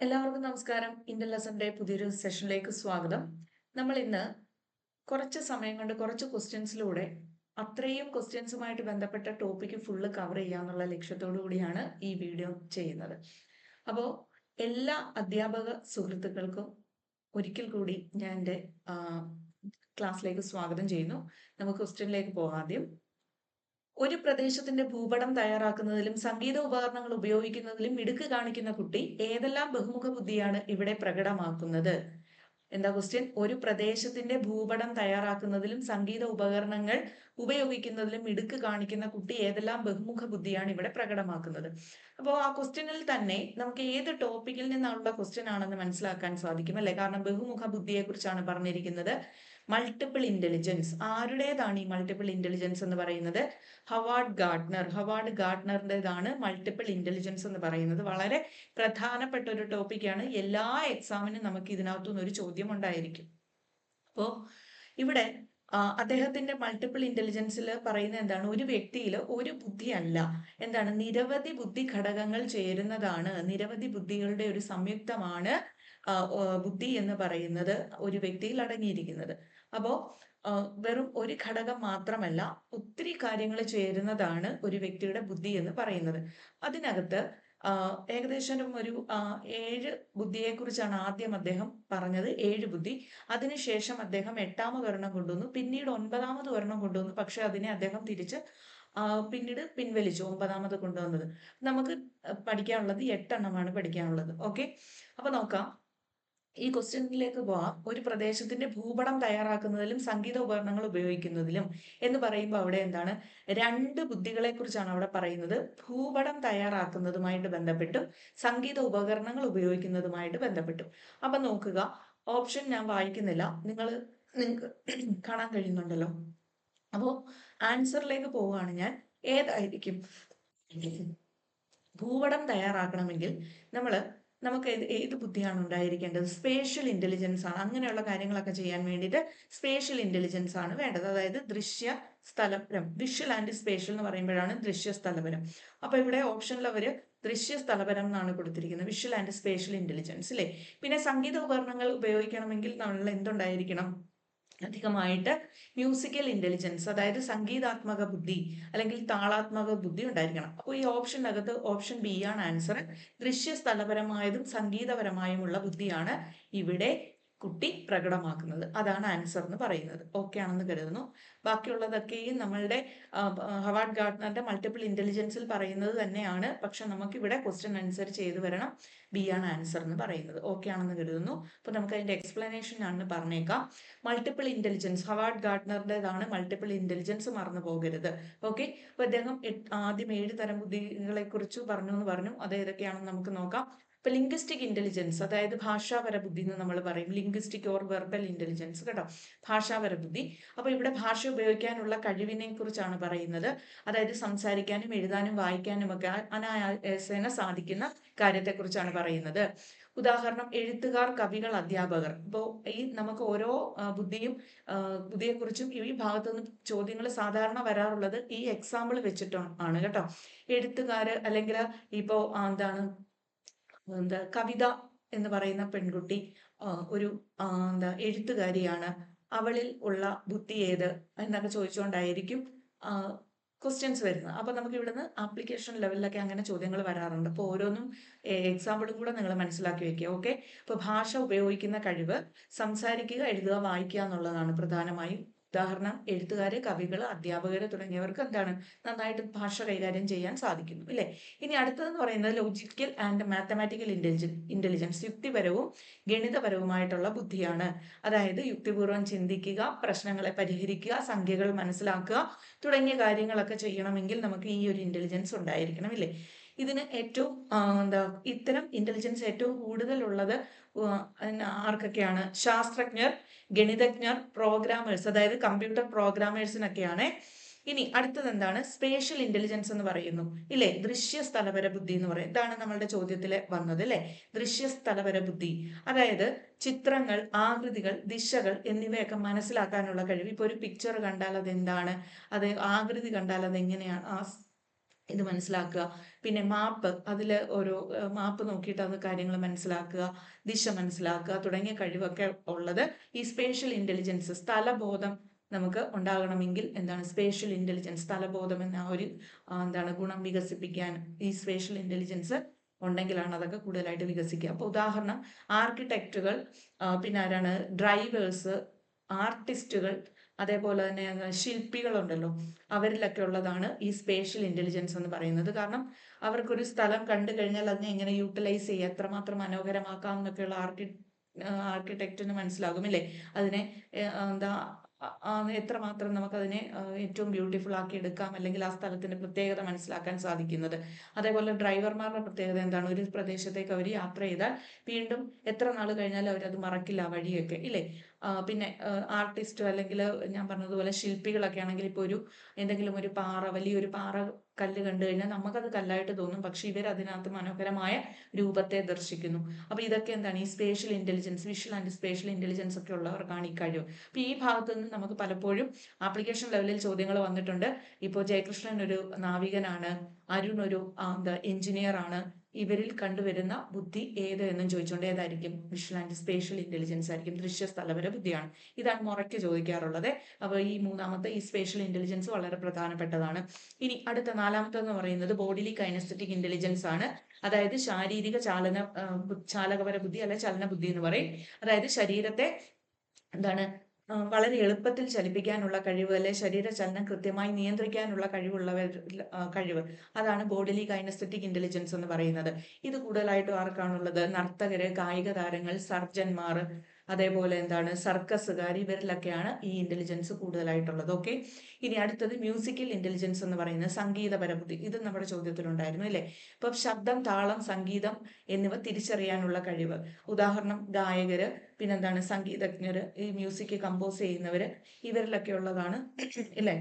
എല്ലാവർക്കും നമസ്കാരം. ഇന്ത്യൻ ലെസന്റെ പുതിയൊരു സെഷനിലേക്ക് സ്വാഗതം. നമ്മൾ ഇന്ന് കുറച്ച് സമയം കൊണ്ട് കുറച്ച് ക്വസ്റ്റ്യൻസിലൂടെ അത്രയും ക്വസ്റ്റ്യൻസുമായിട്ട് ബന്ധപ്പെട്ട ടോപ്പിക്ക് ഫുള്ള് കവർ ചെയ്യാന്നുള്ള ലക്ഷ്യത്തോടു കൂടിയാണ് ഈ വീഡിയോ ചെയ്യുന്നത്. അപ്പോൾ എല്ലാ അധ്യാപക സുഹൃത്തുക്കൾക്കും ഒരിക്കൽ കൂടി ഞാൻ എൻ്റെ ക്ലാസ്സിലേക്ക് സ്വാഗതം ചെയ്യുന്നു. നമുക്ക് ക്വസ്റ്റ്യനിലേക്ക് പോകാം ആദ്യം. ഒരു പ്രദേശത്തിന്റെ ഭൂപടം തയ്യാറാക്കുന്നതിലും സംഗീത ഉപകരണങ്ങൾ ഉപയോഗിക്കുന്നതിലും മിടുക്ക് കാണിക്കുന്ന കുട്ടി ഏതെല്ലാം ബഹുമുഖ ബുദ്ധിയാണ് ഇവിടെ പ്രകടമാക്കുന്നത്? എന്താ ക്വസ്റ്റ്യൻ? ഒരു പ്രദേശത്തിന്റെ ഭൂപടം തയ്യാറാക്കുന്നതിലും സംഗീത ഉപകരണങ്ങൾ ഉപയോഗിക്കുന്നതിലും മിടുക്ക് കാണിക്കുന്ന കുട്ടി ഏതെല്ലാം ബഹുമുഖ ബുദ്ധിയാണ് ഇവിടെ പ്രകടമാക്കുന്നത്? അപ്പോൾ ആ ക്വസ്റ്റ്യനിൽ തന്നെ നമുക്ക് ഏത് ടോപ്പിക്കിൽ നിന്നുള്ള ക്വസ്റ്റ്യൻ ആണെന്ന് മനസ്സിലാക്കാൻ സാധിക്കും അല്ലെ? കാരണം ബഹുമുഖ ബുദ്ധിയെ കുറിച്ചാണ് പറഞ്ഞിരിക്കുന്നത്. മൾട്ടിപ്പിൾ ഇന്റലിജൻസ് ആരുടേതാണ് ഈ മൾട്ടിപ്പിൾ ഇന്റലിജൻസ് എന്ന് പറയുന്നത്? ഹവാർഡ് ഗാർട്ട്നറിൻ്റെതാണ് മൾട്ടിപ്പിൾ ഇന്റലിജൻസ് എന്ന് പറയുന്നത്. വളരെ പ്രധാനപ്പെട്ട ഒരു ടോപ്പിക്കാണ്. എല്ലാ എക്സാമിനും നമുക്ക് ഇതിനകത്തുനിന്ന് ഒരു ചോദ്യം ഉണ്ടായിരിക്കും. അപ്പോൾ ഇവിടെ അദ്ദേഹത്തിന്റെ മൾട്ടിപ്പിൾ ഇന്റലിജൻസിൽ പറയുന്നത് എന്താണ്? ഒരു വ്യക്തിയിൽ ഒരു ബുദ്ധിയല്ല, എന്താണ്, നിരവധി ബുദ്ധി ഘടകങ്ങൾ ചേരുന്നതാണ്, നിരവധി ബുദ്ധികളുടെ ഒരു സംയുക്തമാണ് ബുദ്ധി എന്ന് പറയുന്നത് ഒരു വ്യക്തിയിൽ അടങ്ങിയിരിക്കുന്നത്. അപ്പോൾ വെറും ഒരു ഘടകം മാത്രമല്ല, ഒത്തിരി കാര്യങ്ങൾ ചേരുന്നതാണ് ഒരു വ്യക്തിയുടെ ബുദ്ധി എന്ന് പറയുന്നത്. അതിനകത്ത് ഏകദേശം ഒരു 7 ബുദ്ധിയെ കുറിച്ചാണ് ആദ്യം അദ്ദേഹം പറഞ്ഞത്. 7 ബുദ്ധി. അതിനുശേഷം അദ്ദേഹം 8ാമത് ഒരെണ്ണം കൊണ്ടുവന്നു, പിന്നീട് 9ാമത് ഒരെണ്ണം കൊണ്ടുവന്നു. പക്ഷെ അതിനെ അദ്ദേഹം തിരിച്ച് പിന്നീട് പിൻവലിച്ചു 9ാമത് കൊണ്ടുവന്നത്. നമുക്ക് പഠിക്കാനുള്ളത് 8 എണ്ണമാണ് പഠിക്കാനുള്ളത്. ഓക്കെ, അപ്പൊ നോക്കാം. ഈ ക്വസ്റ്റ്യനിലേക്ക് പോവാം. ഒരു പ്രദേശത്തിന്റെ ഭൂപടം തയ്യാറാക്കുന്നതിലും സംഗീത ഉപകരണങ്ങൾ ഉപയോഗിക്കുന്നതിലും എന്ന് പറയുമ്പോൾ അവിടെ എന്താണ്? 2 ബുദ്ധികളെ കുറിച്ചാണ് അവിടെ പറയുന്നത്. ഭൂപടം തയ്യാറാക്കുന്നതുമായിട്ട് ബന്ധപ്പെട്ടും സംഗീത ഉപകരണങ്ങൾ ഉപയോഗിക്കുന്നതുമായിട്ട് ബന്ധപ്പെട്ടും. അപ്പൊ നോക്കുക, ഓപ്ഷൻ ഞാൻ വായിക്കുന്നില്ല, നിങ്ങൾക്ക് കാണാൻ കഴിയുന്നുണ്ടല്ലോ. അപ്പോൾ ആൻസറിലേക്ക് പോവുകയാണ് ഞാൻ. ഏതായിരിക്കും? ഭൂപടം തയ്യാറാക്കണമെങ്കിൽ നമുക്ക് ഏത് ബുദ്ധിയാണ് ഉണ്ടായിരിക്കേണ്ടത്? സ്പേഷ്യൽ ഇന്റലിജൻസ് ആണ്. അങ്ങനെയുള്ള കാര്യങ്ങളൊക്കെ ചെയ്യാൻ വേണ്ടിയിട്ട് സ്പേഷ്യൽ ഇന്റലിജൻസ് ആണ് വേണ്ടത്. അതായത് ദൃശ്യ സ്ഥലപരം, വിഷ്വൽ ആൻഡ് സ്പേഷ്യൽ എന്ന് പറയുമ്പോഴാണ് ദൃശ്യ സ്ഥലപരം. അപ്പൊ ഇവിടെ ഓപ്ഷനിൽ അവര് ദൃശ്യ സ്ഥലപരം എന്നാണ് കൊടുത്തിരിക്കുന്നത്, വിഷ്വൽ ആൻഡ് സ്പേഷ്യൽ ഇന്റലിജൻസ് അല്ലേ. പിന്നെ സംഗീത ഉപകരണങ്ങൾ ഉപയോഗിക്കണമെങ്കിൽ നമ്മൾ എന്തുണ്ടായിരിക്കണം? അധികമായിട്ട് മ്യൂസിക്കൽ ഇന്റലിജൻസ്, അതായത് സംഗീതാത്മക ബുദ്ധി അല്ലെങ്കിൽ താളാത്മക ബുദ്ധി ഉണ്ടായിരിക്കണം. അപ്പോൾ ഈ ഓപ്ഷനകത്ത് ഓപ്ഷൻ ബി ആണ് ആൻസർ. ദൃശ്യസ്ഥലപരമായതും സംഗീതപരമായുമുള്ള ബുദ്ധിയാണ് ഇവിടെ കുട്ടി പ്രകടമാക്കുന്നത്. അതാണ് ആൻസർ എന്ന് പറയുന്നത്. ഓക്കെ ആണെന്ന് കരുതുന്നു. ബാക്കിയുള്ളതൊക്കെയും നമ്മളുടെ ഹവാർഡ് ഗാർട്ട്നറിന്റെ മൾട്ടിപ്പിൾ ഇന്റലിജൻസിൽ പറയുന്നത് തന്നെയാണ്. പക്ഷെ നമുക്കിവിടെ ക്വസ്റ്റ്യൻ അനുസരിച്ച് ചെയ്തു വരണം. ബി ആണ് ആൻസർ എന്ന് പറയുന്നത്. ഓക്കെ ആണെന്ന് കരുതുന്നു. അപ്പൊ നമുക്ക് അതിന്റെ എക്സ്പ്ലനേഷൻ ആണ് പറഞ്ഞേക്കാം. മൾട്ടിപ്പിൾ ഇന്റലിജൻസ് ഹവാർഡ് ഗാർട്ട്നറുടേതാണ് മൾട്ടിപ്പിൾ ഇന്റലിജൻസ്, മറന്നു പോകരുത്. ഓക്കെ, അപ്പൊ അദ്ദേഹം ആദ്യം 7 തരം ബുദ്ധികളെ കുറിച്ച് പറഞ്ഞു. അത് ഏതൊക്കെയാണെന്ന് നമുക്ക് നോക്കാം. ഇപ്പൊ ലിംഗ്വിസ്റ്റിക് ഇന്റലിജൻസ്, അതായത് ഭാഷാപര ബുദ്ധി എന്ന് നമ്മൾ പറയും. ലിംഗ്വിസ്റ്റിക് ഓർ വെർബൽ ഇന്റലിജൻസ് കേട്ടോ, ഭാഷാപര ബുദ്ധി. അപ്പൊ ഇവിടെ ഭാഷ ഉപയോഗിക്കാനുള്ള കഴിവിനെ കുറിച്ചാണ് പറയുന്നത്. അതായത് സംസാരിക്കാനും എഴുതാനും വായിക്കാനും ഒക്കെ അനായാസേന സാധിക്കുന്ന കാര്യത്തെക്കുറിച്ചാണ് പറയുന്നത്. ഉദാഹരണം എഴുത്തുകാർ, കവികൾ, അധ്യാപകർ. ഇപ്പോൾ ഈ നമുക്ക് ഓരോ ബുദ്ധിയെക്കുറിച്ചും ഈ ഭാഗത്തു നിന്ന് ചോദ്യങ്ങൾ സാധാരണ വരാറുള്ളത് ഈ എക്സാമ്പിൾ വെച്ചിട്ടാണ് കേട്ടോ. എഴുത്തുകാര് അല്ലെങ്കിൽ ഇപ്പോ കവിത എന്ന് പറയുന്ന പെൺകുട്ടി ഒരു എഴുത്തുകാരിയാണ്. അവളിൽ ഉള്ള ബുദ്ധി ഏത് എന്നൊക്കെ ചോദിച്ചുകൊണ്ടായിരിക്കും ക്വസ്റ്റ്യൻസ് വരുന്നത്. അപ്പൊ നമുക്ക് ഇവിടുന്ന് ആപ്ലിക്കേഷൻ ലെവലിലൊക്കെ അങ്ങനെ ചോദ്യങ്ങൾ വരാറുണ്ട്. അപ്പോൾ ഓരോന്നും എക്സാമ്പിളും കൂടെ നിങ്ങൾ മനസ്സിലാക്കി വെക്കുക. ഓക്കെ, ഇപ്പൊ ഭാഷ ഉപയോഗിക്കുന്ന കഴിവ്, സംസാരിക്കുക, എഴുതുക, വായിക്കുക എന്നുള്ളതാണ് പ്രധാനമായും. ഉദാഹരണം എഴുത്തുകാര്, കവികൾ, അധ്യാപകര് തുടങ്ങിയവർക്ക് നന്നായിട്ട് ഭാഷ കൈകാര്യം ചെയ്യാൻ സാധിക്കുന്നു അല്ലെ. ഇനി അടുത്തതെന്ന് പറയുന്നത് ലോജിക്കൽ ആൻഡ് മാത്തമാറ്റിക്കൽ ഇന്റലിജൻസ്, യുക്തിപരവും ഗണിതപരവുമായിട്ടുള്ള ബുദ്ധിയാണ്. അതായത് യുക്തിപൂർവ്വം ചിന്തിക്കുക, പ്രശ്നങ്ങളെ പരിഹരിക്കുക, സംഖ്യകൾ മനസ്സിലാക്കുക തുടങ്ങിയ കാര്യങ്ങളൊക്കെ ചെയ്യണമെങ്കിൽ നമുക്ക് ഈ ഒരു ഇന്റലിജൻസ് ഉണ്ടായിരിക്കണം ഇല്ലേ. ഇതിന് ഏറ്റവും ഇത്തരം ഇന്റലിജൻസ് ഏറ്റവും കൂടുതലുള്ളത് ആർക്കൊക്കെയാണ്? ശാസ്ത്രജ്ഞർ, ഗണിതജ്ഞർ, പ്രോഗ്രാമേഴ്സ്, അതായത് കമ്പ്യൂട്ടർ പ്രോഗ്രാമേഴ്സിനൊക്കെയാണ്. ഇനി അടുത്തത് എന്താണ്? സ്പേഷ്യൽ ഇന്റലിജൻസ് എന്ന് പറയുന്നു ഇല്ലേ. ദൃശ്യസ്ഥലപര ബുദ്ധി എന്ന് പറയും. ഇതാണ് നമ്മളുടെ ചോദ്യത്തിൽ വന്നത് അല്ലെ. ദൃശ്യസ്ഥലപര ബുദ്ധി, അതായത് ചിത്രങ്ങൾ, ആകൃതികൾ, ദിശകൾ എന്നിവയൊക്കെ മനസ്സിലാക്കാനുള്ള കഴിവ്. ഇപ്പൊ ഒരു പിക്ചർ കണ്ടാൽ അതെന്താണ്, അത് ആകൃതി കണ്ടാൽ അതെങ്ങനെയാണ്, ഇത് മനസ്സിലാക്കുക. പിന്നെ മാപ്പ്, അതിൽ ഓരോ മാപ്പ് നോക്കിയിട്ട് അത് കാര്യങ്ങൾ മനസ്സിലാക്കുക, ദിശ മനസ്സിലാക്കുക തുടങ്ങിയ കഴിവൊക്കെ ഉള്ളത് ഈ സ്പേഷ്യൽ ഇന്റലിജൻസ്, സ്ഥലബോധം നമുക്ക് ഉണ്ടാകണമെങ്കിൽ എന്താണ് സ്പേഷ്യൽ ഇന്റലിജൻസ്, സ്ഥലബോധം എന്ന ഒരു എന്താണ് ഗുണം വികസിപ്പിക്കാൻ ഈ സ്പേഷ്യൽ ഇന്റലിജൻസ് ഉണ്ടെങ്കിലാണ് അതൊക്കെ കൂടുതലായിട്ട് വികസിക്കുക. അപ്പോൾ ഉദാഹരണം ആർക്കിടെക്റ്റുകൾ, പിന്നെ ആരാണ് ഡ്രൈവേഴ്സ്, ആർട്ടിസ്റ്റുകൾ, അതേപോലെ തന്നെ ശില്പികളുണ്ടല്ലോ, അവരിലൊക്കെ ഉള്ളതാണ് ഈ സ്പേഷ്യൽ ഇന്റലിജൻസ് എന്ന് പറയുന്നത്. കാരണം അവർക്കൊരു സ്ഥലം കണ്ടു കഴിഞ്ഞാൽ അതിനെ എങ്ങനെ യൂട്ടിലൈസ് ചെയ്യുക, എത്രമാത്രം മനോഹരമാക്കാം എന്നൊക്കെയുള്ള ആർക്കിടെക്റ്റിന് മനസ്സിലാകും അല്ലേ. അതിനെ എന്താ എത്രമാത്രം നമുക്കതിനെ ഏറ്റവും ബ്യൂട്ടിഫുൾ ആക്കി എടുക്കാം, അല്ലെങ്കിൽ ആ സ്ഥലത്തിന്റെ പ്രത്യേകത മനസ്സിലാക്കാൻ സാധിക്കുന്നത്. അതേപോലെ ഡ്രൈവർമാരുടെ പ്രത്യേകത എന്താണ്, ഒരു പ്രദേശത്തേക്ക് അവർ യാത്ര ചെയ്താൽ വീണ്ടും എത്ര നാൾ കഴിഞ്ഞാലും അവരത് മറക്കില്ല വഴിയൊക്കെ ഇല്ലേ. പിന്നെ ആർട്ടിസ്റ്റ് അല്ലെങ്കിൽ ഞാൻ പറഞ്ഞതുപോലെ ശില്പികളൊക്കെ ആണെങ്കിൽ ഇപ്പോൾ എന്തെങ്കിലും ഒരു വലിയൊരു പാറ കല്ല് കണ്ടു കഴിഞ്ഞാൽ നമുക്കത് കല്ലായിട്ട് തോന്നും, പക്ഷെ ഇവർ അതിനകത്ത് മനോഹരമായ രൂപത്തെ ദർശിക്കുന്നു. അപ്പൊ ഇതൊക്കെ എന്താണ് ഈ spatial intelligence, visual and spatial intelligence ഒക്കെ ഉള്ളവർക്കാണ് ഈ കഴിവ്. അപ്പൊ ഈ ഭാഗത്ത് നിന്ന് നമുക്ക് പലപ്പോഴും ആപ്ലിക്കേഷൻ ലെവലിൽ ചോദ്യങ്ങൾ വന്നിട്ടുണ്ട്. ഇപ്പോൾ ജയകൃഷ്ണൻ ഒരു നാവികനാണ്, അരുൺ ഒരു എഞ്ചിനീയർ ആണ്, ഇവരിൽ കണ്ടുവരുന്ന ബുദ്ധി ഏത് എന്നും ചോദിച്ചുകൊണ്ട് ഏതായിരിക്കും, വിഷ്വൽ ആൻഡ് സ്പേഷ്യൽ ഇന്റലിജൻസ് ആയിരിക്കും, ദൃശ്യ സ്ഥലപര ബുദ്ധിയാണ്. ഇതാണ് മുറയ്ക്ക് ചോദിക്കാറുള്ളത്. അപ്പോൾ ഈ മൂന്നാമത്തെ ഈ സ്പേഷ്യൽ ഇന്റലിജൻസ് വളരെ പ്രധാനപ്പെട്ടതാണ്. ഇനി അടുത്ത നാലാമത്തെന്ന് പറയുന്നത് ബോഡിലി കൈനസ്തെറ്റിക് ഇന്റലിജൻസ് ആണ്. അതായത് ശാരീരിക ചാലകപര ബുദ്ധി അല്ലെ ചലന ബുദ്ധി എന്ന് പറയും. അതായത് ശരീരത്തെ എന്താണ് വളരെ എളുപ്പത്തിൽ ചലിപ്പിക്കാനുള്ള കഴിവ്, അല്ലെ ശരീര ചലനം കൃത്യമായി നിയന്ത്രിക്കാനുള്ള കഴിവ്, അതാണ് ബോഡിലി കൈനസ്തെറ്റിക് ഇന്റലിജൻസ് എന്ന് പറയുന്നത്. ഇത് കൂടുതലായിട്ടും ആർക്കാണുള്ളത്, നർത്തകര്, കായിക താരങ്ങൾ, സർജന്മാർ, അതേപോലെ എന്താണ് സർക്കസുകാർ, ഇവരിലൊക്കെയാണ് ഈ ഇന്റലിജൻസ് കൂടുതലായിട്ടുള്ളത്. ഓക്കെ. ഇനി അടുത്തത് മ്യൂസിക്കൽ ഇന്റലിജൻസ് എന്ന് പറയുന്നത് സംഗീതപര ബുദ്ധി. ഇത് നമ്മുടെ ചോദ്യത്തിലുണ്ടായിരുന്നു അല്ലേ. ഇപ്പൊ ശബ്ദം, താളം, സംഗീതം എന്നിവ തിരിച്ചറിയാനുള്ള കഴിവ്. ഉദാഹരണം ഗായകര്, പിന്നെന്താണ് സംഗീതജ്ഞര്, ഈ മ്യൂസിക് കമ്പോസ് ചെയ്യുന്നവര്, ഇവരിലൊക്കെ ഉള്ളതാണ് ഇല്ലേ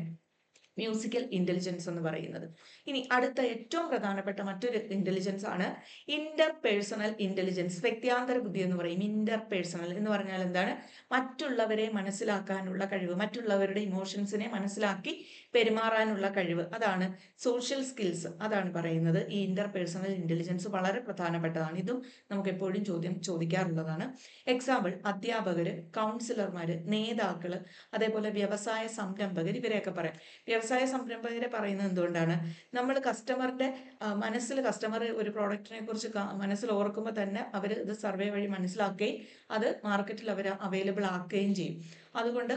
മ്യൂസിക്കൽ ഇന്റലിജൻസ് എന്ന് പറയുന്നത്. ഇനി അടുത്ത ഏറ്റവും പ്രധാനപ്പെട്ട മറ്റൊരു ഇന്റലിജൻസ് ആണ് ഇന്റർപേഴ്സണൽ ഇന്റലിജൻസ്, വ്യക്തിയാന്തര ബുദ്ധി എന്ന് പറയും. ഇന്റർപേഴ്സണൽ എന്ന് പറഞ്ഞാൽ എന്താണ്, മറ്റുള്ളവരെ മനസ്സിലാക്കാനുള്ള കഴിവ്, മറ്റുള്ളവരുടെ ഇമോഷൻസിനെ മനസ്സിലാക്കി പെരുമാറാനുള്ള കഴിവ്, അതാണ് സോഷ്യൽ സ്കിൽസ്, അതാണ് പറയുന്നത്. ഈ ഇന്റർപേഴ്സണൽ ഇന്റലിജൻസ് വളരെ പ്രധാനപ്പെട്ടതാണ്. ഇതും നമുക്ക് എപ്പോഴും ചോദിക്കാറുള്ളതാണ്. എക്സാമ്പിൾ അധ്യാപകര്, കൗൺസിലർമാര്, നേതാക്കള്, അതേപോലെ വ്യവസായ സംരംഭകർ, ഇവരെയൊക്കെ പറയാം. വ്യവസായ സംരംഭകരെ പറയുന്നത് എന്തുകൊണ്ടാണ്, നമ്മൾ കസ്റ്റമറിന്റെ കസ്റ്റമർ ഒരു പ്രോഡക്റ്റിനെ കുറിച്ച് മനസ്സിൽ ഓർക്കുമ്പോൾ തന്നെ അവർ ഇത് സർവേ വഴി മനസ്സിലാക്കുകയും അത് മാർക്കറ്റിൽ അവർ അവൈലബിൾ ആക്കുകയും ചെയ്യും. അതുകൊണ്ട്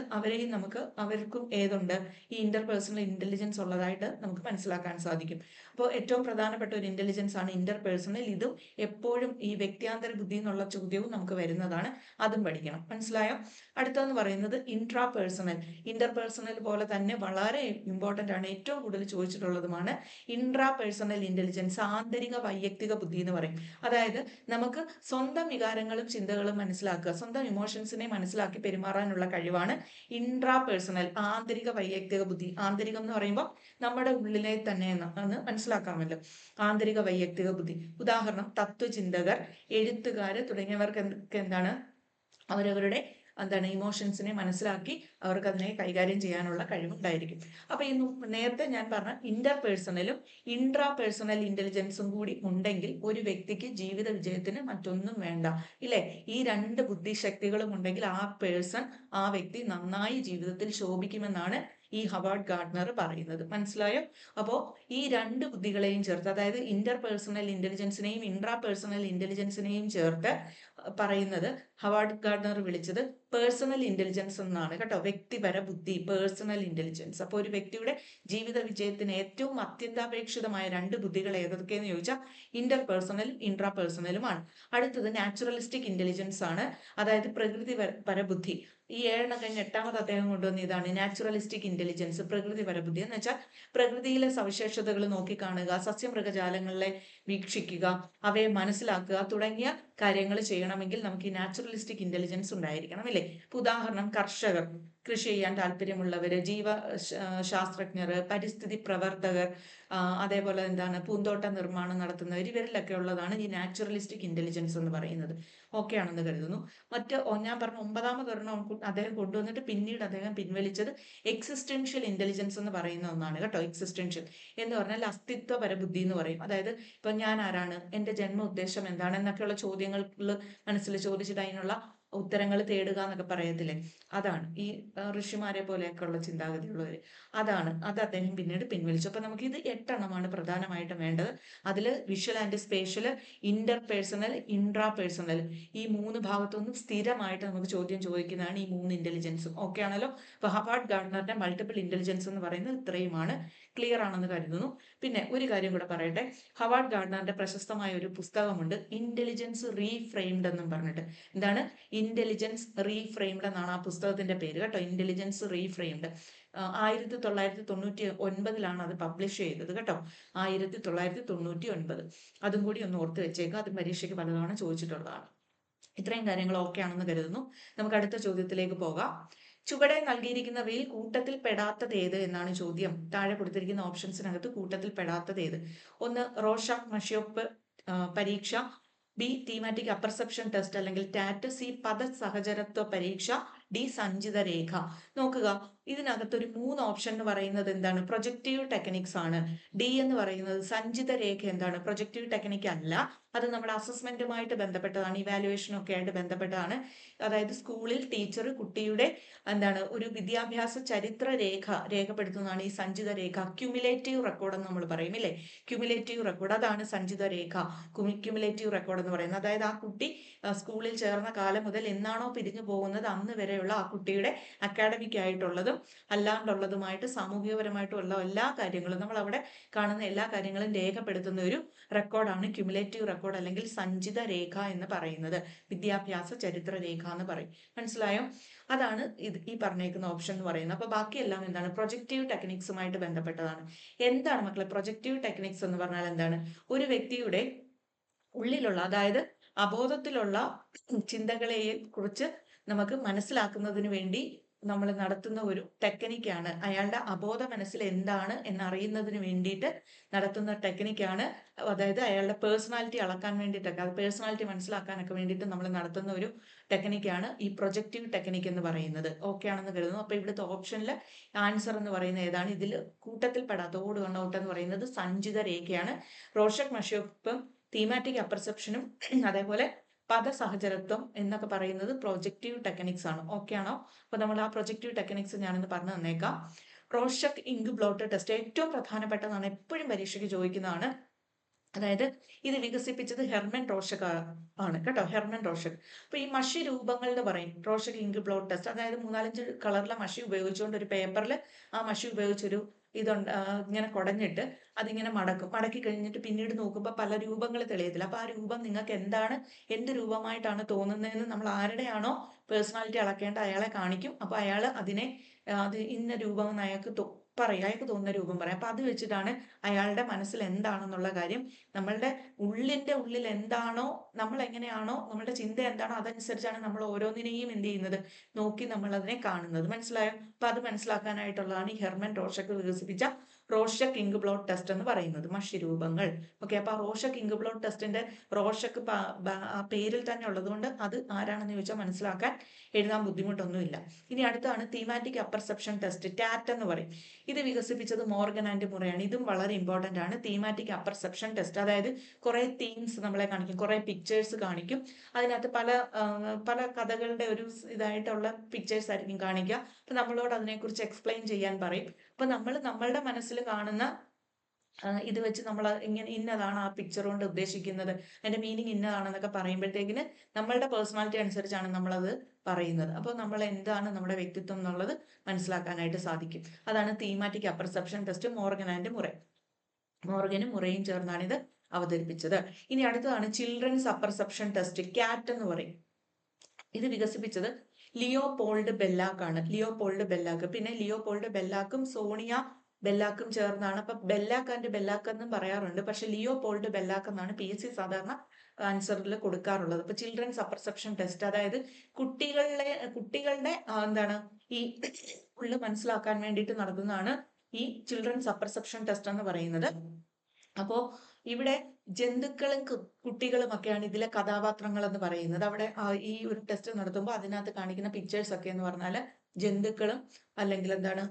അവർക്കും ഏതുണ്ട്, ഈ ഇന്റർപേഴ്സണൽ ഇന്റലിജൻസ് ഉള്ളതായിട്ട് നമുക്ക് മനസ്സിലാക്കാൻ സാധിക്കും. അപ്പോൾ ഏറ്റവും പ്രധാനപ്പെട്ട ഒരു ഇന്റലിജൻസ് ആണ് ഇന്റർപേഴ്സണൽ. ഇതും എപ്പോഴും ഈ വ്യക്തിയാന്തര ബുദ്ധി എന്നുള്ള ചോദ്യവും നമുക്ക് വരുന്നതാണ്, അതും പഠിക്കണം. മനസ്സിലായോ. അടുത്തതെന്ന് പറയുന്നത് ഇൻട്രാപേഴ്സണൽ. ഇന്റർപേഴ്സണൽ പോലെ തന്നെ വളരെ ഇമ്പോർട്ടന്റ് ആണ്, ഏറ്റവും കൂടുതൽ ചോദിച്ചിട്ടുള്ളതുമാണ് ഇൻട്രാപേഴ്സണൽ ഇന്റലിജൻസ്, ആന്തരിക വൈയക്തിക ബുദ്ധി എന്ന് പറയും. അതായത് നമുക്ക് സ്വന്തം വികാരങ്ങളും ചിന്തകളും മനസ്സിലാക്കുക, സ്വന്തം ഇമോഷൻസിനെ മനസ്സിലാക്കി പെരുമാറാനുള്ള കഴിവാണ് ഇൻട്രാപേഴ്സണൽ, ആന്തരിക വൈയക്തിക ബുദ്ധി. ആന്തരികം എന്ന് പറയുമ്പോൾ നമ്മുടെ ഉള്ളിലെ തന്നെ എന്ന് മനസ്സിലാക്കാമല്ലോ, ആന്തരിക വൈയക്തിക ബുദ്ധി. ഉദാഹരണം തത്വചിന്തകർ, എഴുത്തുകാര് തുടങ്ങിയവർക്ക് എന്താണ് അവരവരുടെ ഇമോഷൻസിനെ മനസ്സിലാക്കി അവർക്ക് അതിനെ കൈകാര്യം ചെയ്യാനുള്ള കഴിവുണ്ടായിരിക്കും. അപ്പൊ നേരത്തെ ഞാൻ പറഞ്ഞ ഇന്റർപേഴ്സണലും ഇൻട്രാപേഴ്സണൽ ഇന്റലിജൻസും കൂടി ഉണ്ടെങ്കിൽ ഒരു വ്യക്തിക്ക് ജീവിത വിജയത്തിന് മറ്റൊന്നും വേണ്ട ഇല്ലേ. ഈ രണ്ട് ബുദ്ധിശക്തികളും ഉണ്ടെങ്കിൽ ആ വ്യക്തി നന്നായി ജീവിതത്തിൽ ശോഭിക്കുമെന്നാണ് ഈ ഹവാർഡ് ഗാർഡ്നർ പറയുന്നത്. മനസ്സിലായോ. അപ്പോ ഈ രണ്ട് ബുദ്ധികളെയും ചേർത്ത്, അതായത് ഇന്റർപേഴ്സണൽ ഇന്റലിജൻസിനെയും ഇൻട്രാപേഴ്സണൽ ഇന്റലിജൻസിനെയും ചേർത്ത് പറയുന്നത് ഹവാർഡ് ഗാർഡ്നർ വിളിച്ചത് പേഴ്സണൽ ഇന്റലിജൻസ് എന്നാണ് കേട്ടോ. വ്യക്തിപര ബുദ്ധി, പേഴ്സണൽ ഇന്റലിജൻസ്. അപ്പോൾ ഒരു വ്യക്തിയുടെ ജീവിത വിജയത്തിന് ഏറ്റവും അത്യന്താപേക്ഷിതമായ രണ്ട് ബുദ്ധികൾ ഏതൊക്കെയെന്ന് ചോദിച്ചാൽ ഇന്റർപേഴ്സണലും ഇൻട്രാപേഴ്സണലുമാണ്. അടുത്തത് നാച്ചുറലിസ്റ്റിക് ഇന്റലിജൻസ് ആണ്, അതായത് പ്രകൃതിപര ബുദ്ധി. ഈ 7 കഴിഞ്ഞ് 8ാമത് അദ്ദേഹം കൊണ്ടുവന്ന ഇതാണ് നാച്ചുറലിസ്റ്റിക് ഇന്റലിജൻസ്, പ്രകൃതിപര ബുദ്ധി. എന്ന് വെച്ചാൽ പ്രകൃതിയിലെ സവിശേഷതകൾ നോക്കിക്കാണുക, സസ്യമൃഗജാലങ്ങളെ വീക്ഷിക്കുക, അവയെ മനസ്സിലാക്കുക തുടങ്ങിയ കാര്യങ്ങൾ ചെയ്യണമെങ്കിൽ നമുക്ക് ഈ നാച്ചുറലിസ്റ്റിക് ഇന്റലിജൻസ് ഉണ്ടായിരിക്കണം അല്ലേ. ഉദാഹരണം കർഷകർ, കൃഷി ചെയ്യാൻ താല്പര്യമുള്ളവർ, ശാസ്ത്രജ്ഞർ, പരിസ്ഥിതി പ്രവർത്തകർ, അതേപോലെ എന്താണ് പൂന്തോട്ട നിർമ്മാണം നടത്തുന്നവർ, ഇവരിലൊക്കെ ഉള്ളതാണ് ഈ നാച്ചുറലിസ്റ്റിക് ഇന്റലിജൻസ് എന്ന് പറയുന്നത്. ഓക്കെ ആണെന്ന് കരുതുന്നു. ഞാൻ പറഞ്ഞ 9ാമതൊരെണ്ണം അദ്ദേഹം കൊണ്ടുവന്നിട്ട് പിന്നീട് അദ്ദേഹം പിൻവലിച്ചത് എക്സിസ്റ്റൻഷ്യൽ ഇന്റലിജൻസ് എന്ന് പറയുന്ന ഒന്നാണ് കേട്ടോ. എക്സിസ്റ്റൻഷ്യൽ എന്ന് പറഞ്ഞാൽ അസ്തിത്വപര ബുദ്ധി എന്ന് പറയും. അതായത് ഇപ്പൊ ഞാൻ ആരാണ്, എന്റെ ജന്മ ഉദ്ദേശം എന്താണ് എന്നൊക്കെയുള്ള ചോദ്യങ്ങൾ മനസ്സിൽ ചോദിച്ചിട്ട് അതിനുള്ള ഉത്തരങ്ങൾ തേടുക എന്നൊക്കെ പറയത്തില്ലേ, അതാണ് ഈ ഋഷിമാരെ പോലെയൊക്കെ ഉള്ള ചിന്താഗതിയുള്ളവർ. അത് അദ്ദേഹം പിന്നീട് പിൻവലിച്ചു. അപ്പൊ നമുക്ക് ഇത് 8 പ്രധാനമായിട്ടും വേണ്ടത്. അതിൽ visual and spatial, Inter personal, intra personal, ഈ 3 ഭാഗത്തുനിന്നും സ്ഥിരമായിട്ട് നമുക്ക് ചോദ്യം ചോദിക്കുന്നതാണ് ഈ 3 ഇന്റലിജൻസും. ഓക്കെ ആണല്ലോ. അപ്പൊ ഹവാർഡ് ഗാർഡനറിന്റെ മൾട്ടിപ്പിൾ ഇന്റലിജൻസ് എന്ന് പറയുന്നത് ഇത്രയുമാണ്. ക്ലിയർ ആണെന്ന് കരുതുന്നു. പിന്നെ ഒരു കാര്യം കൂടെ പറയട്ടെ. ഹവാർഡ് ഗാർഡനറിന്റെ പ്രശസ്തമായ ഒരു പുസ്തകമുണ്ട്, ഇന്റലിജൻസ് റീഫ്രെയിംഡ് എന്നും പറഞ്ഞിട്ട്. എന്താണ്? ഇന്റലിജൻസ് റീഫ്രെയിംഡ് എന്നാണ് ആ പുസ്തകത്തിന്റെ പേര് കേട്ടോ. Intelligence reframed. 1999 അത് പബ്ലിഷ് ചെയ്തത് കേട്ടോ. 1999. അതും കൂടി ഒന്ന് ഓർത്ത് വെച്ചേക്കുക. അത് പരീക്ഷയ്ക്ക് പലതവണ ചോദിച്ചിട്ടുള്ളതാണ്. ഇത്രയും കാര്യങ്ങൾ ഓക്കെ ആണെന്ന് കരുതുന്നു. നമുക്ക് അടുത്ത ചോദ്യത്തിലേക്ക് പോകാം. ചുവടെ നൽകിയിരിക്കുന്നവയിൽ കൂട്ടത്തിൽ പെടാത്തത് ഏത് എന്നാണ് ചോദ്യം. താഴെ കൊടുത്തിരിക്കുന്ന ഓപ്ഷൻസിനകത്ത് കൂട്ടത്തിൽ പെടാത്തത് ഏത്? ഒന്ന് റോഷാക്ക് മഷിയോപ്പ് പരീക്ഷ, ബി തീമാറ്റിക് അപ്പർസെപ്ഷൻ ടെസ്റ്റ് അല്ലെങ്കിൽ ടാറ്റ്, സി പദ സഹചരത്വ പരീക്ഷ, ഡി സഞ്ചിത രേഖ. നോക്കുക, ഇതിനകത്തൊരു 3 ഓപ്ഷൻ എന്ന് പറയുന്നത് എന്താണ്? പ്രൊജക്റ്റീവ് ടെക്നിക്സ് ആണ്. ഡി എന്ന് പറയുന്നത് സഞ്ചിത രേഖ എന്താണ്? പ്രൊജക്റ്റീവ് ടെക്നിക് അല്ല. അത് നമ്മുടെ അസസ്മെന്റുമായിട്ട് ബന്ധപ്പെട്ടതാണ്, ഇവാലുവേഷനും ഒക്കെ ആയിട്ട് ബന്ധപ്പെട്ടതാണ്. അതായത് സ്കൂളിൽ ടീച്ചർ കുട്ടിയുടെ എന്താണ് ഒരു വിദ്യാഭ്യാസ ചരിത്ര രേഖപ്പെടുത്തുന്നതാണ് ഈ സഞ്ചിത രേഖ. ക്യുമുലേറ്റീവ് റെക്കോർഡ് എന്ന് നമ്മൾ പറയും ഇല്ലേ? ക്യുമുലേറ്റീവ് റെക്കോർഡ്, അതാണ് സഞ്ചിത രേഖ. ക്യുമുലേറ്റീവ് റെക്കോർഡ് എന്ന് പറയുന്നത് അതായത് ആ കുട്ടി സ്കൂളിൽ ചേർന്ന കാലം മുതൽ എന്നാണോ പിരിഞ്ഞു പോകുന്നത് അന്ന് വരെയുള്ള ആ കുട്ടിയുടെ അക്കാഡമിക് ആയിട്ടുള്ളതും അല്ലാണ്ടുള്ളതുമായിട്ട് സാമൂഹികപരമായിട്ടുള്ള എല്ലാ കാര്യങ്ങളും, നമ്മൾ അവിടെ കാണുന്ന എല്ലാ കാര്യങ്ങളും രേഖപ്പെടുത്തുന്ന ഒരു റെക്കോർഡാണ് ക്യുമുലേറ്റീവ് റെക്കോർഡ് അല്ലെങ്കിൽ സഞ്ചിത രേഖ എന്ന് പറയുന്നത്. വിദ്യാഭ്യാസ ചരിത്ര രേഖ എന്ന് പറയും. മനസ്സിലായോ? അതാണ് ഈ പറഞ്ഞേക്കുന്ന ഓപ്ഷൻ എന്ന് പറയുന്നത്. അപ്പൊ ബാക്കിയെല്ലാം എന്താണ്? പ്രൊജക്റ്റീവ് ടെക്നിക്സുമായിട്ട് ബന്ധപ്പെട്ടതാണ്. എന്താണ് മക്കളെ പ്രൊജക്റ്റീവ് ടെക്നിക്സ് എന്ന് പറഞ്ഞാൽ? എന്താണ്? ഒരു വ്യക്തിയുടെ ഉള്ളിലുള്ള, അതായത് അബോധത്തിലുള്ള ചിന്തകളെ കുറിച്ച് നമുക്ക് മനസ്സിലാക്കുന്നതിന് വേണ്ടി നമ്മൾ നടത്തുന്ന ഒരു ടെക്നിക്കാണ്. അയാളുടെ അബോധ മനസ്സിൽ എന്താണ് എന്നറിയുന്നതിന് വേണ്ടിയിട്ട് നടത്തുന്ന ടെക്നിക്കാണ്. അതായത് അയാളുടെ പേഴ്സണാലിറ്റി അളക്കാൻ വേണ്ടിയിട്ടൊക്കെ, അത് പേഴ്സണാലിറ്റി മനസ്സിലാക്കാനൊക്കെ വേണ്ടിയിട്ട് നമ്മൾ നടത്തുന്ന ഒരു ടെക്നിക്കാണ് ഈ പ്രൊജക്റ്റീവ് ടെക്നിക് എന്ന് പറയുന്നത്. ഓക്കെ ആണെന്ന് കരുതുന്നു. അപ്പൊ ഇവിടുത്തെ ഓപ്ഷനിൽ ആൻസർ എന്ന് പറയുന്നത് ഏതാണ്? ഇതിൽ കൂട്ടത്തിൽ പെടാത്ത ഓട് കണ്ണൗട്ട് എന്ന് പറയുന്നത് സഞ്ചിത രേഖയാണ്. റോഷക് മഷിയോപ്പും തീമാറ്റിക് അപ്പർസെപ്ഷനും അതേപോലെ പദസഹചരത്വം എന്നൊക്കെ പറയുന്നത് പ്രൊജക്റ്റീവ് ടെക്നിക്സ് ആണ്. ഓക്കെ ആണോ? അപ്പൊ നമ്മൾ ആ പ്രൊജക്റ്റീവ് ടെക്നിക്സ് ഞാനൊന്ന് പറഞ്ഞു തന്നേക്കാം. റോഷക് ഇങ്ക് ബ്ലോട്ട് ടെസ്റ്റ് ഏറ്റവും പ്രധാനപ്പെട്ടതാണ്, എപ്പോഴും പരീക്ഷയ്ക്ക് ചോദിക്കുന്നതാണ്. അതായത് ഇത് വികസിപ്പിച്ചത് ഹെർമൻ റോഷക് ആണ് കേട്ടോ. ഹെർമൻ റോഷക്. അപ്പൊ ഈ മഷി രൂപങ്ങൾ എന്ന് പറയും റോഷക് ഇങ്ക് ബ്ലോട്ട് ടെസ്റ്റ്. അതായത് 4-5 കളറിലെ മഷി ഉപയോഗിച്ചുകൊണ്ട് ഒരു പേപ്പറിൽ ആ മഷി ഉപയോഗിച്ചൊരു ഇതുണ്ട്, ഇങ്ങനെ കുടഞ്ഞിട്ട് അതിങ്ങനെ മടക്കി കഴിഞ്ഞിട്ട് പിന്നീട് നോക്കുമ്പോൾ പല രൂപങ്ങൾ തെളിയത്തില്ല. അപ്പൊ ആ രൂപം നിങ്ങൾക്ക് എന്ത് രൂപമായിട്ടാണ് തോന്നുന്നതെന്ന് നമ്മൾ ആരുടെയാണോ പേഴ്സണാലിറ്റി അളക്കേണ്ട അയാളെ കാണിക്കും. അപ്പൊ അയാൾ അത് ഇന്ന രൂപം എന്ന് അയാൾക്ക് തോന്നുന്ന രൂപം പറയാം. അപ്പൊ അത് വെച്ചിട്ടാണ് അയാളുടെ മനസ്സിൽ എന്താണെന്നുള്ള കാര്യം, നമ്മളുടെ ഉള്ളിൽ എന്താണോ, നമ്മൾ എങ്ങനെയാണോ, നമ്മളുടെ ചിന്ത എന്താണോ അതനുസരിച്ചാണ് നമ്മൾ ഓരോന്നിനെയും എന്ത് ചെയ്യുന്നത്, നോക്കി നമ്മൾ അതിനെ കാണുന്നത്. മനസ്സിലായോ? അപ്പൊ അത് മനസ്സിലാക്കാനായിട്ടുള്ളതാണ് ഈ ഹെർമൻ റോഷക് വികസിപ്പിച്ച റോഷക് ഇങ്ക് ബ്ലോട്ട് ടെസ്റ്റ് എന്ന് പറയുന്നത്. മഷി രൂപങ്ങൾ. ഓക്കെ. അപ്പൊ ആ റോഷക് ഇങ്ക് ബ്ലോട്ട് ടെസ്റ്റിന്റെ റോഷക് ആ പേരിൽ തന്നെ ഉള്ളതുകൊണ്ട് അത് ആരാണെന്ന് ചോദിച്ചാൽ മനസ്സിലാക്കാൻ എഴുതാൻ ബുദ്ധിമുട്ടൊന്നുമില്ല. ഇനി അടുത്താണ് തീമാറ്റിക് അപ്പർസെപ്ഷൻ ടെസ്റ്റ്, ടാറ്റ് എന്ന് പറയും. ഇത് വികസിപ്പിച്ചത് മോർഗൻ ആൻഡ് മുറയാണ്. ഇതും വളരെ ഇമ്പോർട്ടന്റ് ആണ്. തീമാറ്റിക് അപ്പർസെപ്ഷൻ ടെസ്റ്റ്, അതായത് കുറെ തീംസ് നമ്മളെ കാണിക്കും, കുറെ പിക്ചേഴ്സ് കാണിക്കും. അതിനകത്ത് പല കഥകളുടെ ഒരു ഇതായിട്ടുള്ള പിക്ചേഴ്സ് ആയിരിക്കും കാണിക്കുക. അപ്പൊ നമ്മളോട് അതിനെക്കുറിച്ച് എക്സ്പ്ലെയിൻ ചെയ്യാൻ പറയും. അപ്പൊ നമ്മളുടെ മനസ്സിൽ കാണുന്ന ഇത് വെച്ച് നമ്മൾ ഇങ്ങനെ ഇന്നതാണ് ആ പിക്ചർ കൊണ്ട് ഉദ്ദേശിക്കുന്നത്, അതിന്റെ മീനിങ് ഇന്നതാണെന്നൊക്കെ പറയുമ്പോഴത്തേക്കിന് നമ്മളുടെ പേഴ്സണാലിറ്റി അനുസരിച്ചാണ് നമ്മളത് പറയുന്നത്. അപ്പോൾ നമ്മൾ എന്താണ് നമ്മുടെ വ്യക്തിത്വം എന്നുള്ളത് മനസ്സിലാക്കാനായിട്ട് സാധിക്കും. അതാണ് തീമാറ്റിക് അപ്പർസെപ്ഷൻ ടെസ്റ്റ്. മോർഗനും മുറയും ചേർന്നാണ് ഇത് അവതരിപ്പിച്ചത്. ഇനി അടുത്തതാണ് ചിൽഡ്രൻസ് അപ്പർസെപ്ഷൻ ടെസ്റ്റ്, ക്യാറ്റ് എന്ന് പറയും. ഇത് വികസിപ്പിച്ചത് ലിയോപോൾഡ് ബെല്ലാക്ക് ആണ്. പിന്നെ ലിയോപോൾഡ് ബെല്ലാക്കും സോണിയ ബെല്ലാക്കും ചേർന്നാണ്. അപ്പൊ ബെല്ലാക്ക് ആൻഡ് ബെല്ലാക്ക് എന്നും പറയാറുണ്ട്. പക്ഷെ ലിയോപോൾഡ് ബെല്ലാക്ക് എന്നാണ് PSC സാധാരണ ആൻസറിൽ കൊടുക്കാറുള്ളത്. ഇപ്പൊ ചിൽഡ്രൻസ് അപ്പർസെപ്ഷൻ ടെസ്റ്റ്, അതായത് കുട്ടികളുടെ എന്താണ് ഈ ഉള്ളു മനസ്സിലാക്കാൻ വേണ്ടിയിട്ട് നടത്തുന്നതാണ് ഈ ചിൽഡ്രൻസ് അപ്പർസെപ്ഷൻ ടെസ്റ്റ് എന്ന് പറയുന്നത്. അപ്പോ ഇവിടെ ജന്തുക്കളും കുട്ടികളും ഒക്കെയാണ് ഇതിലെ കഥാപാത്രങ്ങൾ എന്ന് പറയുന്നത്. അവിടെ ഈ ഒരു ടെസ്റ്റ് നടത്തുമ്പോൾ അതിനകത്ത് കാണിക്കുന്ന പിക്ചേഴ്സ് ഒക്കെ എന്ന് പറഞ്ഞാൽ ജന്തുക്കളും അല്ലെങ്കിൽ എന്താണ്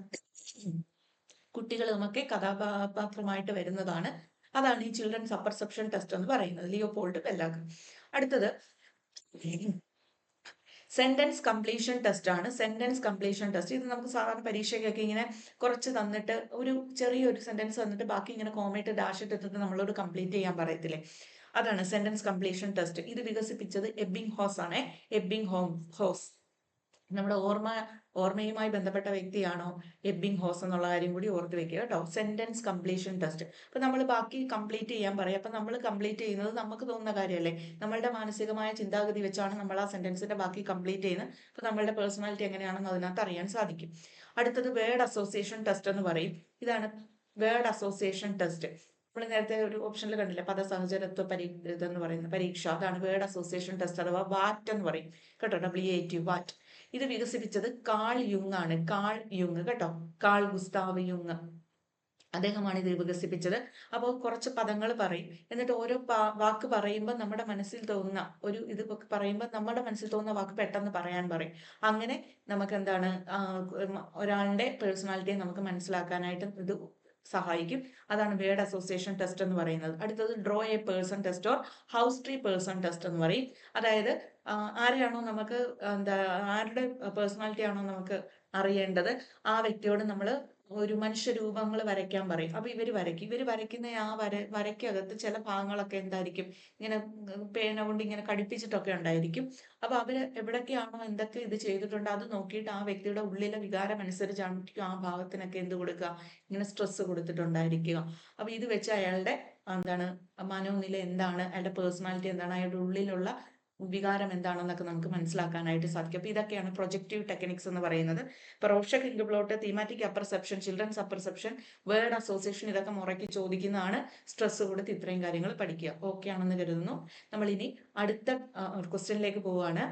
കുട്ടികളും ഒക്കെ കഥാപാത്രമായിട്ട് വരുന്നതാണ്. അതാണ് ഈ ചിൽഡ്രൻസ് അപ്പർസെപ്ഷൻ ടെസ്റ്റ് എന്ന് പറയുന്നത്, ലിയോപോൾഡ് ബെല്ലാക്ക്. അടുത്തത് സെന്റൻസ് കംപ്ലീഷൻ ടെസ്റ്റ് ആണ്. സെന്റൻസ് കംപ്ലീഷൻ ടെസ്റ്റ് ഇത് നമുക്ക് സാധാരണ പരീക്ഷയ്ക്കൊക്കെ ഇങ്ങനെ കുറച്ച് തന്നിട്ട് ഒരു ചെറിയൊരു സെന്റൻസ് തന്നിട്ട് ബാക്കി ഇങ്ങനെ കോമയിട്ട് ഡാഷ് ഇട്ടിട്ട് നമ്മളോട് കംപ്ലീറ്റ് ചെയ്യാൻ പറയത്തില്ലേ, അതാണ് സെന്റൻസ് കംപ്ലീഷൻ ടെസ്റ്റ്. ഇത് വികസിപ്പിച്ചത് എബിംഗ് ഹോസ് ആണ്. എബിംഗ് ഹോസ് നമ്മുടെ ഓർമ്മയുമായി ബന്ധപ്പെട്ട വ്യക്തിയാണോ എബിംഗ് ഹോസ് എന്നുള്ള കാര്യം കൂടി ഓർത്ത് വെക്കുക കേട്ടോ. Sentence completion test. അപ്പൊ നമ്മൾ ബാക്കി കംപ്ലീറ്റ് ചെയ്യാൻ പറയും. അപ്പൊ നമ്മൾ കംപ്ലീറ്റ് ചെയ്യുന്നത് നമുക്ക് തോന്നുന്ന കാര്യമല്ലേ, നമ്മളുടെ മാനസികമായ ചിന്താഗതി വെച്ചാണ് നമ്മൾ ആ സെന്റൻസിന്റെ ബാക്കി കംപ്ലീറ്റ് ചെയ്യുന്നത്. അപ്പൊ നമ്മളുടെ പേഴ്സണാലിറ്റി എങ്ങനെയാണെന്ന് അതിനകത്ത് അറിയാൻ സാധിക്കും. അടുത്തത് വേർഡ് അസോസിയേഷൻ ടെസ്റ്റ് എന്ന് പറയും. ഇതാണ് വേർഡ് അസോസിയേഷൻ ടെസ്റ്റ്. നമ്മൾ നേരത്തെ ഒരു ഓപ്ഷനിൽ കണ്ടില്ല, പദസഹചരത്വ ഇതെന്ന് പറയുന്ന പരീക്ഷ, അതാണ് വേർഡ് അസോസിയേഷൻ ടെസ്റ്റ് അഥവാ വാറ്റ് എന്ന് പറയും കേട്ടോ, WAT വാറ്റ്. ഇത് വികസിപ്പിച്ചത് കാൾ യുങ് ആണ്. കാൾ യുങ് കേട്ടോ, കാൾ ഗുസ്താവ് യുങ്, അദ്ദേഹമാണ് ഇത് വികസിപ്പിച്ചത്. അപ്പോൾ കുറച്ച് പദങ്ങൾ പറയും, എന്നിട്ട് ഓരോ വാക്ക് പറയുമ്പോൾ നമ്മുടെ മനസ്സിൽ തോന്നുന്ന ഒരു ഇത് പറയുമ്പോൾ നമ്മുടെ മനസ്സിൽ തോന്നുന്ന വാക്ക് പെട്ടെന്ന് പറയാൻ പറയും. അങ്ങനെ നമുക്ക് എന്താണ് ഒരാളുടെ പേഴ്സണാലിറ്റിയെ നമുക്ക് മനസ്സിലാക്കാനായിട്ട് ഇത് സഹായിക്കും. അതാണ് വേർഡ് അസോസിയേഷൻ ടെസ്റ്റ് എന്ന് പറയുന്നത്. അടുത്തത് draw A person test or house tree person test എന്ന് പറയും. അതായത് ആരെയാണോ നമുക്ക് ആരുടെ പേഴ്സണാലിറ്റി ആണോ നമുക്ക് അറിയേണ്ടത്, ആ വ്യക്തിയോട് നമ്മൾ ഒരു മനുഷ്യരൂപങ്ങൾ വരയ്ക്കാൻ പറയും. അപ്പൊ ഇവർ വരയ്ക്കുന്ന ആ വരയ്ക്കകത്ത് ചില ഭാഗങ്ങളൊക്കെ എന്തായിരിക്കും, ഇങ്ങനെ പേന കൊണ്ട് ഇങ്ങനെ കടിപ്പിച്ചിട്ടൊക്കെ ഉണ്ടായിരിക്കും. അപ്പൊ അവര് എവിടൊക്കെയാണോ എന്തൊക്കെ ഇത് ചെയ്തിട്ടുണ്ട് അത് നോക്കിയിട്ട് ആ വ്യക്തിയുടെ ഉള്ളിലെ വികാരം അനുസരിച്ചാണ് ആ ഭാവത്തിനൊക്കെ എന്ത് കൊടുക്കുക, ഇങ്ങനെ സ്ട്രെസ് കൊടുത്തിട്ടുണ്ടായിരിക്കുക. അപ്പൊ ഇത് വെച്ച് അയാളുടെ മനോനില എന്താണ്, അയാളുടെ പേഴ്സണാലിറ്റി എന്താണ്, അയാളുടെ ഉള്ളിലുള്ള വികാരം എന്താണെന്നൊക്കെ നമുക്ക് മനസ്സിലാക്കാനായിട്ട് സാധിക്കും. അപ്പൊ ഇതൊക്കെയാണ് പ്രൊജക്റ്റീവ് ടെക്നിക്സ് എന്ന് പറയുന്നത്. ഇപ്പൊ Rorschach inkblot, thematic apperception, children's apperception, word association, ഇതൊക്കെ മുറയ്ക്ക് ചോദിക്കുന്നതാണ്. സ്ട്രെസ് കൊടുത്ത് ഇത്രയും കാര്യങ്ങൾ പഠിക്കുക. ഓക്കെ ആണെന്ന് കരുതുന്നു. നമ്മൾ ഇനി അടുത്ത ക്വസ്റ്റ്യനിലേക്ക് പോവുകയാണ്.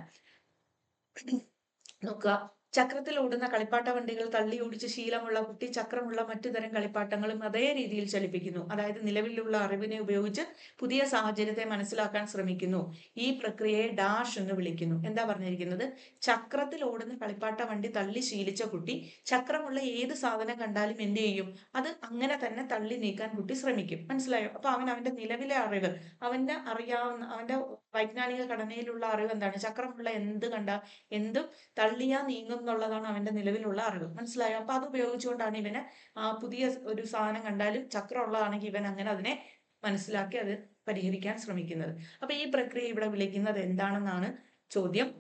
നോക്കുക, ചക്രത്തിൽ ഓടുന്ന കളിപ്പാട്ട വണ്ടികൾ തള്ളി ഓടിച്ച് ശീലമുള്ള കുട്ടി ചക്രമുള്ള മറ്റു തരം കളിപ്പാട്ടങ്ങളും അതേ രീതിയിൽ ചലിപ്പിക്കുന്നു. അതായത് നിലവിലുള്ള അറിവിനെ ഉപയോഗിച്ച് പുതിയ സാഹചര്യത്തെ മനസ്സിലാക്കാൻ ശ്രമിക്കുന്നു. ഈ പ്രക്രിയയെ ഡാഷ് എന്ന് വിളിക്കുന്നു. എന്താ പറഞ്ഞിരിക്കുന്നത്? ചക്രത്തിൽ ഓടുന്ന കളിപ്പാട്ട വണ്ടി തള്ളി ശീലിച്ച കുട്ടി ചക്രമുള്ള ഏത് സാധനം കണ്ടാലും എന്ത് ചെയ്യും, അത് അങ്ങനെ തന്നെ തള്ളി നീക്കാൻ കുട്ടി ശ്രമിക്കും. മനസ്സിലായോ? അപ്പൊ അവന്റെ നിലവിലെ അറിവ്, അവന്റെ വൈജ്ഞാനിക ഘടനയിലുള്ള അറിവ് എന്താണ്? ചക്രമുള്ള എന്തും തള്ളിയാ നീങ്ങും എന്നുള്ളതാണ് അവന്റെ നിലവിലുള്ള അറിവ്. മനസ്സിലായോ? അപ്പൊ അത് ഉപയോഗിച്ചുകൊണ്ടാണ് ഇവന് പുതിയ ഒരു സാധനം കണ്ടാലും ചക്രം ഉള്ളതാണെങ്കിൽ ഇവൻ അങ്ങനെ അതിനെ മനസ്സിലാക്കി അത് പരിഹരിക്കാൻ ശ്രമിക്കുന്നത്. അപ്പൊ ഈ പ്രക്രിയ ഇവിടെ വിളിക്കുന്നത് എന്താണെന്നാണ് ചോദ്യം.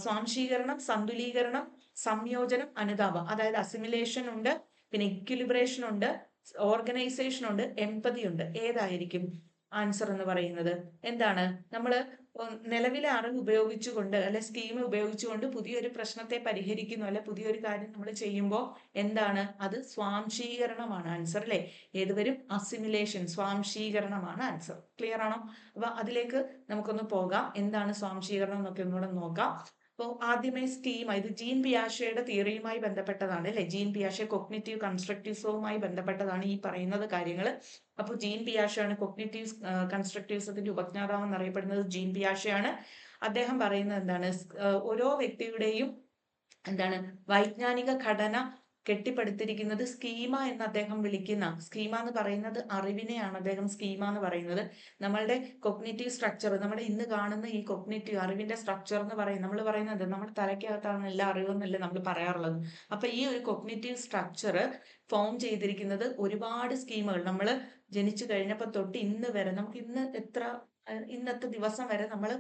സ്വാംശീകരണം, സന്തുലീകരണം, സംയോജനം, അനുതാപം. അതായത് അസിമിലേഷൻ ഉണ്ട്, പിന്നെ ഇക്വിലിബ്രേഷൻ ഉണ്ട്, ഓർഗനൈസേഷൻ ഉണ്ട്, എംപതി ഉണ്ട്. ഏതായിരിക്കും ആൻസർ എന്ന് പറയുന്നത്? എന്താണ്? നമ്മള് നിലവിലെ അറിവ് ഉപയോഗിച്ചുകൊണ്ട് അല്ലെ സ്കീം ഉപയോഗിച്ചുകൊണ്ട് പുതിയൊരു പ്രശ്നത്തെ പരിഹരിക്കുന്നു, അല്ലെ പുതിയൊരു കാര്യം നമ്മൾ ചെയ്യുമ്പോൾ എന്താണ് അത്? സ്വാംശീകരണമാണ് ആൻസർ അല്ലെ. ഏത് വരും? Assimilation, സ്വാംശീകരണമാണ് answer. ക്ലിയർ ആണോ? അപ്പൊ അതിലേക്ക് നമുക്കൊന്ന് പോകാം. എന്താണ് സ്വാംശീകരണം എന്നൊക്കെ ഒന്നുകൂടെ നോക്കാം. അപ്പോൾ ആദ്യമേ സ്കീമ, ഇത് ജീൻ പിയാഷയുടെ തിയറിയുമായി ബന്ധപ്പെട്ടതാണ് അല്ലെ. ജീൻ പിയാഷെ കൊഗ്നിറ്റീവ് കൺസ്ട്രക്റ്റിവിസവുമായി ബന്ധപ്പെട്ടതാണ് ഈ പറയുന്നത് കാര്യങ്ങൾ. അപ്പോൾ ജീൻ പിയാഷയാണ് കൊഗ്നിറ്റീവ് കൺസ്ട്രക്റ്റിവിസത്തിന്റെ ഉപജ്ഞാതാവ് എന്നറിയപ്പെടുന്നത് ജീൻ പിയാഷയാണ്. അദ്ദേഹം പറയുന്നത് എന്താണ്? ഓരോ വ്യക്തിയുടെയും വൈജ്ഞാനിക ഘടന കെട്ടിപ്പടുത്തിരിക്കുന്നത് സ്കീമ എന്ന് അദ്ദേഹം വിളിക്കുന്ന, സ്കീമ എന്ന് പറയുന്നത് അറിവിനെയാണ് അദ്ദേഹം സ്കീമ എന്ന് പറയുന്നത്. നമ്മളുടെ കൊഗ്നിറ്റീവ് സ്ട്രക്ചർ, നമ്മുടെ ഇന്ന് കാണുന്ന ഈ കൊഗ്നിറ്റീവ് അറിവിന്റെ സ്ട്രക്ചർ എന്ന് പറയുന്നത്, നമ്മൾ പറയുന്നത് നമ്മുടെ തലയ്ക്കകത്താണ് എല്ലാ അറിവെന്നല്ലേ നമ്മൾ പറയാറുള്ളത്. അപ്പൊ ഈ ഒരു കൊഗ്നിറ്റീവ് സ്ട്രക്ചർ ഫോം ചെയ്തിരിക്കുന്നത് ഒരുപാട് സ്കീമുകൾ, നമ്മൾ ജനിച്ചു കഴിഞ്ഞപ്പോൾ തൊട്ട് ഇന്ന് വരെ, നമുക്ക് ഇന്നത്തെ ദിവസം വരെ നമ്മൾ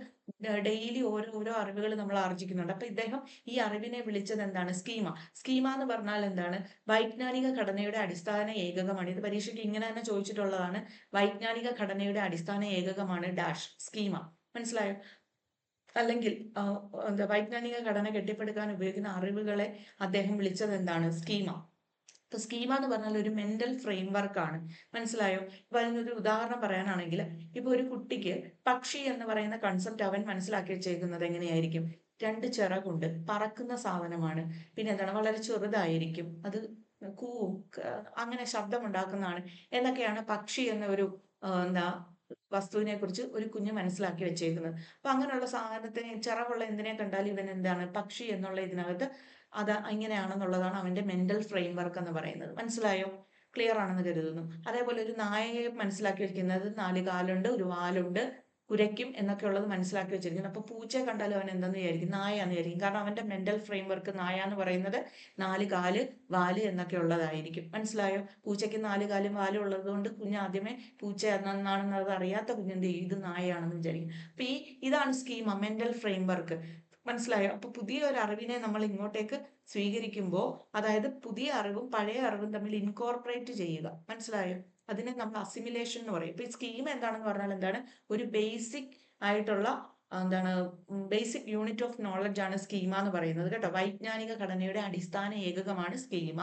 ഡെയിലി ഓരോരോ അറിവുകൾ നമ്മൾ ആർജിക്കുന്നുണ്ട്. അപ്പൊ ഇദ്ദേഹം ഈ അറിവിനെ വിളിച്ചത് എന്താണ്? സ്കീമ. സ്കീമ എന്ന് പറഞ്ഞാൽ എന്താണ്? വൈജ്ഞാനിക ഘടനയുടെ അടിസ്ഥാന ഏകകമാണ്. ഇത് പരീക്ഷയ്ക്ക് ഇങ്ങനെ തന്നെ ചോദിച്ചിട്ടുള്ളതാണ്. വൈജ്ഞാനിക ഘടനയുടെ അടിസ്ഥാന ഏകകമാണ് ഡാഷ്, സ്കീമ. മനസ്സിലായോ? അല്ലെങ്കിൽ വൈജ്ഞാനിക ഘടന കെട്ടിപ്പടുക്കാൻ ഉപയോഗിക്കുന്ന അറിവുകളെ അദ്ദേഹം വിളിച്ചത് എന്താണ്? സ്കീമ. ഇപ്പൊ സ്കീമ എന്ന് പറഞ്ഞാൽ ഒരു മെന്റൽ ഫ്രെയിം വർക്കാണ്. മനസ്സിലായോ? ഇപ്പൊ അതിനൊരു ഉദാഹരണം പറയാനാണെങ്കിൽ, ഇപ്പൊ ഒരു കുട്ടിക്ക് പക്ഷി എന്ന് പറയുന്ന കൺസെപ്റ്റ് അവൻ മനസ്സിലാക്കി വെച്ചേക്കുന്നത് എങ്ങനെയായിരിക്കും? രണ്ട് ചിറകുണ്ട്, പറക്കുന്ന സാധനമാണ്, പിന്നെ എന്താണ്, വളരെ ചെറുതായിരിക്കും, അത് കൂവും, അങ്ങനെ ശബ്ദമുണ്ടാക്കുന്നതാണ് എന്നൊക്കെയാണ് പക്ഷി എന്ന ഒരു എന്താ വസ്തുവിനെ കുറിച്ച് ഒരു കുഞ്ഞ് മനസ്സിലാക്കി വെച്ചേക്കുന്നത്. അപ്പൊ അങ്ങനെയുള്ള സാധനത്തിന് ചിറകുള്ള എന്തിനെ കണ്ടാലും ഇവൻ എന്താണ്, പക്ഷി എന്നുള്ള ഇതിനകത്ത് അത് ഇങ്ങനെയാണെന്നുള്ളതാണ് അവന്റെ മെന്റൽ ഫ്രെയിം വർക്ക് എന്ന് പറയുന്നത്. മനസ്സിലായോ? ക്ലിയർ ആണെന്ന് കരുതുന്നു. അതേപോലെ ഒരു നായയെ മനസ്സിലാക്കി വെക്കുന്നത് 4 കാലുണ്ട്, ഒരു വാലുണ്ട്, കുരയ്ക്കും എന്നൊക്കെ ഉള്ളത് മനസ്സിലാക്കി വെച്ചിരിക്കുന്നു. അപ്പൊ പൂച്ചയെ കണ്ടാലും അവൻ എന്തെന്ന് വിചാരിക്കും? നായാന്ന് വിചാരിക്കും. കാരണം അവന്റെ മെന്റൽ ഫ്രെയിം വർക്ക് നായ എന്ന് പറയുന്നത് 4 കാല്, വാല് എന്നൊക്കെ ഉള്ളതായിരിക്കും. മനസ്സിലായോ? പൂച്ചയ്ക്ക് 4 കാലും വാലും ഉള്ളത് കൊണ്ട് കുഞ്ഞ് ആദ്യമേ പൂച്ച എന്നാണെന്നത് അറിയാത്ത കുഞ്ഞെന്ത് ചെയ്യും? ഇത് നായയാണെന്ന് വിചാരിക്കും. അപ്പൊ ഇതാണ് സ്കീമ, മെന്റൽ ഫ്രെയിം വർക്ക്. മനസ്സിലായോ? അപ്പൊ പുതിയ ഒരു അറിവിനെ നമ്മൾ ഇങ്ങോട്ടേക്ക് സ്വീകരിക്കുമ്പോൾ, അതായത് പുതിയ അറിവും പഴയ അറിവും തമ്മിൽ ഇൻകോർപ്പറേറ്റ് ചെയ്യുക. മനസ്സിലായോ? അതിനെ നമ്മൾ അസിമിലേഷൻ എന്ന് പറയും. ഇപ്പൊ ഈ സ്കീം എന്താണെന്ന് പറഞ്ഞാൽ എന്താണ്, ഒരു ബേസിക് ആയിട്ടുള്ള എന്താണ്, ബേസിക് യൂണിറ്റ് ഓഫ് നോളജ് ആണ് സ്കീമ എന്ന് പറയുന്നത് കേട്ടോ. വൈജ്ഞാനിക ഘടനയുടെ അടിസ്ഥാന ഏകകമാണ് സ്കീമ.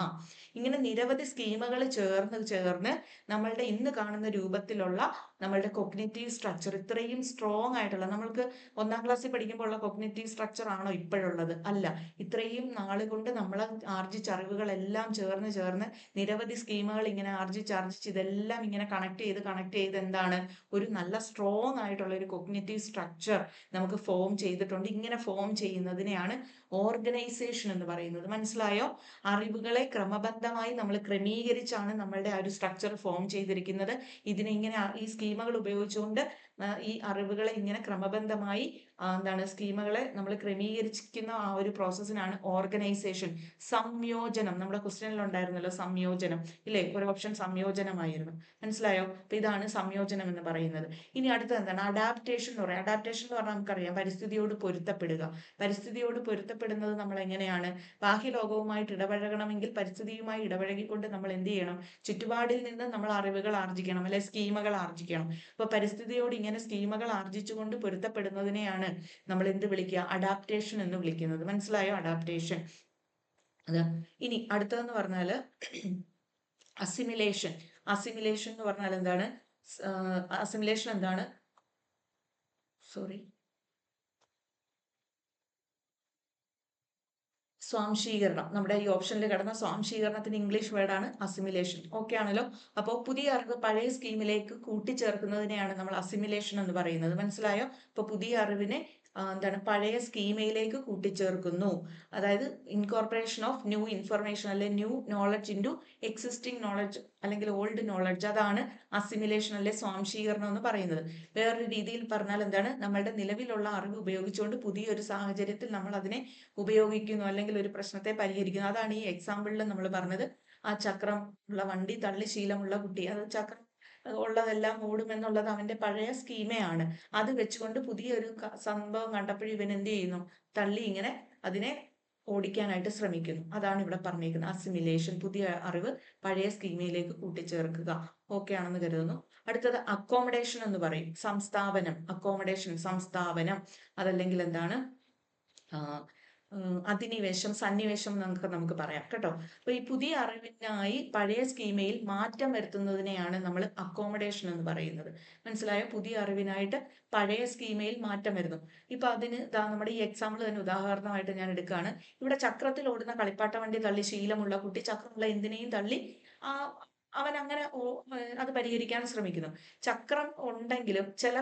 ഇങ്ങനെ നിരവധി സ്കീമകൾ ചേർന്ന് ചേർന്ന് നമ്മളുടെ ഇന്ന് കാണുന്ന രൂപത്തിലുള്ള നമ്മളുടെ കൊഗ്നിറ്റീവ് സ്ട്രക്ചർ, ഇത്രയും സ്ട്രോങ് ആയിട്ടുള്ള, നമ്മൾക്ക് 1ാം ക്ലാസ്സിൽ പഠിക്കുമ്പോൾ ഉള്ള കൊഗ്നിറ്റീവ് സ്ട്രക്ചർ ആണോ ഇപ്പോഴുള്ളത്? അല്ല. ഇത്രയും നാളുകൊണ്ട് നമ്മൾ ആർജിച്ച അറിവുകളെല്ലാം ചേർന്ന് ചേർന്ന് നിരവധി സ്കീമുകൾ ഇങ്ങനെ ആർജിച്ച് ഇതെല്ലാം ഇങ്ങനെ കണക്ട് ചെയ്ത് എന്താണ്, ഒരു നല്ല സ്ട്രോങ് ആയിട്ടുള്ള ഒരു കൊഗ്നിറ്റീവ് സ്ട്രക്ചർ നമുക്ക് ഫോം ചെയ്തിട്ടുണ്ട്. ഇങ്ങനെ ഫോം ചെയ്യുന്നതിനെയാണ് ഓർഗനൈസേഷൻ എന്ന് പറയുന്നത്. മനസ്സിലായോ? അറിവുകളെ ക്രമബദ്ധമായി നമ്മൾ ക്രമീകരിച്ചാണ് നമ്മളുടെ ആ ഒരു സ്ട്രക്ചർ ഫോം ചെയ്തിരിക്കുന്നത്. ഇതിനെ ഇങ്ങനെ ഈ സ്കീമുകൾ ഉപയോഗിച്ചുകൊണ്ട് ഈ അറിവുകളെ ഇങ്ങനെ ക്രമബദ്ധമായി എന്താണ്, സ്കീമുകളെ നമ്മൾ ക്രമീകരിക്കുന്ന ആ ഒരു പ്രോസസ്സിനാണ് ഓർഗനൈസേഷൻ. സംയോജനം, നമ്മുടെ ക്വസ്റ്റ്യനിൽ ഉണ്ടായിരുന്നല്ലോ സംയോജനം, ഇല്ലേ? ഒരു ഓപ്ഷൻ സംയോജനമായിരുന്നു. മനസ്സിലായോ? അപ്പൊ ഇതാണ് സംയോജനം എന്ന് പറയുന്നത്. ഇനി അടുത്തത് എന്താണ്? അഡാപ്റ്റേഷൻ എന്ന് പറയാം. അഡാപ്റ്റേഷൻ എന്ന് പറഞ്ഞാൽ നമുക്കറിയാം, പരിസ്ഥിതിയോട് പൊരുത്തപ്പെടുക. പരിസ്ഥിതിയോട് പൊരുത്തപ്പെടുന്നത് നമ്മൾ എങ്ങനെയാണ്? ബാഹ്യ ലോകവുമായിട്ട് ഇടപഴകണമെങ്കിൽ പരിസ്ഥിതിയുമായി ഇടപഴകിക്കൊണ്ട് നമ്മൾ എന്ത് ചെയ്യണം? ചുറ്റുപാടിൽ നിന്ന് നമ്മൾ അറിവുകൾ ആർജിക്കണം, അല്ലെ സ്കീമുകൾ ആർജിക്കണം. അപ്പൊ പരിസ്ഥിതിയോട് ഇങ്ങനെ സ്കീമുകൾ ആർജിച്ചുകൊണ്ട് പൊരുത്തപ്പെടുന്നതിനെയാണ് നമ്മൾ എന്ത് വിളിക്കുക? അഡാപ്റ്റേഷൻ എന്ന് വിളിക്കുന്നത്. മനസ്സിലായോ? അഡാപ്റ്റേഷൻ. അത് ഇനി അടുത്തതെന്ന് പറഞ്ഞാല് അസിമിലേഷൻ. അസിമിലേഷൻ എന്ന് പറഞ്ഞാൽ എന്താണ്? അസിമിലേഷൻ എന്താണ്? സോറി, സ്വാംശീകരണം. നമ്മുടെ ഈ ഓപ്ഷനിൽ കിടന്ന സ്വാംശീകരണത്തിന് ഇംഗ്ലീഷ് വേർഡാണ് അസിമിലേഷൻ. ഓക്കെ ആണല്ലോ? അപ്പോൾ പുതിയ അറിവ് പഴയ സ്കീമിലേക്ക് കൂട്ടിച്ചേർക്കുന്നതിനെയാണ് നമ്മൾ അസിമിലേഷൻ എന്ന് പറയുന്നത്. മനസ്സിലായോ? അപ്പൊ പുതിയ അറിവിനെ എന്താണ്, പഴയ സ്കീമയിലേക്ക് കൂട്ടിച്ചേർക്കുന്നു. അതായത് ഇൻകോർപ്പറേഷൻ ഓഫ് ന്യൂ ഇൻഫർമേഷൻ, അല്ലെ new knowledge into existing knowledge, അല്ലെങ്കിൽ ഓൾഡ് നോളജ്. അതാണ് അസിമിലേഷൻ, അല്ലെ സ്വാംശീകരണം എന്ന് പറയുന്നത്. വേറൊരു രീതിയിൽ പറഞ്ഞാൽ എന്താണ്, നമ്മളുടെ നിലവിലുള്ള അറിവ് ഉപയോഗിച്ചുകൊണ്ട് പുതിയൊരു സാഹചര്യത്തിൽ നമ്മൾ അതിനെ ഉപയോഗിക്കുന്നു, അല്ലെങ്കിൽ ഒരു പ്രശ്നത്തെ പരിഹരിക്കുന്നു. അതാണ് ഈ എക്സാമ്പിളിൽ നമ്മൾ പറഞ്ഞത്. ആ ചക്രം ഉള്ള വണ്ടി തള്ളി ശീലമുള്ള കുട്ടി, അത് ചക്രം ഉള്ളതെല്ലാം ഓടുമെന്നുള്ളത് അവന്റെ പഴയ സ്കീമയാണ്. അത് വെച്ചുകൊണ്ട് പുതിയൊരു സംഭവം കണ്ടപ്പോഴും ഇവൻ എന്ത് ചെയ്യുന്നു? തള്ളി ഇങ്ങനെ അതിനെ ഓടിക്കാനായിട്ട് ശ്രമിക്കുന്നു. അതാണ് ഇവിടെ പറഞ്ഞിരിക്കുന്നത് അസിമിലേഷൻ. പുതിയ അറിവ് പഴയ സ്കീമയിലേക്ക് കൂട്ടിച്ചേർക്കുക. ഓക്കെ ആണെന്ന് കരുതുന്നു. അടുത്തത് അക്കോമഡേഷൻ എന്ന് പറയും. സംസ്ഥാപനം. അക്കോമഡേഷൻ, സംസ്ഥാപനം. അതല്ലെങ്കിൽ എന്താണ്, അധിനിവേശം, സന്നിവേശം എന്നൊക്കെ നമുക്ക് പറയാം കേട്ടോ. അപ്പൊ ഈ പുതിയ അറിവിനായി പഴയ സ്കീമയിൽ മാറ്റം വരുത്തുന്നതിനെയാണ് നമ്മൾ അക്കോമഡേഷൻ എന്ന് പറയുന്നത്. മനസ്സിലായോ? പുതിയ അറിവിനായിട്ട് പഴയ സ്കീമയിൽ മാറ്റം വരുന്നു. ഇപ്പൊ അതിന് നമ്മുടെ ഈ എക്സാമ്പിൾ തന്നെ ഉദാഹരണമായിട്ട് ഞാൻ എടുക്കുകയാണ്. ഇവിടെ ചക്രത്തിൽ ഓടുന്ന കളിപ്പാട്ട വണ്ടി തള്ളി ശീലമുള്ള കുട്ടി ചക്രമുള്ള എന്തിനേയും തള്ളി അവൻ അങ്ങനെ അത് പരിഹരിക്കാൻ ശ്രമിക്കുന്നു. ചക്രം ഉണ്ടെങ്കിലും ചില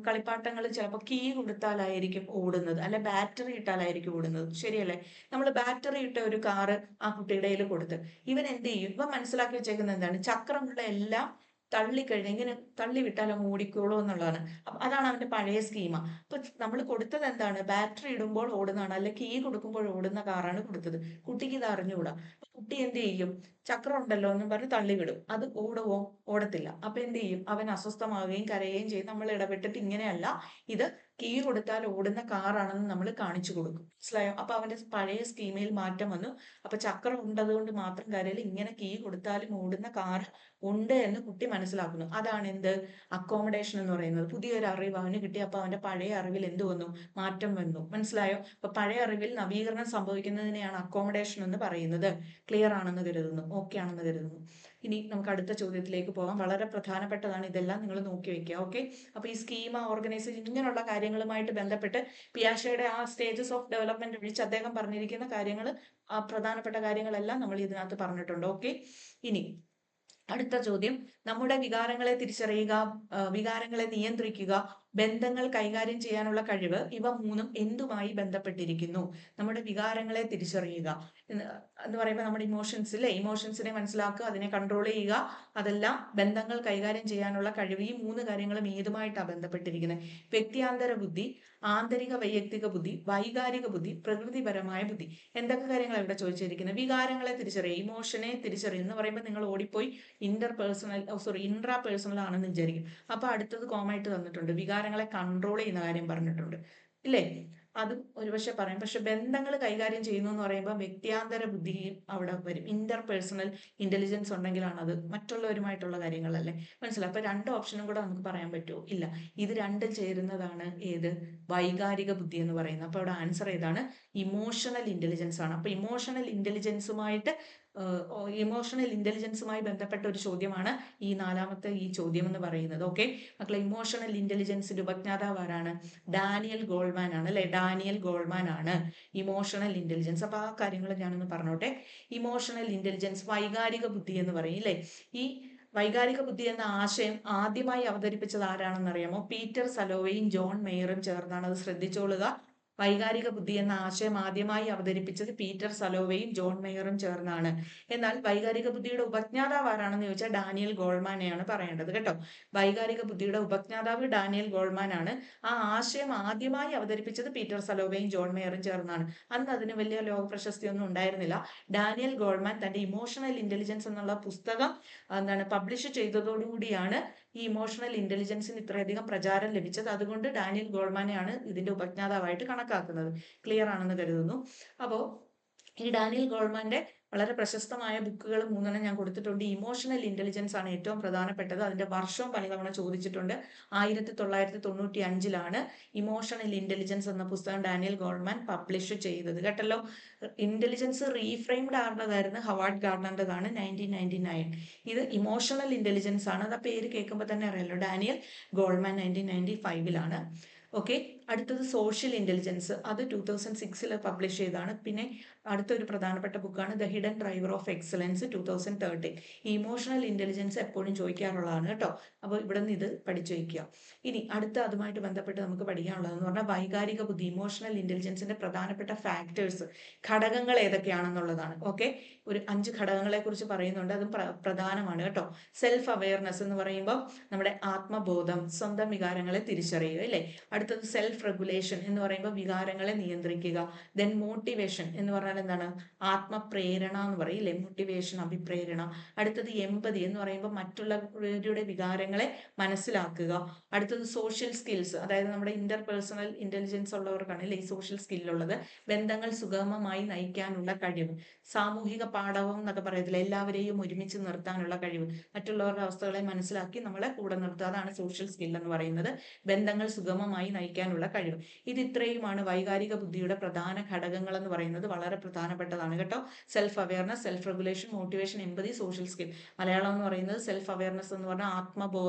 കളിപ്പാട്ടങ്ങൾ ചിലപ്പോൾ കീ കൊടുത്താലായിരിക്കും ഓടുന്നത്, അല്ലെ ബാറ്ററി ഇട്ടാലായിരിക്കും ഓടുന്നത്. ശരിയല്ലേ? നമ്മൾ ബാറ്ററി ഇട്ട ഒരു കാറ് ആ കുട്ടിയുടെ കയ്യിൽ കൊടുത്ത് ഇവൻ എന്ത് ചെയ്യും? ഇവൻ മനസ്സിലാക്കി വെച്ചേക്കുന്നത് എന്താണ്? ചക്രമുള്ള എല്ലാം തള്ളിക്കഴിഞ്ഞ് ഇങ്ങനെ തള്ളി വിട്ടാൽ അങ്ങ് ഓടിക്കോളൂ എന്നുള്ളതാണ്. അപ്പൊ അതാണ് അവന്റെ പഴയ സ്കീമ. അപ്പൊ നമ്മൾ കൊടുത്തത് എന്താണ്? ബാറ്ററി ഇടുമ്പോൾ ഓടുന്നതാണ്, അല്ലെ കീ കൊടുക്കുമ്പോൾ ഓടുന്ന കാറാണ് കൊടുത്തത്. കുട്ടിക്ക് ഇത് അറിഞ്ഞുകൂടാ. കുട്ടി എന്ത് ചെയ്യും? ചക്രം ഉണ്ടല്ലോ എന്നും പറഞ്ഞ് തള്ളിവിടും. അത് ഓടുവോ? ഓടത്തില്ല. അപ്പൊ എന്ത് ചെയ്യും? അവൻ അസ്വസ്ഥമാവുകയും കരയുകയും ചെയ്യും. നമ്മൾ ഇടപെട്ടിട്ട് ഇങ്ങനെയല്ല, ഇത് കീ കൊടുത്താൽ ഓടുന്ന കാറാണെന്ന് നമ്മൾ കാണിച്ചു കൊടുക്കും. മനസ്സിലായോ? അപ്പൊ അവന്റെ പഴയ സ്കീമയിൽ മാറ്റം വന്നു. അപ്പൊ ചക്രം ഉണ്ടതുകൊണ്ട് മാത്രം കാര്യമില്ല, ഇങ്ങനെ കീ കൊടുത്താലും ഓടുന്ന കാർ ഉണ്ട് എന്ന് കുട്ടി മനസ്സിലാക്കുന്നു. അതാണ് എന്ത്? അക്കോമഡേഷൻ എന്ന് പറയുന്നത്. പുതിയൊരു അറിവ് അവന് കിട്ടി. അപ്പൊ അവന്റെ പഴയ അറിവിൽ എന്ത് വന്നു? മാറ്റം വന്നു. മനസ്സിലായോ? അപ്പൊ പഴയ അറിവിൽ നവീകരണം സംഭവിക്കുന്നതിനെയാണ് അക്കോമഡേഷൻ എന്ന് പറയുന്നത്. ക്ലിയർ ആണെന്ന് കരുതുന്നു, ഓക്കെ ആണെന്ന് കരുതുന്നു. ഇനി നമുക്ക് അടുത്ത ചോദ്യത്തിലേക്ക് പോകാം. വളരെ പ്രധാനപ്പെട്ടതാണ്, ഇതെല്ലാം നിങ്ങൾ നോക്കി വെക്കുക. ഓക്കെ, അപ്പൊ ഈ സ്കീമ, ഓർഗനൈസേഷൻ, ഇങ്ങനെയുള്ള കാര്യങ്ങളുമായിട്ട് ബന്ധപ്പെട്ട് പിയാഷയുടെ ആ സ്റ്റേജസ് ഓഫ് ഡെവലപ്മെന്റ് ഒഴിച്ച് അദ്ദേഹം പറഞ്ഞിരിക്കുന്ന കാര്യങ്ങൾ, ആ പ്രധാനപ്പെട്ട കാര്യങ്ങളെല്ലാം നമ്മൾ ഇതിനകത്ത് പറഞ്ഞിട്ടുണ്ട്. ഓക്കെ, ഇനി അടുത്ത ചോദ്യം, നമ്മുടെ വികാരങ്ങളെ തിരിച്ചറിയുക, വികാരങ്ങളെ നിയന്ത്രിക്കുക, ബന്ധങ്ങൾ കൈകാര്യം ചെയ്യാനുള്ള കഴിവ്, ഇവ മൂന്നും എന്തുമായി ബന്ധപ്പെട്ടിരിക്കുന്നു? നമ്മുടെ വികാരങ്ങളെ തിരിച്ചറിയുക എന്ന് പറയുമ്പോൾ നമ്മുടെ ഇമോഷൻസിലെ ഇമോഷൻസിനെ മനസ്സിലാക്കുക, അതിനെ കൺട്രോൾ ചെയ്യുക, അതെല്ലാം ബന്ധങ്ങൾ കൈകാര്യം ചെയ്യാനുള്ള കഴിവ്. ഈ മൂന്ന് കാര്യങ്ങളും ഏതുമായിട്ടാണ് ബന്ധപ്പെട്ടിരിക്കുന്നത്? വ്യക്തിയാന്തര ബുദ്ധി, ആന്തരിക വൈയക്തിക ബുദ്ധി, വൈകാരിക ബുദ്ധി, പ്രകൃതിപരമായ ബുദ്ധി. എന്തൊക്കെ കാര്യങ്ങൾ ഇവിടെ ചോദിച്ചിരിക്കുന്നത്? വികാരങ്ങളെ തിരിച്ചറിയുക, ഇമോഷനെ തിരിച്ചറിയുക എന്ന് പറയുമ്പോൾ നിങ്ങൾ ഓടിപ്പോയി ഇൻട്രാ പേഴ്സണൽ ആണെന്ന് വിചാരിക്കും. അപ്പൊ അടുത്തത് കോമായിട്ട് തന്നിട്ടുണ്ട്, വികാരങ്ങളെ കൺട്രോൾ ചെയ്യുന്ന കാര്യം പറഞ്ഞിട്ടുണ്ട്, ഇല്ലേ? അതും ഒരുപക്ഷെ പറയും. പക്ഷെ ബന്ധങ്ങൾ കൈകാര്യം ചെയ്യുന്നു എന്ന് പറയുമ്പോൾ വ്യക്തിയാന്തര ബുദ്ധിയും അവിടെ വരും. ഇന്റർ പേഴ്സണൽ ഇന്റലിജൻസ് ഉണ്ടെങ്കിലാണ് അത് മറ്റുള്ളവരുമായിട്ടുള്ള കാര്യങ്ങളല്ലേ, മനസ്സിലായി? അപ്പൊ രണ്ട് ഓപ്ഷനും കൂടെ നമുക്ക് പറയാൻ പറ്റുമോ? ഇല്ല, ഇത് രണ്ടും ചേരുന്നതാണ് ഏത്? വൈകാരിക ബുദ്ധി എന്ന് പറയുന്നത്. അപ്പൊ അവിടെ ആൻസർ ഏതാണ്? ഇമോഷണൽ ഇന്റലിജൻസ് ആണ്. അപ്പൊ ഇമോഷണൽ ഇന്റലിജൻസുമായി ബന്ധപ്പെട്ട ഒരു ചോദ്യമാണ് ഈ നാലാമത്തെ ഈ ചോദ്യം എന്ന് പറയുന്നത്. ഓക്കെ മക്കളെ, ഇമോഷണൽ ഇന്റലിജൻസിന്റെ ഉപജ്ഞാതാവ് ആരാണ്? ഡാനിയൽ ഗോൾമാൻ ആണ്, അല്ലെ? ഡാനിയൽ ഗോൾമാൻ ആണ് ഇമോഷണൽ ഇന്റലിജൻസ്. അപ്പൊ ആ കാര്യങ്ങൾ ഞാനൊന്ന് പറഞ്ഞോട്ടെ. ഇമോഷണൽ ഇന്റലിജൻസ്, വൈകാരിക ബുദ്ധി എന്ന് പറയും, അല്ലെ? ഈ വൈകാരിക ബുദ്ധി എന്ന ആശയം ആദ്യമായി അവതരിപ്പിച്ചത് ആരാണെന്ന് അറിയാമോ? പീറ്റർ സലോവയും ജോൺ മെയറും ചേർന്നാണ്. അത് ശ്രദ്ധിച്ചോളുക. വൈകാരിക ബുദ്ധി എന്ന ആശയം ആദ്യമായി അവതരിപ്പിച്ചത് പീറ്റർ സലോവയും ജോൺ മെയറും ചേർന്നാണ്. എന്നാൽ വൈകാരിക ബുദ്ധിയുടെ ഉപജ്ഞാതാവ് ആരാണെന്ന് ചോദിച്ചാൽ ഡാനിയൽ ഗോൾമാനെയാണ് പറയേണ്ടത്, കേട്ടോ. വൈകാരിക ബുദ്ധിയുടെ ഉപജ്ഞാതാവ് ഡാനിയൽ ഗോൾമാൻ ആണ്. ആ ആശയം ആദ്യമായി അവതരിപ്പിച്ചത് പീറ്റർ സലോവയും ജോൺ മെയറും ചേർന്നാണ്. അന്ന് അതിന് വലിയ ലോക പ്രശസ്തിയൊന്നും ഉണ്ടായിരുന്നില്ല. ഡാനിയൽ ഗോൾമാൻ തന്റെ ഇമോഷണൽ ഇന്റലിജൻസ് എന്നുള്ള പുസ്തകം പബ്ലിഷ് ചെയ്തതോടുകൂടിയാണ് ഈ ഇമോഷണൽ ഇന്റലിജൻസിന് ഇത്രയധികം പ്രചാരം ലഭിച്ചത്. അതുകൊണ്ട് ഡാനിയൽ ഗോൾമാനെയാണ് ഇതിന്റെ ഉപജ്ഞാതാവായിട്ട് കണക്കാക്കുന്നത്. ക്ലിയർ ആണെന്ന് കരുതുന്നു. അപ്പോ ഈ ഡാനിയൽ ഗോൾമാന്റെ വളരെ പ്രശസ്തമായ ബുക്കുകൾ മൂന്നെണ്ണം ഞാൻ കൊടുത്തിട്ടുണ്ട്. ഇമോഷണൽ ഇന്റലിജൻസ് ആണ് ഏറ്റവും പ്രധാനപ്പെട്ടത്. അതിന്റെ വർഷവും പലതവണ ചോദിച്ചിട്ടുണ്ട്. 1995 ഇമോഷണൽ ഇന്റലിജൻസ് എന്ന പുസ്തകം ഡാനിയൽ ഗോൾമാൻ പബ്ലിഷ് ചെയ്തത്, കേട്ടല്ലോ. ഇന്റലിജൻസ് റീഫ്രെയിംഡ് ആയിരുന്നതായിരുന്നു ഹവാർഡ് ഗാർഡനറുടേതാണ് 1999. ഇത് ഇമോഷണൽ ഇന്റലിജൻസ് ആണ്. അത് ആ പേര് കേൾക്കുമ്പോൾ തന്നെ അറിയാലോ, ഡാനിയൽ ഗോൾമാൻ 1995. ഓക്കെ, അടുത്തത് സോഷ്യൽ ഇന്റലിജൻസ്. അത് 2006 പബ്ലിഷ് ചെയ്തതാണ്. പിന്നെ അടുത്തൊരു പ്രധാനപ്പെട്ട ബുക്കാണ് the hidden driver of excellence 2013. Emotional intelligence എപ്പോഴും ചോദിക്കാറുള്ളതാണ്, കേട്ടോ. അപ്പോൾ ഇവിടെ നിന്ന് ഇത് പഠിച്ചു വയ്ക്കുക. ഇനി അടുത്ത അതുമായിട്ട് ബന്ധപ്പെട്ട് നമുക്ക് പഠിക്കാനുള്ളതെന്ന് പറഞ്ഞാൽ വൈകാരിക ബുദ്ധി, ഇമോഷണൽ ഇന്റലിജൻസിന്റെ പ്രധാനപ്പെട്ട ഫാക്ടേഴ്സ്, ഘടകങ്ങൾ ഏതൊക്കെയാണെന്നുള്ളതാണ്. ഓക്കെ, ഒരു 5 ഘടകങ്ങളെ കുറിച്ച് പറയുന്നുണ്ട്. അതും പ്രധാനമാണ്, കേട്ടോ. സെൽഫ് അവെയർനെസ് എന്ന് പറയുമ്പോൾ നമ്മുടെ ആത്മബോധം, സ്വന്തം വികാരങ്ങളെ തിരിച്ചറിയുക, അല്ലേ? അടുത്തത് സെൽഫ് റെഗുലേഷൻ എന്ന് പറയുമ്പോൾ വികാരങ്ങളെ നിയന്ത്രിക്കുക. ദെൻ മോട്ടിവേഷൻ എന്ന് പറഞ്ഞാൽ എന്താണ്? ആത്മപ്രേരണ എന്ന് പറയില്ലേ, മോട്ടിവേഷൻ, അഭിപ്രേരണ. അടുത്തത് എമ്പതി എന്ന് പറയുമ്പോൾ മറ്റുള്ളവരുടെ വികാരങ്ങളെ മനസ്സിലാക്കുക. അടുത്തത് സോഷ്യൽ സ്കിൽസ്, അതായത് നമ്മുടെ ഇന്റർപേഴ്സണൽ ഇന്റലിജൻസ് ഉള്ളവർക്കാണ് അല്ലേ ഈ സോഷ്യൽ സ്കില്ലുള്ളത്. ബന്ധങ്ങൾ സുഗമമായി നയിക്കാനുള്ള കഴിവ്, സാമൂഹിക പാഠവം എന്നൊക്കെ പറയത്തില്ല, എല്ലാവരെയും ഒരുമിച്ച് നിർത്താനുള്ള കഴിവ്, മറ്റുള്ളവരുടെ അവസ്ഥകളെ മനസ്സിലാക്കി നമ്മളെ കൂടെ നിർത്തുക, അതാണ് സോഷ്യൽ സ്കിൽ എന്ന് പറയുന്നത്. ബന്ധങ്ങൾ സുഗമമായി നയിക്കാനുള്ള കഴിവ്. ഇത് ഇത്രയുമാണ് വൈകാരിക ബുദ്ധിയുടെ പ്രധാന ഘടകങ്ങൾ എന്ന് പറയുന്നത്. വളരെ പ്രധാനപ്പെട്ടതാണ്, കേട്ടോ. Self awareness, self regulation, motivation, empathy, social skill. Malayalam എന്ന് പറയുന്നത് സെൽഫ് അവെയർനെസ് എന്ന് പറഞ്ഞാൽ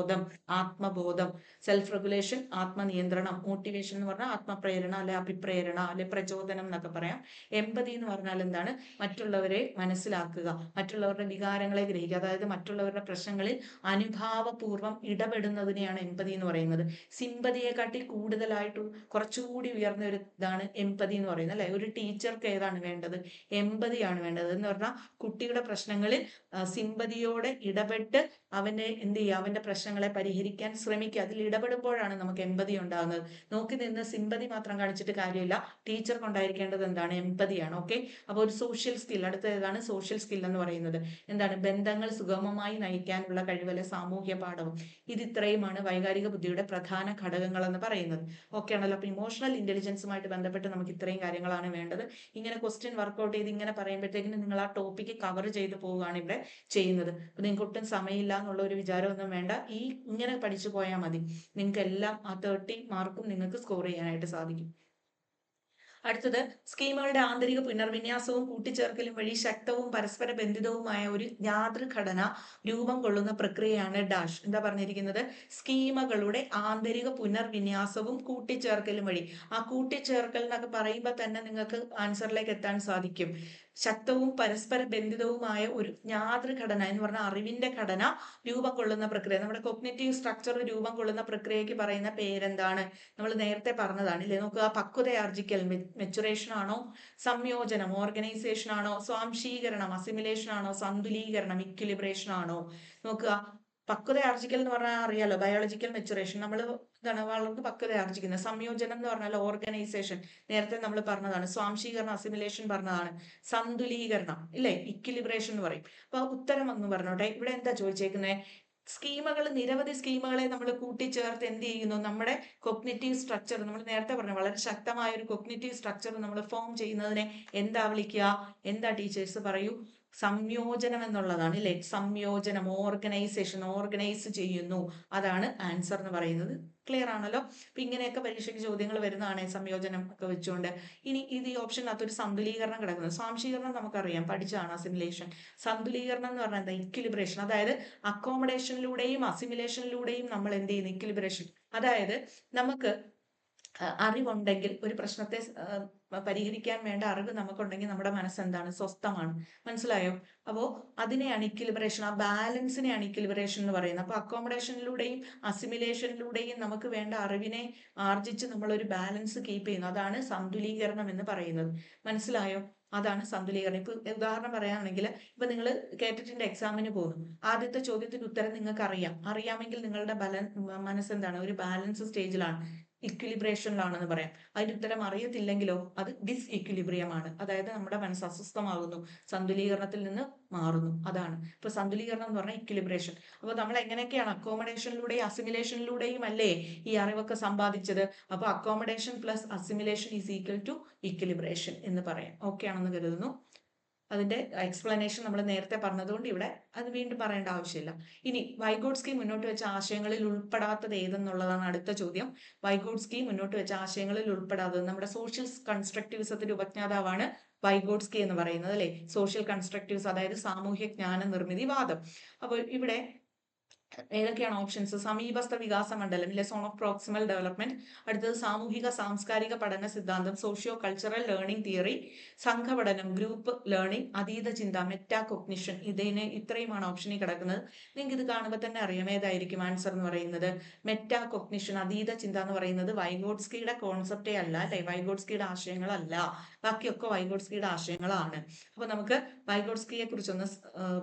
ആത്മബോധം, സെൽഫ് റെഗുലേഷൻ ആത്മനിയന്ത്രണം, മോട്ടിവേഷൻ എന്ന് പറഞ്ഞാൽ ആത്മപ്രേരണ, അല്ലെ അഭിപ്രേരണ, അല്ലെ പ്രചോദനം എന്നൊക്കെ പറയാം. എമ്പതി എന്ന് പറഞ്ഞാൽ എന്താണ്? മറ്റുള്ളവരെ മനസ്സിലാക്കുക, മറ്റുള്ളവരുടെ വികാരങ്ങളെ ഗ്രഹിക്കുക, അതായത് മറ്റുള്ളവരുടെ പ്രശ്നങ്ങളിൽ അനുഭാവപൂർവ്വം ഇടപെടുന്നതിനെയാണ് എമ്പതി എന്ന് പറയുന്നത്. സിമ്പതിയെക്കാട്ടി കൂടുതലായിട്ട് കുറച്ചുകൂടി ഉയർന്ന ഒരു ഇതാണ് എമ്പതി എന്ന് പറയുന്നത്, അല്ലെ? ഒരു ടീച്ചർക്ക് ഏതാണ് വേണ്ടത്? എമ്പതിയാണ് വേണ്ടത്. എന്ന് പറഞ്ഞാൽ കുട്ടിയുടെ പ്രശ്നങ്ങളിൽ സിമ്പതിയോടെ ഇടപെട്ട് അവനെ എന്ത് ചെയ്യുക, അവന്റെ പ്രശ്നങ്ങളെ പരിഹരിക്കാൻ ശ്രമിക്കുക. അതിൽ ഇടപെടുമ്പോഴാണ് നമുക്ക് എമ്പതി ഉണ്ടാകുന്നത്. നോക്കി നിന്ന് സിമ്പതി മാത്രം കാണിച്ചിട്ട് കാര്യമില്ല. ടീച്ചർക്ക് ഉണ്ടായിരിക്കേണ്ടത് എന്താണ്? എമ്പതിയാണ്. ഓക്കെ, അപ്പോൾ ഒരു സോഷ്യൽ സ്കിൽ, അടുത്ത ഏതാണ്? സോഷ്യൽ സ്കിൽ എന്ന് പറയുന്നത് എന്താണ്? ബന്ധങ്ങൾ സുഗമമായി നയിക്കാനുള്ള കഴിവല്ല, സാമൂഹ്യ പാഠവും. ഇത് ഇത്രയുമാണ് വൈകാരിക ബുദ്ധിയുടെ പ്രധാന ഘടകങ്ങൾ എന്ന് പറയുന്നത്. ഓക്കെ ആണല്ലോ. അപ്പൊ ഇമോഷണൽ ഇന്റലിജൻസുമായിട്ട് ബന്ധപ്പെട്ട് നമുക്ക് ഇത്രയും കാര്യങ്ങളാണ് വേണ്ടത്. ഇങ്ങനെ ക്വസ്റ്റ്യൻ വർക്ക്ഔട്ട് ചെയ്ത് ഇങ്ങനെ പറയുമ്പോഴത്തേക്കിന് നിങ്ങൾ ആ ടോപ്പിക്ക് കവർ ചെയ്ത് പോവുകയാണ് ഇവിടെ ചെയ്യുന്നത്. അപ്പൊ നിങ്ങൾക്ക് ഒട്ടും സമയമില്ല എന്നുള്ള ഒരു വിചാരമൊന്നും വേണ്ട. ഇങ്ങനെ പഠിച്ചു പോയാൽ മതി. നിങ്ങൾക്ക് എല്ലാം ആ 30 മാർക്കും നിങ്ങൾക്ക് സ്കോർ ചെയ്യാനായിട്ട് സാധിക്കും. അടുത്തത് സ്കീമുകളുടെ ആന്തരിക പുനർവിന്യാസവും കൂട്ടിച്ചേർക്കലും വഴി ശക്തവും പരസ്പര ബന്ധിതവുമായ ഒരു യാതൃഘടന രൂപം കൊള്ളുന്ന പ്രക്രിയയാണ് ഡാഷ്. എന്താ പറഞ്ഞിരിക്കുന്നത്? സ്കീമകളുടെ ആന്തരിക പുനർവിന്യാസവും കൂട്ടിച്ചേർക്കലും വഴി. ആ കൂട്ടിച്ചേർക്കൽ എന്നൊക്കെ പറയുമ്പോൾ തന്നെ നിങ്ങൾക്ക് ആൻസറിലേക്ക് എത്താൻ സാധിക്കും. ശക്തവും പരസ്പര ബന്ധിതവുമായ ഒരു യാതൃഘടന എന്ന് പറഞ്ഞാൽ അറിവിന്റെ ഘടന രൂപം കൊള്ളുന്ന പ്രക്രിയ. നമ്മുടെ കൊഗ്നിറ്റീവ് സ്ട്രക്ചർ രൂപം കൊള്ളുന്ന പ്രക്രിയയ്ക്ക് പറയുന്ന പേരെന്താണ്? നമ്മൾ നേരത്തെ പറഞ്ഞതാണ് ഇല്ലേ? നോക്കുക, പക്വതയാർജിക്കൽ മെച്ചുറേഷൻ ആണോ, സംയോജനം ഓർഗനൈസേഷൻ ആണോ, സ്വാംശീകരണം അസിമിലേഷൻ ആണോ, സന്തുലീകരണം ഇക്വിലിബ്രേഷൻ ആണോ? നോക്കുക, പക്വതയാർജിക്കൽ എന്ന് പറഞ്ഞാൽ അറിയാലോ, ബയോളജിക്കൽ മെച്ചുറേഷൻ, നമ്മൾ എന്താണ് വളർന്ന് പക്വതയാർജിക്കുന്നത്. സംയോജനം എന്ന് പറഞ്ഞാൽ ഓർഗനൈസേഷൻ, നേരത്തെ നമ്മൾ പറഞ്ഞതാണ്. സ്വാംശീകരണം അസിമിലേഷൻ പറഞ്ഞതാണ്. സന്തുലീകരണം ഇല്ലേ, ഇക്വിലിബ്രേഷൻ എന്ന് പറയും. അപ്പൊ ഉത്തരം എന്ന് പറഞ്ഞോട്ടെ. ഇവിടെ എന്താ ചോദിച്ചേക്കുന്നത്? സ്കീമുകൾ, നിരവധി സ്കീമുകളെ നമ്മൾ കൂട്ടിച്ചേർത്ത് എന്ത് ചെയ്യുന്നു? നമ്മുടെ കൊഗ്നിറ്റീവ് സ്ട്രക്ചർ, നമ്മൾ നേരത്തെ പറഞ്ഞു, വളരെ ശക്തമായ ഒരു കൊഗ്നിറ്റീവ് സ്ട്രക്ചർ നമ്മൾ ഫോം ചെയ്യുന്നതിനെ എന്താ വിളിക്കുക? എന്താ ടീച്ചേഴ്സ് പറയൂ? സംയോജനം എന്നുള്ളതാണ് ഇല്ലേ? സംയോജനം, ഓർഗനൈസേഷൻ, ഓർഗനൈസ് ചെയ്യുന്നു, അതാണ് ആൻസർ എന്ന് പറയുന്നത്. ക്ലിയർ ആണല്ലോ? അപ്പൊ ഇങ്ങനെയൊക്കെ പരീക്ഷയ്ക്ക് ചോദ്യങ്ങൾ വരുന്നതാണ് സംയോജനം ഒക്കെ വെച്ചുകൊണ്ട്. ഇനി ഇത് ഈ ഓപ്ഷനകത്ത് ഒരു സന്തുലീകരണം കിടക്കുന്നത്. സ്വാംശീകരണം നമുക്കറിയാം, പഠിച്ചാണ് അസിമിലേഷൻ. സന്തുലീകരണം എന്ന് പറഞ്ഞാൽ എന്താ? ഇക്വിലിബ്രേഷൻ. അതായത് അക്കോമഡേഷനിലൂടെയും അസിമിലേഷനിലൂടെയും നമ്മൾ എന്ത് ചെയ്യുന്നു? ഇക്വിലിബ്രേഷൻ. അതായത് നമുക്ക് അറിവുണ്ടെങ്കിൽ, ഒരു പ്രശ്നത്തെ പരിഹരിക്കാൻ വേണ്ട അറിവ് നമുക്കുണ്ടെങ്കിൽ നമ്മുടെ മനസ്സ് എന്താണ്? സ്വസ്ഥമാണ്. മനസ്സിലായോ? അപ്പോൾ അതിനെയാണ് ഇക്വിലിബ്രേഷൻ, ആ ബാലൻസിനെയാണ് ഇക്വിലിബ്രേഷൻ എന്ന് പറയുന്നത്. അപ്പൊ അക്കോമഡേഷനിലൂടെയും അസിമിലേഷനിലൂടെയും നമുക്ക് വേണ്ട അറിവിനെ ആർജിച്ച് നമ്മൾ ഒരു ബാലൻസ് കീപ്പ് ചെയ്യുന്നു, അതാണ് സന്തുലീകരണം എന്ന് പറയുന്നത്. മനസ്സിലായോ? അതാണ് സന്തുലീകരണം. ഇപ്പൊ ഉദാഹരണം പറയുകയാണെങ്കിൽ, ഇപ്പൊ നിങ്ങൾ കേട്ടിട്ടുണ്ട് എക്സാമിന് പോകുന്നു, ആദ്യത്തെ ചോദ്യത്തിന്റെ ഉത്തരം നിങ്ങൾക്ക് അറിയാമെങ്കിൽ നിങ്ങളുടെ മനസ്സെന്താണ്? ഒരു ബാലൻസ് സ്റ്റേജിലാണ്, ഇക്വിലിബ്രേഷനിലാണെന്ന് പറയാം. അതിന്റെ ഉത്തരം അറിയത്തില്ലെങ്കിലോ അത് ഡിസ് ഇക്വിലിബ്രിയമാണ്. അതായത് നമ്മുടെ മനസ്സ് അസ്വസ്ഥമാകുന്നു, സന്തുലീകരണത്തിൽ നിന്ന് മാറുന്നു, അതാണ്. ഇപ്പൊ സന്തുലീകരണം എന്ന് പറഞ്ഞാൽ ഇക്വിലിബ്രേഷൻ. അപ്പൊ നമ്മൾ എങ്ങനെയൊക്കെയാണ്? അക്കോമഡേഷനിലൂടെയും അസിമിലേഷനിലൂടെയും അല്ലേ ഈ അറിവൊക്കെ സമ്പാദിച്ചത്? അപ്പൊ accommodation plus assimilation is equal to equilibration എന്ന് പറയാം. ഓക്കെ ആണെന്ന് കരുതുന്നു. അതിന്റെ എക്സ്പ്ലനേഷൻ നമ്മൾ നേരത്തെ പറഞ്ഞതുകൊണ്ട് ഇവിടെ അത് വീണ്ടും പറയേണ്ട ആവശ്യമില്ല. ഇനി വൈഗോട്സ്കി മുന്നോട്ട് വെച്ച ആശയങ്ങളിൽ ഉൾപ്പെടാത്തത് ഏതെന്നുള്ളതാണ് അടുത്ത ചോദ്യം. വൈഗോട്സ്കി മുന്നോട്ട് വെച്ച ആശയങ്ങളിൽ ഉൾപ്പെടാത്തത്, നമ്മുടെ സോഷ്യൽ കൺസ്ട്രക്റ്റിവിസത്തിന്റെ ഉപജ്ഞാതാവാണ് വൈഗോട്സ്കി എന്ന് പറയുന്നത് അല്ലെ? സോഷ്യൽ കൺസ്ട്രക്റ്റിവിസം, അതായത് സാമൂഹ്യ ജ്ഞാന നിർമ്മിതിവാദം. അപ്പോൾ ഇവിടെ ഏതൊക്കെയാണ് ഓപ്ഷൻസ്? സമീപസ്ഥ വികാസ മണ്ഡലം ഇല്ലെ, സോൺ ഓഫ് പ്രോക്സിമൽ ഡെവലപ്മെന്റ്. അടുത്തത് സാമൂഹിക സാംസ്കാരിക പഠന സിദ്ധാന്തം, സോഷ്യോ കൾച്ചറൽ ലേണിംഗ് തിയറി. സംഘപഠനം, ഗ്രൂപ്പ് ലേണിംഗ്. അതീത ചിന്ത, മെറ്റാ കൊഗ്നിഷൻ. ഇത്രയുമാണ് ഓപ്ഷനിൽ കിടക്കുന്നത്. നിങ്ങൾക്ക് ഇത് കാണുമ്പോൾ തന്നെ അറിയാം ഏതായിരിക്കും ആൻസർ എന്ന് പറയുന്നത്. മെറ്റാ കൊഗ്നിഷൻ, അതീത ചിന്ത എന്ന് പറയുന്നത് വൈഗോട്സ്കിയുടെ കോൺസെപ്റ്റേ അല്ല അല്ലെ, വൈഗോട്സ്കിയുടെ ആശയങ്ങളല്ല. ബാക്കിയൊക്കെ വൈഗോട്സ്കിയുടെ ആശയങ്ങളാണ്. അപ്പൊ നമുക്ക് വൈഗോട്സ്കിയെ കുറിച്ചൊന്ന്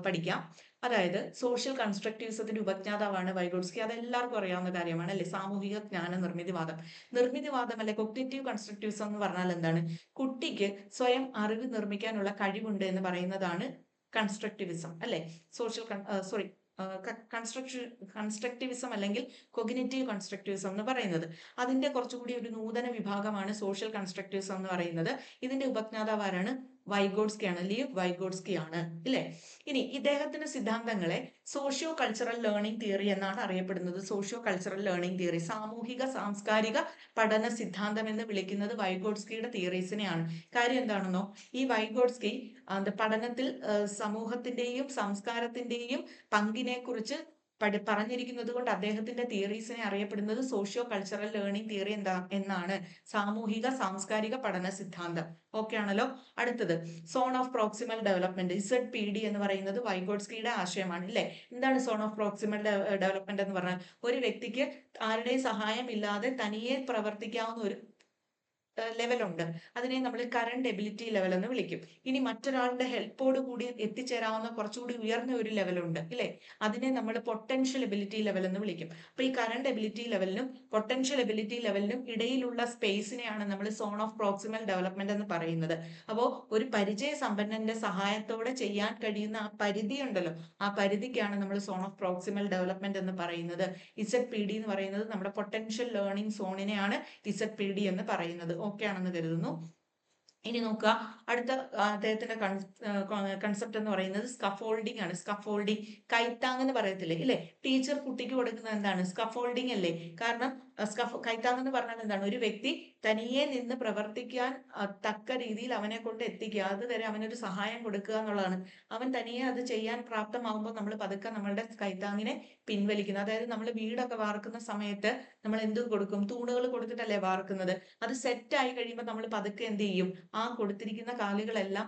പഠിക്കാം. അതായത് സോഷ്യൽ കൺസ്ട്രക്റ്റിവിസത്തിന്റെ ഉപജ്ഞാതാവാണ് വൈഗോട്സ്കി. അത് എല്ലാവർക്കും അറിയാവുന്ന കാര്യമാണ് അല്ലെ? സാമൂഹിക ജ്ഞാന നിർമ്മിതിവാദം. നിർമ്മിതിവാദം അല്ലെ കൊഗ്നിറ്റീവ് കൺസ്ട്രക്റ്റിവിസം എന്ന് പറഞ്ഞാൽ എന്താണ്? കുട്ടിക്ക് സ്വയം അറിവ് നിർമ്മിക്കാനുള്ള കഴിവുണ്ട് എന്ന് പറയുന്നതാണ് കൺസ്ട്രക്റ്റിവിസം അല്ലെ? സോഷ്യൽ കൺസ്ട്രക്റ്റിവിസം അല്ലെങ്കിൽ കൊഗ്നിറ്റീവ് കൺസ്ട്രക്റ്റിവിസം എന്ന് പറയുന്നത്. അതിന്റെ കുറച്ചുകൂടി ഒരു നൂതന വിഭാഗമാണ് സോഷ്യൽ കൺസ്ട്രക്റ്റിവിസം എന്ന് പറയുന്നത്. ഇതിന്റെ ഉപജ്ഞാതാവാരാണ്? വൈഗോട്സ്കി ആണ്, ലിയോ വൈഗോട്സ്കി ആണ് ഇല്ലേ? ഇനി ഇദ്ദേഹത്തിന്റെ സിദ്ധാന്തങ്ങളെ സോഷ്യോ കൾച്ചറൽ ലേണിംഗ് തിയറി എന്നാണ് അറിയപ്പെടുന്നത്. സോഷ്യോ കൾച്ചറൽ ലേണിംഗ് തിയറി, സാമൂഹിക സാംസ്കാരിക പഠന സിദ്ധാന്തം എന്ന് വിളിക്കുന്നത് വൈഗോട്സ്കിയുടെ തിയറീസിനെയാണ്. കാര്യം എന്താണെന്നോ, ഈ വൈഗോട്സ്കി പഠനത്തിൽ സമൂഹത്തിന്റെയും സംസ്കാരത്തിന്റെയും പങ്കിനെ കുറിച്ച് പറഞ്ഞിരിക്കുന്നത് കൊണ്ട് അദ്ദേഹത്തിന്റെ തിയറീസിനെ അറിയപ്പെടുന്നത് സോഷ്യോ കൾച്ചറൽ ലേണിംഗ് തിയറി എന്നാണ്. സാമൂഹിക സാംസ്കാരിക പഠന സിദ്ധാന്തം. ഓക്കെ ആണല്ലോ? അടുത്തത് zone of proximal development, ZPD എന്ന് പറയുന്നത് വൈഗോട്സ്കിയുടെ ആശയമാണ് ഇല്ലേ? എന്താണ് സോൺ ഓഫ് പ്രോക്സിമൽ ഡെവലപ്മെന്റ് എന്ന് പറഞ്ഞാൽ? ഒരു വ്യക്തിക്ക് ആരുടെയും സഹായം ഇല്ലാതെ തനിയെ പ്രവർത്തിക്കാവുന്ന ഒരു ലെവലുണ്ട്. അതിനെ നമ്മൾ കറണ്ട് എബിലിറ്റി ലെവൽ എന്ന് വിളിക്കും. ഇനി മറ്റൊരാളുടെ ഹെൽപ്പോട് കൂടി എത്തിച്ചേരാവുന്ന കുറച്ചുകൂടി ഉയർന്ന ഒരു ലെവലുണ്ട് ഇല്ലേ? അതിനെ നമ്മൾ പൊട്ടൻഷ്യൽ എബിലിറ്റി ലെവൽ എന്ന് വിളിക്കും. അപ്പൊ ഈ കറണ്ട് എബിലിറ്റി ലെവലിനും പൊട്ടൻഷ്യൽ എബിലിറ്റി ലെവലിനും ഇടയിലുള്ള സ്പേസിനെയാണ് നമ്മൾ സോൺ ഓഫ് പ്രോക്സിമൽ ഡെവലപ്മെന്റ് എന്ന് പറയുന്നത്. അപ്പോൾ ഒരു പരിചയ സമ്പന്നന്റെ സഹായത്തോടെ ചെയ്യാൻ കഴിയുന്ന ആ പരിധി ഉണ്ടല്ലോ, ആ പരിധിക്കാണ് നമ്മൾ സോൺ ഓഫ് പ്രോക്സിമൽ ഡെവലപ്മെന്റ് എന്ന് പറയുന്നത്. ZPD എന്ന് പറയുന്നത് നമ്മുടെ പൊട്ടൻഷ്യൽ ലേണിംഗ് സോണിനെയാണ് ZPD എന്ന് പറയുന്നത്. ഓക്കെ ആണെന്ന് കരുതുന്നു. ഇനി നോക്കുക, അടുത്ത അദ്ദേഹത്തിന്റെ കൺസെപ്റ്റ് എന്ന് പറയുന്നത് സ്കഫോൾഡിംഗ് ആണ്. സ്കഫോൾഡിംഗ്, കൈത്താങ് എന്ന് പറയത്തില്ലേ ഇല്ലേ? ടീച്ചർ കുട്ടിക്ക് കൊടുക്കുന്നത് എന്താണ്? സ്കഫോൾഡിംഗ് അല്ലേ? കാരണം കൈത്താങ് എന്ന് പറഞ്ഞാൽ എന്താണ്? ഒരു വ്യക്തി തനിയെ നിന്ന് പ്രവർത്തിക്കാൻ തക്ക രീതിയിൽ അവനെ കൊണ്ട് എത്തിക്കുക, അതുവരെ അവനൊരു സഹായം കൊടുക്കുക എന്നുള്ളതാണ്. അവൻ തനിയെ അത് ചെയ്യാൻ പ്രാപ്തമാകുമ്പോൾ നമ്മൾ പതുക്കെ നമ്മളുടെ കൈത്താങ്ങിനെ പിൻവലിക്കുന്നത്. അതായത് നമ്മൾ വീടൊക്കെ വാർക്കുന്ന സമയത്ത് നമ്മൾ എന്ത് കൊടുക്കും? തൂണുകൾ കൊടുത്തിട്ടല്ലേ വാർക്കുന്നത്. അത് സെറ്റ് ആയി കഴിയുമ്പോൾ നമ്മൾ പതുക്കെ എന്ത് ചെയ്യും? ആ കൊടുത്തിരിക്കുന്ന കാലുകളെല്ലാം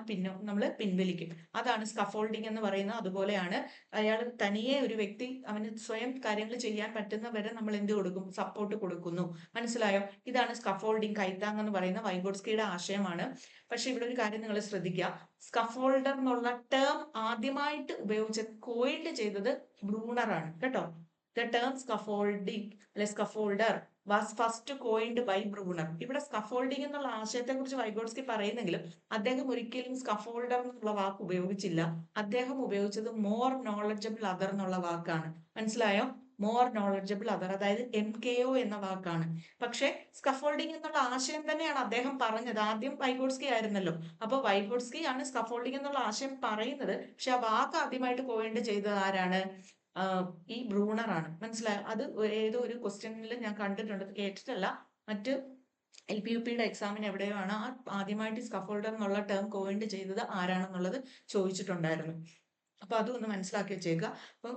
നമ്മൾ പിൻവലിക്കും. അതാണ് സ്കഫോൾഡിംഗ് എന്ന് പറയുന്നത്. അതുപോലെയാണ് അയാൾ തനിയെ ഒരു വ്യക്തി അവന് സ്വയം കാര്യങ്ങൾ ചെയ്യാൻ പറ്റുന്നവരെ നമ്മൾ എന്ത് കൊടുക്കും? സപ്പോർട്ട് കൊടുക്കുന്നു. മനസ്സിലായോ? ഇതാണ് സ്കഫോൾഡിംഗ്, കൈത്താങ് എന്ന് പറയുന്ന വൈഗോട്സ്കിയുടെ ആശയമാണ്. പക്ഷെ ഇവിടെ ഒരു കാര്യം നിങ്ങൾ ശ്രദ്ധിക്കുക, സ്കഫോൾഡർ എന്നുള്ള ടേം ആദ്യമായിട്ട് കോയിൻഡ് ചെയ്തത് ബ്രൂണർ ആണ് കേട്ടോ. ദ ടേം സ്കഫോൾഡിംഗ് അല്ലെ scaffolder was first coined by Bruner. ഇവിടെ സ്കഫോൾഡിംഗ് എന്നുള്ള ആശയത്തെ കുറിച്ച് വൈഗോട്സ്കി പറയുന്നെങ്കിലും അദ്ദേഹം ഒരിക്കലും സ്കഫോൾഡർ എന്നുള്ള വാക്ക് ഉപയോഗിച്ചില്ല. അദ്ദേഹം ഉപയോഗിച്ചത് മോർ നോളജബിൾ അതർ എന്നുള്ള വാക്കാണ്. മനസ്സിലായോ? മോർ നോളജബിൾ അതർ, അതായത് MKO എന്ന വാക്കാണ്. പക്ഷെ സ്കഫോൾഡിംഗ് എന്നുള്ള ആശയം തന്നെയാണ് അദ്ദേഹം പറഞ്ഞത്. ആദ്യം വൈഗോട്സ്കി ആയിരുന്നല്ലോ. അപ്പൊ വൈഗോട്സ്കി ആണ് സ്കഫോൾഡിംഗ് എന്നുള്ള ആശയം പറയുന്നത്. പക്ഷെ ആ വാക്ക് ആദ്യമായിട്ട് കോയിൻഡ് ചെയ്തത് ആരാണ്? ഈ ബ്രൂണർ ആണ്. മനസ്സിലായോ? അത് ഏതോ ഒരു ക്വസ്റ്റ്യനിൽ ഞാൻ കണ്ടിട്ടുണ്ട്, കേട്ടിട്ടല്ല. മറ്റ് LP-UPയുടെ എക്സാമിന് എവിടെയോ ആണ് ആദ്യമായിട്ട് സ്കഫോൾഡർ എന്നുള്ള ടേം കോയിൻഡ് ചെയ്തത് ആരാണെന്നുള്ളത് ചോദിച്ചിട്ടുണ്ടായിരുന്നു. അപ്പൊ അതൊന്ന് മനസ്സിലാക്കി വെച്ചേക്കുക. അപ്പൊ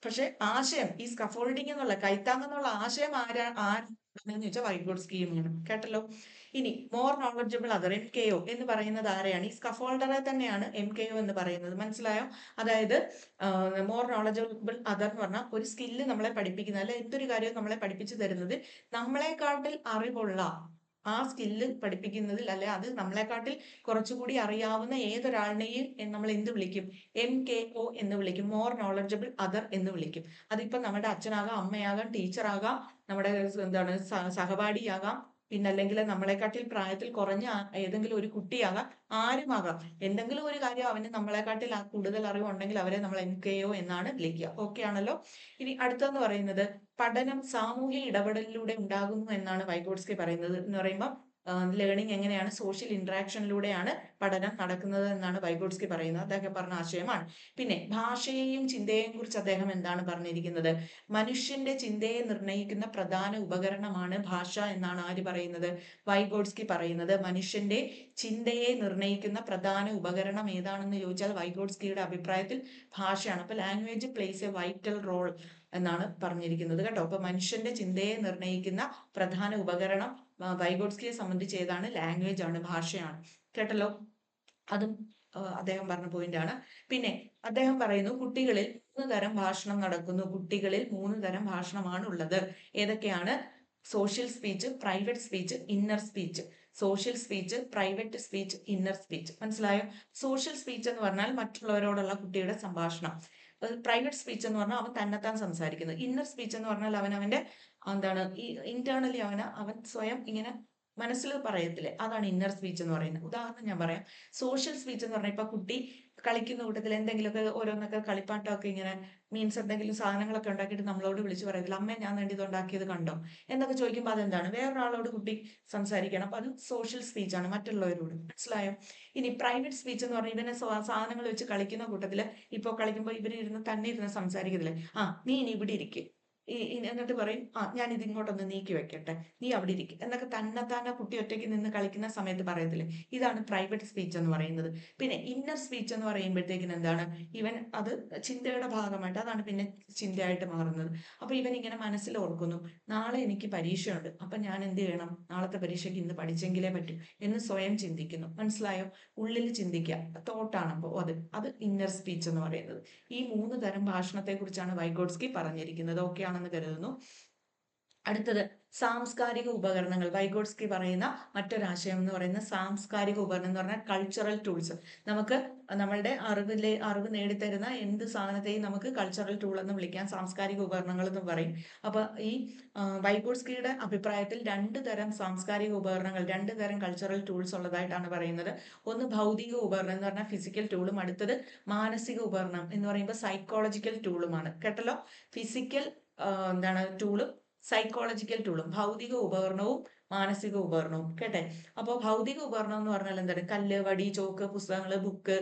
പക്ഷെ ആശയം, ഈ സ്കഫോൾഡിംഗ് എന്നുള്ള കൈത്താങ് എന്നുള്ള ആശയം ആരാണെന്ന് ചോദിച്ചാൽ വൈഗോട്സ്കിയുമാണ്. കേട്ടല്ലോ. ഇനി മോർ നോളജബിൾ അതർ, MKO എന്ന് പറയുന്നത് ആരെയാണ്? ഈ സ്കഫോൾഡറെ തന്നെയാണ് MKO എന്ന് പറയുന്നത്. മനസ്സിലായോ? അതായത് മോർ നോളജബിൾ അതർ എന്ന് പറഞ്ഞാൽ ഒരു സ്കില്ല് നമ്മളെ പഠിപ്പിക്കുന്ന, അല്ലെ എന്തൊരു കാര്യവും നമ്മളെ പഠിപ്പിച്ചു തരുന്നത് നമ്മളെക്കാട്ടിൽ അറിവുള്ള, ആ സ്കില്ല് പഠിപ്പിക്കുന്നതിൽ, അല്ലെ അത് നമ്മളെക്കാട്ടിൽ കുറച്ചുകൂടി അറിയാവുന്ന ഏതൊരാളിനെയും നമ്മൾ എന്ത് വിളിക്കും? MKO എന്ന് വിളിക്കും. മോർ നോളജബിൾ അതർ എന്ന് വിളിക്കും. അതിപ്പോ നമ്മുടെ അച്ഛനാകാം, അമ്മയാകാം, ടീച്ചറാകാം, നമ്മുടെ എന്താണ് സഹപാഠിയാകാം, പിന്നെ അല്ലെങ്കിൽ നമ്മളെക്കാട്ടിൽ പ്രായത്തിൽ കുറഞ്ഞ ഏതെങ്കിലും ഒരു കുട്ടിയാകാം, ആരുമാകാം. എന്തെങ്കിലും ഒരു കാര്യം അവന് നമ്മളെക്കാട്ടിൽ കൂടുതൽ അറിവുണ്ടെങ്കിൽ അവരെ നമ്മൾ MKO എന്നാണ് വിളിക്കുക. ഓക്കെ ആണല്ലോ. ഇനി അടുത്തെന്ന് പറയുന്നത് പഠനം സാമൂഹ്യ ഇടപെടലിലൂടെ ഉണ്ടാകുന്നു എന്നാണ് വൈഗോട്സ്കി പറയുന്നത്. എന്ന് പറയുമ്പോൾ ലേണിംഗ് എങ്ങനെയാണ്? സോഷ്യൽ ഇന്ററാക്ഷനിലൂടെയാണ് പഠനം നടക്കുന്നത് എന്നാണ് വൈഗോട്സ്കി പറയുന്നത്. അദ്ദേഹം പറഞ്ഞ ആശയമാണ്. പിന്നെ ഭാഷയെയും ചിന്തയെയും കുറിച്ച് അദ്ദേഹം എന്താണ് പറഞ്ഞിരിക്കുന്നത്? മനുഷ്യന്റെ ചിന്തയെ നിർണ്ണയിക്കുന്ന പ്രധാന ഉപകരണമാണ് ഭാഷ എന്നാണ് ആര് പറയുന്നത്? വൈഗോട്സ്കി പറയുന്നത്. മനുഷ്യന്റെ ചിന്തയെ നിർണ്ണയിക്കുന്ന പ്രധാന ഉപകരണം ഏതാണെന്ന് ചോദിച്ചാൽ വൈഗോട്സ്കിയുടെ അഭിപ്രായത്തിൽ ഭാഷയാണ്. അപ്പൊ language plays a vital role എന്നാണ് പറഞ്ഞിരിക്കുന്നത് കേട്ടോ. അപ്പൊ മനുഷ്യന്റെ ചിന്തയെ നിർണ്ണയിക്കുന്ന പ്രധാന ഉപകരണം വൈഗോട്സ്കിയെ സംബന്ധിച്ച് ഏതാണ്? ലാംഗ്വേജ് ആണ്, ഭാഷയാണ്. കേട്ടല്ലോ. അതും അദ്ദേഹം പറഞ്ഞ പോയിന്റ് ആണ്. പിന്നെ അദ്ദേഹം പറയുന്നു കുട്ടികളിൽ 3 തരം ഭാഷണം നടക്കുന്നു. കുട്ടികളിൽ 3 തരം ഭാഷണമാണ് ഉള്ളത്. ഏതൊക്കെയാണ്? Social speech, private speech, inner speech. Social speech, private speech, inner speech. മനസ്സിലായോ? സോഷ്യൽ സ്പീച്ച് എന്ന് പറഞ്ഞാൽ മറ്റുള്ളവരോടുള്ള കുട്ടിയുടെ സംഭാഷണം. പ്രൈവറ്റ് സ്പീച്ച് എന്ന് പറഞ്ഞാൽ അവൻ തന്നെത്താൻ സംസാരിക്കുന്നത്. ഇന്നർ സ്പീച്ച് എന്ന് പറഞ്ഞാൽ അവന്റെ എന്താണ് ഈ ഇന്റേണലി അവൻ സ്വയം ഇങ്ങനെ മനസ്സിൽ പറയത്തില്ലേ, അതാണ് ഇന്നർ സ്പീച്ച് എന്ന് പറയുന്നത്. ഉദാഹരണം ഞാൻ പറയാം. സോഷ്യൽ സ്പീച്ച് എന്ന് പറഞ്ഞാൽ ഇപ്പൊ കുട്ടി കളിക്കുന്ന കൂട്ടത്തിൽ എന്തെങ്കിലുമൊക്കെ ഓരോന്നൊക്കെ കളിപ്പാട്ടമൊക്കെ ഇങ്ങനെ മീൻസ് എന്തെങ്കിലും സാധനങ്ങളൊക്കെ ഉണ്ടാക്കിയിട്ട് നമ്മളോട് വിളിച്ച് പറയത്തില്ല, അമ്മേ ഞാൻ വേണ്ടി ഇത് ഉണ്ടാക്കിയത് കണ്ടോ എന്നൊക്കെ ചോദിക്കുമ്പോൾ അതെന്താണ്? വേറൊരാളോട് കുട്ടി സംസാരിക്കണം. അപ്പൊ അത് സോഷ്യൽ സ്പീച്ച് ആണ്, മറ്റുള്ളവരോട്. മനസ്സിലായോ? ഇനി പ്രൈവറ്റ് സ്പീച്ച് എന്ന് പറഞ്ഞാൽ ഇവനെ സാധനങ്ങൾ വെച്ച് കളിക്കുന്ന കൂട്ടത്തില് ഇപ്പൊ കളിക്കുമ്പോൾ ഇവരിരുന്ന് തന്നെ ഇരുന്ന് സംസാരിക്കത്തില്ലേ, നീ ഇനി ഇവിടെ ഇരിക്കും, എന്നിട്ട് പറയും ഞാൻ ഇത് ഇങ്ങോട്ടൊന്ന് നീക്കി വെക്കട്ടെ, നീ അവിടെ ഇരിക്കും എന്നൊക്കെ തന്നെ കുട്ടി ഒറ്റയ്ക്ക് നിന്ന് കളിക്കുന്ന സമയത്ത് പറയത്തില്ലേ, ഇതാണ് പ്രൈവറ്റ് സ്പീച്ച് എന്ന് പറയുന്നത്. പിന്നെ ഇന്നർ സ്പീച്ച് എന്ന് പറയുമ്പോഴത്തേക്കിന് എന്താണ്? ഇവൻ അത് ചിന്തയുടെ ഭാഗമായിട്ട്, അതാണ് പിന്നെ ചിന്തയായിട്ട് മാറുന്നത്. അപ്പൊ ഇവൻ ഇങ്ങനെ മനസ്സിൽ ഓർക്കുന്നു, നാളെ എനിക്ക് പരീക്ഷയുണ്ട്, അപ്പൊ ഞാൻ എന്ത് ചെയ്യണം? നാളത്തെ പരീക്ഷയ്ക്ക് ഇന്ന് പഠിച്ചെങ്കിലേ പറ്റൂ എന്ന് സ്വയം ചിന്തിക്കുന്നു. മനസ്സിലായോ? ഉള്ളിൽ ചിന്തിക്കുക, തോട്ടാണ്. അപ്പോൾ അത് ഇന്നർ സ്പീച്ച് എന്ന് പറയുന്നത്. ഈ 3 തരം ഭാഷണത്തെ കുറിച്ചാണ് വൈഗോട്സ്കി പറഞ്ഞിരിക്കുന്നത്. ഓക്കെ ആണെന്ന് കരുതുന്നു. അടുത്തത് സാംസ്കാരിക ഉപകരണങ്ങൾ. വൈഗോട്സ്കി പറയുന്ന മറ്റൊരാശയം എന്ന് പറയുന്ന സാംസ്കാരിക ഉപകരണം എന്ന് പറഞ്ഞാൽ കൾച്ചറൽ ടൂൾസ്. നമുക്ക് നമ്മളുടെ അറിവ് നേടിത്തരുന്ന എന്ത് സാധനത്തെയും നമുക്ക് കൾച്ചറൽ ടൂൾ എന്ന് വിളിക്കാം, സാംസ്കാരിക ഉപകരണങ്ങൾ എന്ന് പറയും. അപ്പൊ ഈ വൈഗോട്സ്കിയുടെ അഭിപ്രായത്തിൽ 2 തരം സാംസ്കാരിക ഉപകരണങ്ങൾ, 2 തരം കൾച്ചറൽ ടൂൾസ് ഉള്ളതായിട്ടാണ് പറയുന്നത്. ഒന്ന് ഭൗതിക ഉപകരണം എന്ന് പറഞ്ഞാൽ ഫിസിക്കൽ ടൂളും, അടുത്തത് മാനസിക ഉപകരണം എന്ന് പറയുമ്പോൾ സൈക്കോളജിക്കൽ ടൂളുമാണ്. കേട്ടല്ലോ. ഫിസിക്കൽ ടൂളും സൈക്കോളജിക്കൽ ടൂളും, ഭൗതിക ഉപകരണവും മാനസിക ഉപകരണവും. കേട്ടെ. അപ്പോൾ ഭൗതിക ഉപകരണം എന്ന് പറഞ്ഞാൽ എന്താണ്? കല്ല്, വടി, ചോക്ക്, പുസ്തകങ്ങൾ, ബുക്ക്,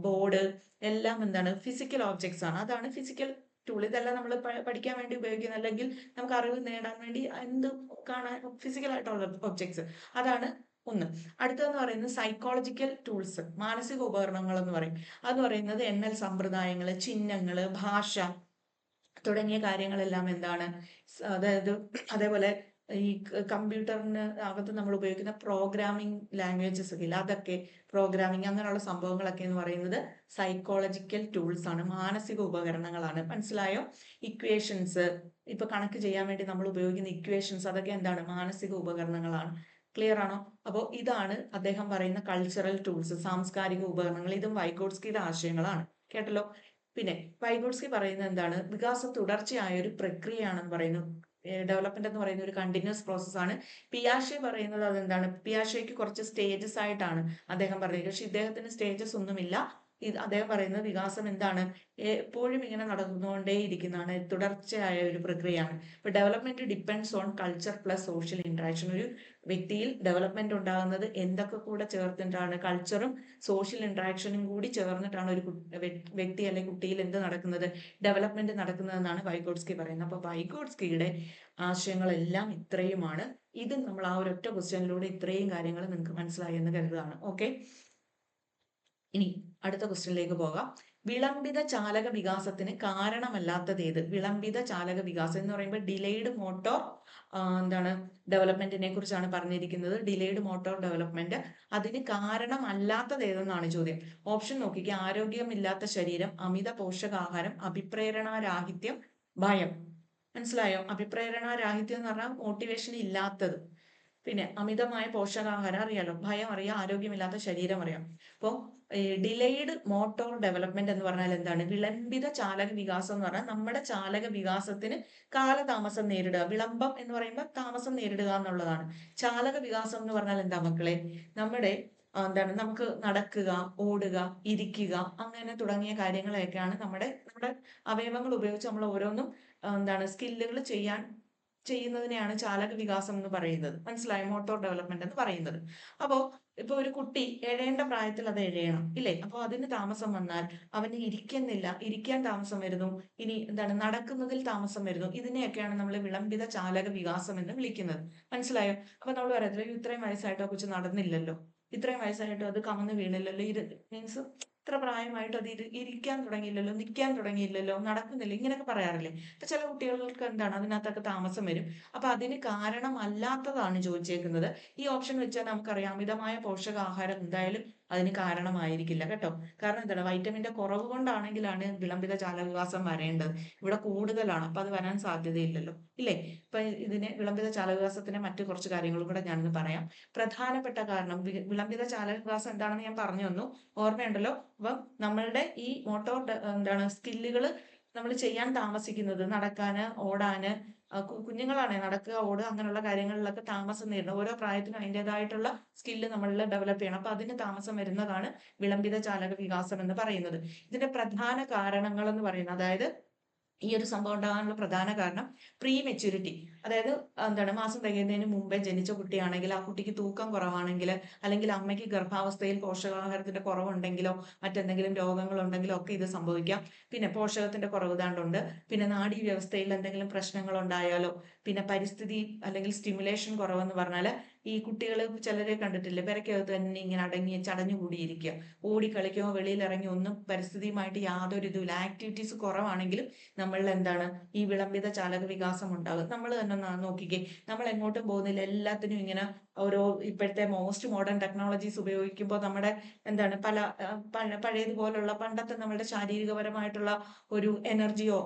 ബോർഡ് എല്ലാം എന്താണ്? ഫിസിക്കൽ ഓബ്ജക്ട്സ് ആണ്. അതാണ് ഫിസിക്കൽ ടൂൾ. ഇതെല്ലാം നമ്മൾ പഠിക്കാൻ വേണ്ടി ഉപയോഗിക്കുന്ന, അല്ലെങ്കിൽ നമുക്ക് അറിവ് നേടാൻ വേണ്ടി എന്ത് കാണാൻ ഫിസിക്കൽ ആയിട്ടുള്ള ഒബ്ജക്ട്സ്, അതാണ് ഒന്ന്. അടുത്തതെന്ന് പറയുന്നത് സൈക്കോളജിക്കൽ ടൂൾസ്, മാനസിക ഉപകരണങ്ങൾ എന്ന് പറയും. അതെന്ന് പറയുന്നത് എണ്ണൽ സമ്പ്രദായങ്ങള്, ചിഹ്നങ്ങള്, ഭാഷ തുടങ്ങിയ കാര്യങ്ങളെല്ലാം എന്താണ്, അതായത് അതേപോലെ ഈ കമ്പ്യൂട്ടറിന് അകത്ത് നമ്മൾ ഉപയോഗിക്കുന്ന പ്രോഗ്രാമിംഗ് ലാംഗ്വേജസ് ഒക്കെ ഇല്ല, അതൊക്കെ പ്രോഗ്രാമിംഗ് അങ്ങനെയുള്ള സംഭവങ്ങളൊക്കെ എന്ന് പറയുന്നത് സൈക്കോളജിക്കൽ ടൂൾസ് ആണ്, മാനസിക ഉപകരണങ്ങളാണ്. മനസ്സിലായോ? ഇക്വേഷൻസ്, ഇപ്പൊ കണക്ക് ചെയ്യാൻ വേണ്ടി നമ്മൾ ഉപയോഗിക്കുന്ന ഇക്വേഷൻസ്, അതൊക്കെ എന്താണ്, മാനസിക ഉപകരണങ്ങളാണ്. ക്ലിയർ ആണോ? അപ്പോൾ ഇതാണ് അദ്ദേഹം പറയുന്ന കൾച്ചറൽ ടൂൾസ്, സാംസ്കാരിക ഉപകരണങ്ങൾ. ഇതും വൈഗോട്സ്കിയുടെ ആശയങ്ങളാണ്. കേട്ടല്ലോ? പിന്നെ വൈഗോട്സ്കി പറയുന്നത് എന്താണ്, വികാസം തുടർച്ചയായ ഒരു പ്രക്രിയയാണെന്ന് പറയുന്നു. ഡെവലപ്മെന്റ് എന്ന് പറയുന്ന ഒരു കണ്ടിന്യൂസ് പ്രോസസ് ആണ്. പിയാഷെ പറയുന്നത് അതെന്താണ്, പിയാഷയ്ക്ക് കുറച്ച് സ്റ്റേജസ് ആയിട്ടാണ് അദ്ദേഹം പറയുന്നത്. പക്ഷെ ഇദ്ദേഹത്തിന് സ്റ്റേജസ് ഒന്നുമില്ല. അദ്ദേഹം പറയുന്നത് വികാസം എന്താണ്, എപ്പോഴും ഇങ്ങനെ നടന്നുകൊണ്ടേയിരിക്കുന്നതാണ്, തുടർച്ചയായ ഒരു പ്രക്രിയയാണ്. ഇപ്പൊ development depends on culture plus social interaction. ഒരു വ്യക്തിയിൽ ഡെവലപ്മെന്റ് ഉണ്ടാകുന്നത് എന്തൊക്കെ കൂടെ ചേർത്തിട്ടാണ്, കൾച്ചറും സോഷ്യൽ ഇന്ററാക്ഷനും കൂടി ചേർന്നിട്ടാണ് ഒരു വ്യക്തി അല്ലെങ്കിൽ കുട്ടിയിൽ എന്ത് നടക്കുന്നത്, ഡെവലപ്മെന്റ് നടക്കുന്നതെന്നാണ് വൈഗോട്സ്കി പറയുന്നത്. അപ്പൊ വൈഗോട്സ്കിയുടെ ആശയങ്ങളെല്ലാം ഇത്രയുമാണ്. ഇത് നമ്മൾ ആ ഒരൊറ്റ ക്വസ്റ്റ്യനിലൂടെ ഇത്രയും കാര്യങ്ങൾ നിങ്ങൾക്ക് മനസ്സിലായി എന്ന് കരുതുകയാണ്. ഓക്കെ, ഇനി അടുത്ത ക്വസ്റ്റ്യനിലേക്ക് പോകാം. വിളംബിത ചാലക വികാസത്തിന് കാരണമല്ലാത്തത് ഏത്? വിളംബിത ചാലക വികാസം എന്ന് പറയുമ്പോൾ ഡിലേഡ് മോട്ടോർ എന്താണ് ഡെവലപ്മെന്റിനെ കുറിച്ചാണ് പറഞ്ഞിരിക്കുന്നത്. ഡിലേഡ് മോട്ടോർ ഡെവലപ്മെന്റ്, അതിന് കാരണമല്ലാത്തത് ഏതെന്നാണ് ചോദ്യം. ഓപ്ഷൻ നോക്കിക്കുക: ആരോഗ്യമില്ലാത്ത ശരീരം, അമിത പോഷകാഹാരം, അഭിപ്രേരണാരാഹിത്യം, ഭയം. മനസ്സിലായോ? അഭിപ്രേരണാരാഹിത്യം എന്ന് പറഞ്ഞാൽ മോട്ടിവേഷൻ ഇല്ലാത്തത്. പിന്നെ അമിതമായ പോഷകാഹാരം അറിയാലോ, ഭയം അറിയാം, ആരോഗ്യമില്ലാത്ത ശരീരം അറിയാം. അപ്പോൾ ഡിലേഡ് മോട്ടോർ ഡെവലപ്മെന്റ് എന്ന് പറഞ്ഞാൽ എന്താണ്? വിളംബിത ചാലക വികാസം എന്ന് പറഞ്ഞാൽ നമ്മുടെ ചാലക വികാസത്തിന് കാലതാമസം നേരിടുക. വിളംബം എന്ന് പറയുമ്പോൾ താമസം നേരിടുക എന്നുള്ളതാണ്. ചാലക വികാസം എന്ന് പറഞ്ഞാൽ എന്താ മക്കളെ? നമ്മുടെ എന്താണ്, നമുക്ക് നടക്കുക, ഓടുക, ഇരിക്കുക, അങ്ങനെ തുടങ്ങിയ കാര്യങ്ങളൊക്കെയാണ് നമ്മുടെ അവയവങ്ങൾ ഉപയോഗിച്ച് നമ്മൾ ഓരോന്നും എന്താണ് സ്കില്ലുകൾ ചെയ്യുന്നതിനെയാണ് ചാലക വികാസം എന്ന് പറയുന്നത്. മനസ്സിലായോ? മോട്ടോർ ഡെവലപ്മെന്റ് എന്ന് പറയുന്നത്. അപ്പോൾ ഇപ്പൊ ഒരു കുട്ടി എഴയേണ്ട പ്രായത്തിൽ അത് എഴയണം, ഇല്ലേ? അപ്പോൾ അതിന് താമസം വന്നാൽ അവന് ഇരിക്കാൻ താമസം വരുന്നു, ഇനി എന്താണ് നടക്കുന്നതിൽ താമസം വരുന്നു. ഇതിനെയൊക്കെയാണ് നമ്മൾ വിളംബിത ചാലക വികാസം എന്ന് വിളിക്കുന്നത്. മനസ്സിലായോ? അപ്പൊ നമ്മൾ പറയത്തില്ല, ഇത്രയും വയസ്സായിട്ടോ കൊച്ചു നടന്നില്ലല്ലോ, ഇത്രയും വയസ്സായിട്ടും അത് കമന്ന് വീണില്ലല്ലോ, മീൻസ് ഇത്ര പ്രായമായിട്ട് അത് ഇരിക്കാൻ തുടങ്ങിയില്ലല്ലോ, നിൽക്കാൻ തുടങ്ങിയില്ലല്ലോ, നടക്കുന്നില്ല, ഇങ്ങനെയൊക്കെ പറയാറില്ലേ? അപ്പൊ ചില കുട്ടികൾക്ക് എന്താണ് അതിനകത്തൊക്കെ താമസം വരും. അപ്പൊ അതിന് കാരണമല്ലാത്തതാണ് ചോദിച്ചേക്കുന്നത്. ഈ ഓപ്ഷൻ വെച്ചാൽ നമുക്കറിയാം, അമിതമായ പോഷകാഹാരം എന്തായാലും അതിന് കാരണമായിരിക്കില്ല കേട്ടോ. കാരണം എന്താണ്, വൈറ്റമിന്റെ കുറവ് കൊണ്ടാണെങ്കിലാണ് വിളംബിത ചാലകവികാസം വരേണ്ടത്. ഇവിടെ കൂടുതലാണ്, അപ്പൊ അത് വരാൻ സാധ്യതയില്ലല്ലോ, ഇല്ലേ? ഇപ്പൊ ഇതിന് വിളംബിത ചാലകവികാസത്തിന്റെ മറ്റു കുറച്ച് കാര്യങ്ങളും കൂടെ ഞാനിന്ന് പറയാം. പ്രധാനപ്പെട്ട കാരണം, വിളംബിത ചാലകവികാസം എന്താണെന്ന് ഞാൻ പറഞ്ഞു തന്നു, ഓർമ്മയുണ്ടല്ലോ? അപ്പം നമ്മളുടെ ഈ മോട്ടോർ എന്താണ് സ്കില്ലുകൾ നമ്മൾ ചെയ്യാൻ താമസിക്കുന്നത്, നടക്കാന്, ഓടാന്, കുഞ്ഞുങ്ങളാണ് നടക്കുക, ഓടുക, അങ്ങനെയുള്ള കാര്യങ്ങളിലൊക്കെ താമസം നേരിടുന്നത്. ഓരോ പ്രായത്തിനും അതിൻ്റെതായിട്ടുള്ള സ്കില്ല് നമ്മളിൽ ഡെവലപ്പ് ചെയ്യണം. അപ്പൊ അതിന് താമസം വരുന്നതാണ് വിളംബിത ചാലക വികാസം എന്ന് പറയുന്നത്. ഇതിന്റെ പ്രധാന കാരണങ്ങൾ എന്ന് പറയുന്നത്, അതായത് ഈ ഒരു സംഭവം ഉണ്ടാകാനുള്ള പ്രധാന കാരണം പ്രീ മെച്യൂരിറ്റി, അതായത് എന്താണ് മാസം തികയുന്നതിന് മുമ്പേ ജനിച്ച കുട്ടിയാണെങ്കിൽ, ആ കുട്ടിക്ക് തൂക്കം കുറവാണെങ്കിൽ, അല്ലെങ്കിൽ അമ്മയ്ക്ക് ഗർഭാവസ്ഥയിൽ പോഷകാഹാരത്തിന്റെ കുറവുണ്ടെങ്കിലോ മറ്റെന്തെങ്കിലും രോഗങ്ങൾ ഉണ്ടെങ്കിലോ ഒക്കെ ഇത് സംഭവിക്കാം. പിന്നെ പോഷകത്തിന്റെ കുറവ് താണ്ടുണ്ട്, പിന്നെ നാഡീ വ്യവസ്ഥയിൽ എന്തെങ്കിലും പ്രശ്നങ്ങൾ ഉണ്ടായാലോ, പിന്നെ പരിസ്ഥിതി അല്ലെങ്കിൽ സ്റ്റിമുലേഷൻ കുറവെന്ന് പറഞ്ഞാൽ ഈ കുട്ടികൾ ചിലരെ കണ്ടിട്ടില്ലേ, പെരക്കകത്ത് തന്നെ ഇങ്ങനെ അടങ്ങി ചടഞ്ഞുകൂടിയിരിക്കുക, ഓടിക്കളിക്കുമോ വെളിയിൽ ഇറങ്ങി ഒന്നും പരിസ്ഥിതിയുമായിട്ട് യാതൊരു ഇതുമില്ല, ആക്ടിവിറ്റീസ് കുറവാണെങ്കിലും നമ്മളിൽ എന്താണ് ഈ വിളംബിത ചാലക വികാസം ഉണ്ടാകും. നമ്മൾ തന്നെ നോക്കിക്കേ, നമ്മൾ എങ്ങോട്ടും പോകുന്നില്ല, എല്ലാത്തിനും ഇങ്ങനെ ഓരോ ഇപ്പോഴത്തെ മോസ്റ്റ് മോഡേൺ ടെക്നോളജീസ് ഉപയോഗിക്കുമ്പോൾ നമ്മുടെ എന്താണ് പഴയതുപോലുള്ള പണ്ടത്തെ നമ്മുടെ ശാരീരികപരമായിട്ടുള്ള ഒരു എനർജിയോ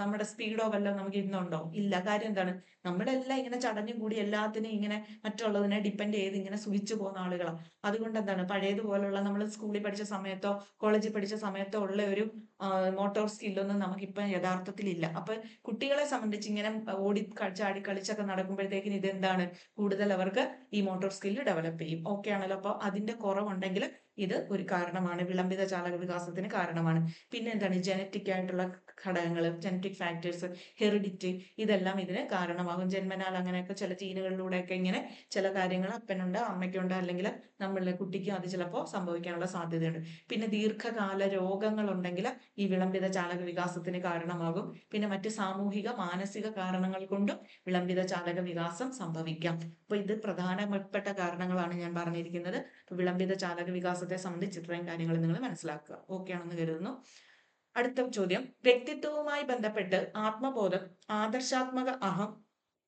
നമ്മുടെ സ്പീഡോ വല്ലതും നമുക്ക് ഇന്നുണ്ടോ? ഇല്ല. കാര്യം എന്താണ്, നമ്മളെല്ലാം ഇങ്ങനെ ചടഞ്ഞുകൂടി എല്ലാത്തിനും ഇങ്ങനെ മറ്റുള്ളതിനെ ഡിപ്പെൻഡ് ചെയ്ത് ഇങ്ങനെ സുഖിച്ചു പോകുന്ന ആളുകളാണ്. അതുകൊണ്ട് എന്താണ് പഴയതുപോലുള്ള നമ്മൾ സ്കൂളിൽ പഠിച്ച സമയത്തോ കോളേജിൽ പഠിച്ച സമയത്തോ ഉള്ള ഒരു മോട്ടോർ സ്കില്ലൊന്നും നമുക്കിപ്പം യഥാർത്ഥത്തിൽ ഇല്ല. അപ്പൊ കുട്ടികളെ സംബന്ധിച്ച് ഇങ്ങനെ ഓടി ചാടി കളിച്ചൊക്കെ നടക്കുമ്പോഴത്തേക്കിന് ഇതെന്താണ് കൂടുതൽ അവർക്ക് ഈ മോട്ടോർ സ്കില്ല് ഡെവലപ്പ് ചെയ്യും. ഓക്കെ ആണല്ലോ? അപ്പൊ അതിന്റെ കുറവുണ്ടെങ്കിൽ ഇത് ഒരു കാരണമാണ്, വിളംബിത ചാലക വികാസത്തിന് കാരണമാണ്. പിന്നെ എന്താണ് ജനറ്റിക് ആയിട്ടുള്ള ഘടകങ്ങൾ, ജനറ്റിക് ഫാക്ടേഴ്സ്, ഹെറിഡിറ്റി, ഇതെല്ലാം ഇതിന് കാരണമാകും. ജന്മനാൽ അങ്ങനെയൊക്കെ ചില ജീനുകളിലൂടെയൊക്കെ ഇങ്ങനെ ചില കാര്യങ്ങൾ അപ്പനുണ്ട് അമ്മയ്ക്കുണ്ട്, അല്ലെങ്കിൽ നമ്മളുടെ കുട്ടിക്കും അത് ചിലപ്പോൾ സംഭവിക്കാനുള്ള സാധ്യതയുണ്ട്. പിന്നെ ദീർഘകാല രോഗങ്ങൾ ഉണ്ടെങ്കിൽ ഈ വിളംബിത ചാലക വികാസത്തിന് കാരണമാകും. പിന്നെ മറ്റ് സാമൂഹിക മാനസിക കാരണങ്ങൾ കൊണ്ടും വിളംബിത ചാലക വികാസം സംഭവിക്കാം. അപ്പൊ ഇത് പ്രധാനപ്പെട്ട കാരണങ്ങളാണ് ഞാൻ പറഞ്ഞിരിക്കുന്നത്. വിളംബിത ചാലക വികാസത്തെ സംബന്ധിച്ച് ഇത്രയും കാര്യങ്ങൾ നിങ്ങൾ മനസ്സിലാക്കുക. ഓക്കെ ആണെന്ന് കരുതുന്നു. അടുത്ത ചോദ്യം, വ്യക്തിത്വവുമായി ബന്ധപ്പെട്ട് ആത്മബോധം, ആദർശാത്മക അഹം,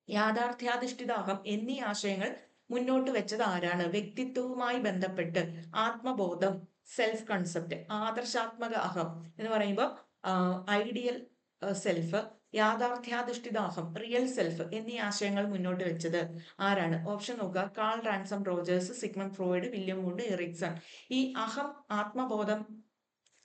യാഥാർത്ഥ്യാധിഷ്ഠിത അഹം എന്നീ ആശയങ്ങൾ മുന്നോട്ട് വെച്ചത് ആരാണ്? വ്യക്തിത്വവുമായി ബന്ധപ്പെട്ട് ആത്മബോധം, സെൽഫ് കൺസെപ്റ്റ്, ആദർശാത്മക അഹം എന്ന് പറയുമ്പോൾ ഐഡിയൽ സെൽഫ്, യാഥാർത്ഥ്യാധിഷ്ഠിത അഹം, റിയൽ സെൽഫ് എന്നീ ആശയങ്ങൾ മുന്നോട്ട് വെച്ചത് ആരാണ്? ഓപ്ഷൻ നോക്കുക. Carl Ransom Rogers, Sigmund Freud, William Wood, Erikson. ഈ അഹം, ആത്മബോധം,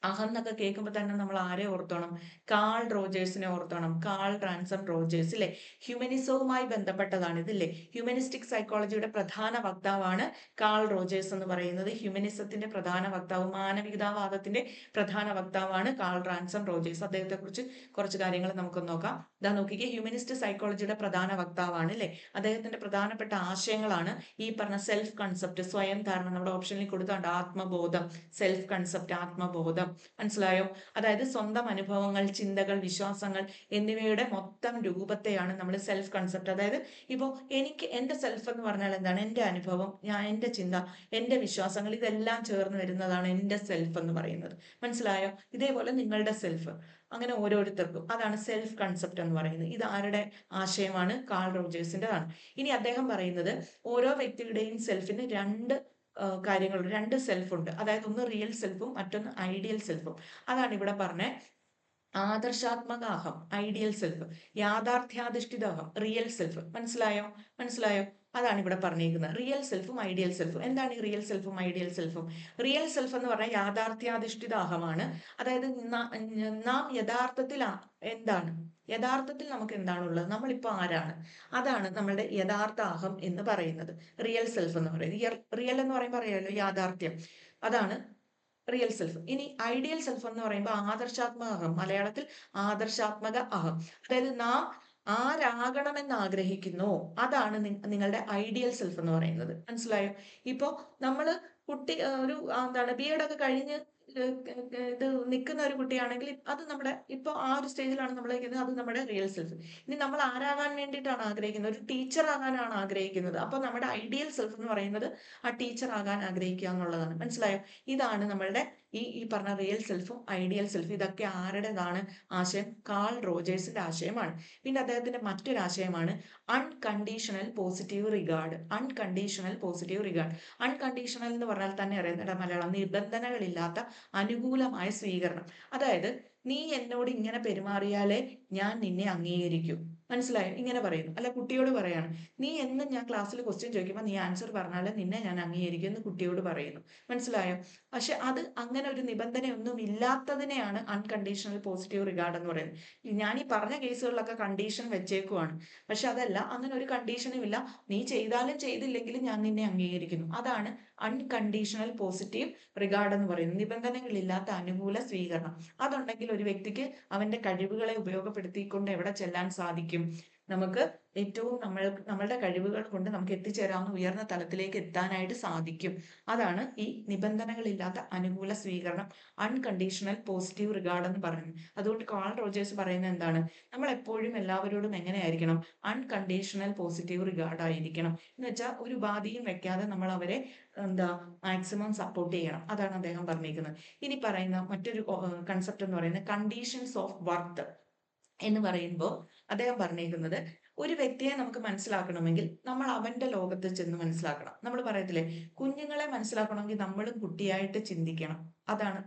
അഹം എന്നൊക്കെ കേൾക്കുമ്പോൾ തന്നെ നമ്മൾ ആരെ ഓർത്തോണം? കാൾ റോജേഴ്സിനെ ഓർത്തോണം. കാൾ റാൻസം റോജേഴ്സ് അല്ലെ. ഹ്യൂമനിസവുമായി ബന്ധപ്പെട്ടതാണ് ഇതില്ലേ. ഹ്യൂമനിസ്റ്റിക് സൈക്കോളജിയുടെ പ്രധാന വക്താവാണ് കാൾ റോജേഴ്സ് എന്ന് പറയുന്നത്. ഹ്യൂമനിസത്തിന്റെ പ്രധാന വക്താവ്, മാനവികതാവാദത്തിന്റെ പ്രധാന വക്താവാണ് കാൾ റാൻസം റോജേഴ്സ്. അദ്ദേഹത്തെ കുറിച്ച് കുറച്ച് കാര്യങ്ങൾ നമുക്ക് നോക്കാം. ഇതാ നോക്കിക്കേ, ഹ്യൂമനിസ്റ്റ് സൈക്കോളജിയുടെ പ്രധാന വക്താവാണ് അല്ലെ. അദ്ദേഹത്തിന്റെ പ്രധാനപ്പെട്ട ആശയങ്ങളാണ് ഈ പറഞ്ഞ സെൽഫ് കൺസെപ്റ്റ്, സ്വയം ധാരണ. നമ്മുടെ ഓപ്ഷനിൽ കൊടുത്തുണ്ട് ആത്മബോധം, സെൽഫ് കൺസെപ്റ്റ്, ആത്മബോധം. മനസ്സിലായോ? അതായത് സ്വന്തം അനുഭവങ്ങൾ, ചിന്തകൾ, വിശ്വാസങ്ങൾ എന്നിവയുടെ മൊത്തം രൂപത്തെയാണ് നമ്മൾ സെൽഫ് കൺസെപ്റ്റ്. അതായത് ഇപ്പോൾ എനിക്ക് എൻ്റെ സെൽഫ് എന്ന് പറഞ്ഞാൽ എന്താണ്? എൻ്റെ അനുഭവം, എൻ്റെ ചിന്ത, എൻ്റെ വിശ്വാസങ്ങൾ, ഇതെല്ലാം ചേർന്ന് വരുന്നതാണ് എൻ്റെ സെൽഫ് എന്ന് പറയുന്നത്. മനസ്സിലായോ? ഇതേപോലെ നിങ്ങളുടെ സെൽഫ്, അങ്ങനെ ഓരോരുത്തർക്കും, അതാണ് സെൽഫ് കൺസെപ്റ്റ് എന്ന് പറയുന്നത്. ഇത് ആരുടെ ആശയമാണ്? കാൾ റോജേഴ്സിൻ്റെതാണ്. ഇനി അദ്ദേഹം പറയുന്നത് ഓരോ വ്യക്തിയുടെയും സെൽഫിന് രണ്ട് കാര്യങ്ങളുണ്ട്, രണ്ട് സെൽഫ് ഉണ്ട്. അതായത് ഒന്ന് റിയൽ സെൽഫും മറ്റൊന്ന് ഐഡിയൽ സെൽഫും. അതാണ് ഇവിടെ പറഞ്ഞ ആദർശാത്മക അഹം, ഐഡിയൽ സെൽഫ്, യാഥാർത്ഥ്യാധിഷ്ഠിത അഹം, റിയൽ സെൽഫ്. മനസ്സിലായോ? അതാണ് ഇവിടെ പറഞ്ഞിരിക്കുന്നത്. റിയൽ സെൽഫും ഐഡിയൽ സെൽഫും. എന്താണ് ഈ റിയൽ സെൽഫും ഐഡിയൽ സെൽഫും? റിയൽ സെൽഫ് എന്ന് പറഞ്ഞാൽ യാഥാർത്ഥ്യാധിഷ്ഠിത അഹമാണ്. അതായത് നാം യഥാർത്ഥത്തിൽ എന്താണ്, യഥാർത്ഥത്തിൽ നമുക്ക് എന്താണുള്ളത്, നമ്മളിപ്പോൾ ആരാണ്, അതാണ് നമ്മളുടെ യഥാർത്ഥ അഹം എന്ന് പറയുന്നത്. റിയൽ സെൽഫ് എന്ന് പറയുന്നത്. റിയൽ എന്ന് പറയുമ്പോൾ അറിയാമല്ലോ, യാഥാർത്ഥ്യം, അതാണ് റിയൽ സെൽഫ്. ഇനി ഐഡിയൽ സെൽഫ് എന്ന് പറയുമ്പോൾ ആദർശാത്മക അഹം, മലയാളത്തിൽ ആദർശാത്മക അഹം. അതായത് നാം ആരാകണമെന്ന് ആഗ്രഹിക്കുന്നു, അതാണ് നിങ്ങളുടെ ഐഡിയൽ സെൽഫ് എന്ന് പറയുന്നത്. മനസ്സിലായോ? ഇപ്പോ നമ്മള് കുട്ടി ഒരു എന്താണ് ബി.എഡ് ഒക്കെ കഴിഞ്ഞ് ഇത് നിൽക്കുന്ന ഒരു കുട്ടിയാണെങ്കിൽ അത് നമ്മുടെ ഇപ്പൊ ആ ഒരു സ്റ്റേജിലാണ് നമ്മൾ അത് നമ്മുടെ റിയൽ സെൽഫ്. ഇനി നമ്മൾ ആരാകാൻ വേണ്ടിയിട്ടാണ് ആഗ്രഹിക്കുന്നത്? ഒരു ടീച്ചർ ആകാനാണ് ആഗ്രഹിക്കുന്നത്. അപ്പൊ നമ്മുടെ ഐഡിയൽ സെൽഫ് എന്ന് പറയുന്നത് ആ ടീച്ചർ ആകാൻ ആഗ്രഹിക്കുക എന്നുള്ളതാണ്. മനസ്സിലായോ? ഇതാണ് നമ്മളുടെ ഈ പറഞ്ഞ റിയൽ സെൽഫും ഐഡിയൽ സെൽഫും. ഇതൊക്കെ ആരുടേതാണ് ആശയം? കാൾ റോജേഴ്സിന്റെ ആശയമാണ്. പിന്നെ അദ്ദേഹത്തിന്റെ മറ്റൊരു ആശയമാണ് unconditional positive regard. Unconditional positive regard. Unconditional എന്ന് പറഞ്ഞാൽ തന്നെ അറിയാം മലയാളം, നിബന്ധനകളില്ലാത്ത അനുകൂലമായ സ്വീകരണം. അതായത് നീ എന്നോട് ഇങ്ങനെ പെരുമാറിയാലേ ഞാൻ നിന്നെ അംഗീകരിക്കൂ. മനസ്സിലായോ? ഇങ്ങനെ പറയുന്നു. അല്ല, കുട്ടിയോട് പറയാണ്, നീ എന്നും ഞാൻ ക്ലാസ്സിൽ ക്വസ്റ്റ്യൻ ചോദിക്കുമ്പോൾ നീ ആൻസർ പറഞ്ഞാൽ നിന്നെ ഞാൻ അംഗീകരിക്കും എന്ന് കുട്ടിയോട് പറയുന്നു. മനസ്സിലായോ? പക്ഷെ അത് അങ്ങനെ ഒരു നിബന്ധനയൊന്നും ഇല്ലാത്തതിനെയാണ് അൺകണ്ടീഷണൽ പോസിറ്റീവ് റിഗാർഡ് എന്ന് പറയുന്നത്. ഞാൻ ഈ പറഞ്ഞ കേസുകളിലൊക്കെ കണ്ടീഷൻ വെച്ചേക്കുവാണ്. പക്ഷെ അതല്ല, അങ്ങനെ ഒരു കണ്ടീഷനും ഇല്ല. നീ ചെയ്താലും ചെയ്തില്ലെങ്കിലും ഞാൻ നിന്നെ അംഗീകരിക്കുന്നു. അതാണ് അൺകണ്ടീഷണൽ പോസിറ്റീവ് റിഗാർഡ് എന്ന് പറയുന്നത്. നിബന്ധനകളില്ലാത്ത അനുകൂല സ്വീകരണം. അതുണ്ടെങ്കിൽ ഒരു വ്യക്തിക്ക് അവന്റെ കഴിവുകളെ ഉപയോഗപ്പെടുത്തിക്കൊണ്ട് എവിടെ ചെല്ലാൻ സാധിക്കും? നമുക്ക് ഏറ്റവും നമ്മളുടെ കഴിവുകൾ കൊണ്ട് നമുക്ക് എത്തിച്ചേരാവുന്ന ഉയർന്ന തലത്തിലേക്ക് എത്താനായിട്ട് സാധിക്കും. അതാണ് ഈ നിബന്ധനകളില്ലാത്ത അനുകൂല സ്വീകരണം, അൺകണ്ടീഷണൽ പോസിറ്റീവ് റിഗാർഡ് എന്ന് പറയുന്നത്. അതുകൊണ്ട് കാൾ റോജേഴ്സ് പറയുന്നത് എന്താണ്? നമ്മൾ എപ്പോഴും എല്ലാവരോടും എങ്ങനെയായിരിക്കണം? അൺകണ്ടീഷണൽ പോസിറ്റീവ് റിഗാർഡ് ആയിരിക്കണം. എന്ന് വെച്ചാൽ ഒരു ഉപാധിയും വെക്കാതെ നമ്മൾ അവരെ മാക്സിമം സപ്പോർട്ട് ചെയ്യണം. അതാണ് അദ്ദേഹം പറഞ്ഞിരിക്കുന്നത്. ഇനി പറയുന്ന മറ്റൊരു കൺസെപ്റ്റ് എന്ന് പറയുന്നത് കണ്ടീഷൻസ് ഓഫ് വർത്ത് എന്ന് പറയുമ്പോൾ അദ്ദേഹം പറഞ്ഞിരിക്കുന്നത്, ഒരു വ്യക്തിയെ നമുക്ക് മനസ്സിലാക്കണമെങ്കിൽ നമ്മൾ അവന്റെ ലോകത്ത് ചെന്ന് മനസ്സിലാക്കണം. നമ്മൾ പറയത്തില്ലേ, കുഞ്ഞുങ്ങളെ മനസ്സിലാക്കണമെങ്കിൽ നമ്മളും കുട്ടിയായിട്ട് ചിന്തിക്കണം. അതാണ്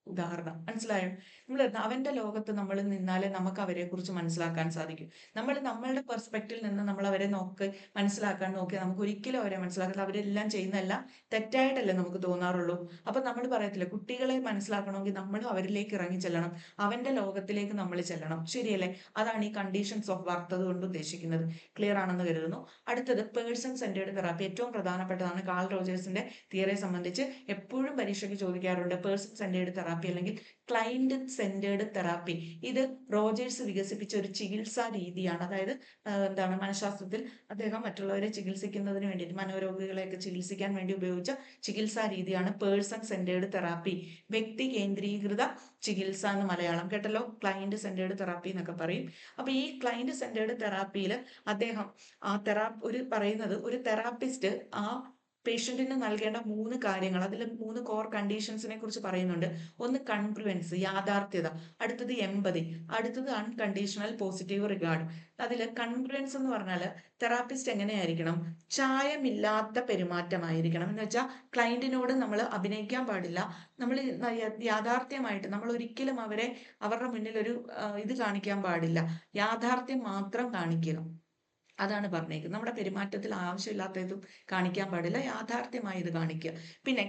ഉദാഹരണം. മനസ്സിലായോ? നമ്മൾ അവന്റെ ലോകത്ത് നമ്മൾ നിന്നാലേ നമുക്ക് അവരെ കുറിച്ച് മനസ്സിലാക്കാൻ സാധിക്കും. നമ്മൾ നമ്മളുടെ പെർസ്പെക്റ്റിൽ നിന്ന് നമ്മൾ അവരെ മനസ്സിലാക്കാൻ നോക്കിയാൽ നമുക്ക് ഒരിക്കലും അവരെ മനസ്സിലാക്കാൻ, അവരെല്ലാം ചെയ്യുന്നതെല്ലാം തെറ്റായിട്ടല്ലേ നമുക്ക് തോന്നാറുള്ളൂ. അപ്പൊ നമ്മൾ പറയത്തില്ല, കുട്ടികളെ മനസ്സിലാക്കണമെങ്കിൽ നമ്മളും അവരിലേക്ക് ഇറങ്ങി ചെല്ലണം, അവന്റെ ലോകത്തിലേക്ക് നമ്മൾ ചെല്ലണം. ശരിയല്ലേ? അതാണ് ഈ കണ്ടീഷൻസ് ഓഫ് വർത്ത് കൊണ്ട് ഉദ്ദേശിക്കുന്നത്. ക്ലിയർ ആണെന്ന് കരുതുന്നു. അടുത്തത് പേഴ്സൺ സെന്റേർഡ് തെറാപ്പി. ഏറ്റവും പ്രധാനപ്പെട്ടതാണ്. കാൾ റോജേഴ്സിന്റെ തിയറിയെ സംബന്ധിച്ച് എപ്പോഴും പരീക്ഷയ്ക്ക് ചോദിക്കാറുണ്ട്. പേഴ്സൺ സെന്റേർഡ് തെറാപ്പി തെറാപ്പി അല്ലെങ്കിൽ ക്ലയന്റ് സെന്റേർഡ് തെറാപ്പി, ഇത് റോജേഴ്സ് വികസിപ്പിച്ച ഒരു ചികിത്സാ രീതിയാണ്. അതായത് എന്താണ്, മനഃശാസ്ത്രത്തിൽ അദ്ദേഹം മറ്റുള്ളവരെ ചികിത്സിക്കുന്നതിന് വേണ്ടിയിട്ട്, മനോരോഗികളെയൊക്കെ ചികിത്സിക്കാൻ വേണ്ടി ഉപയോഗിച്ച ചികിത്സാ രീതിയാണ് പേഴ്സൺ സെന്റേർഡ് തെറാപ്പി, വ്യക്തി കേന്ദ്രീകൃത ചികിത്സ എന്ന് മലയാളം കേട്ടല്ലോ. ക്ലയന്റ് സെന്റേർഡ് തെറാപ്പി എന്നൊക്കെ പറയും. അപ്പൊ ഈ ക്ലയന്റ് സെന്റേർഡ് തെറാപ്പിയിൽ അദ്ദേഹം പറയുന്നത്, ഒരു തെറാപ്പിസ്റ്റ് ആ പേഷ്യന്റിന് നൽകേണ്ട 3 കാര്യങ്ങൾ, അതിൽ 3 കോർ കണ്ടീഷൻസിനെ കുറിച്ച് പറയുന്നുണ്ട്. ഒന്ന് കൺഗ്രുവൻസ്, യാഥാർത്ഥ്യത, അടുത്തത് എമ്പതി, അടുത്തത് അൺകണ്ടീഷണൽ പോസിറ്റീവ് റിഗാർഡ്. അതിൽ കൺഗ്രുവൻസ് എന്ന് പറഞ്ഞാൽ തെറാപ്പിസ്റ്റ് എങ്ങനെയായിരിക്കണം, ചായമില്ലാത്ത പെരുമാറ്റമായിരിക്കണം. എന്ന് വെച്ചാൽ ക്ലയന്റിനോട് നമ്മൾ അഭിനയിക്കാൻ പാടില്ല. നമ്മൾ യാഥാർത്ഥ്യമായിട്ട്, നമ്മൾ ഒരിക്കലും അവരുടെ മുന്നിൽ ഒരു ഇത് കാണിക്കാൻ പാടില്ല, യാഥാർത്ഥ്യം മാത്രം കാണിക്കുക. അതാണ് പറഞ്ഞേക്കുന്നത്. നമ്മുടെ പെരുമാറ്റത്തിൽ ആവശ്യമില്ലാത്തതും കാണിക്കാൻ പാടില്ല, യാഥാർത്ഥ്യമായി ഇത് കാണിക്കുക. പിന്നെ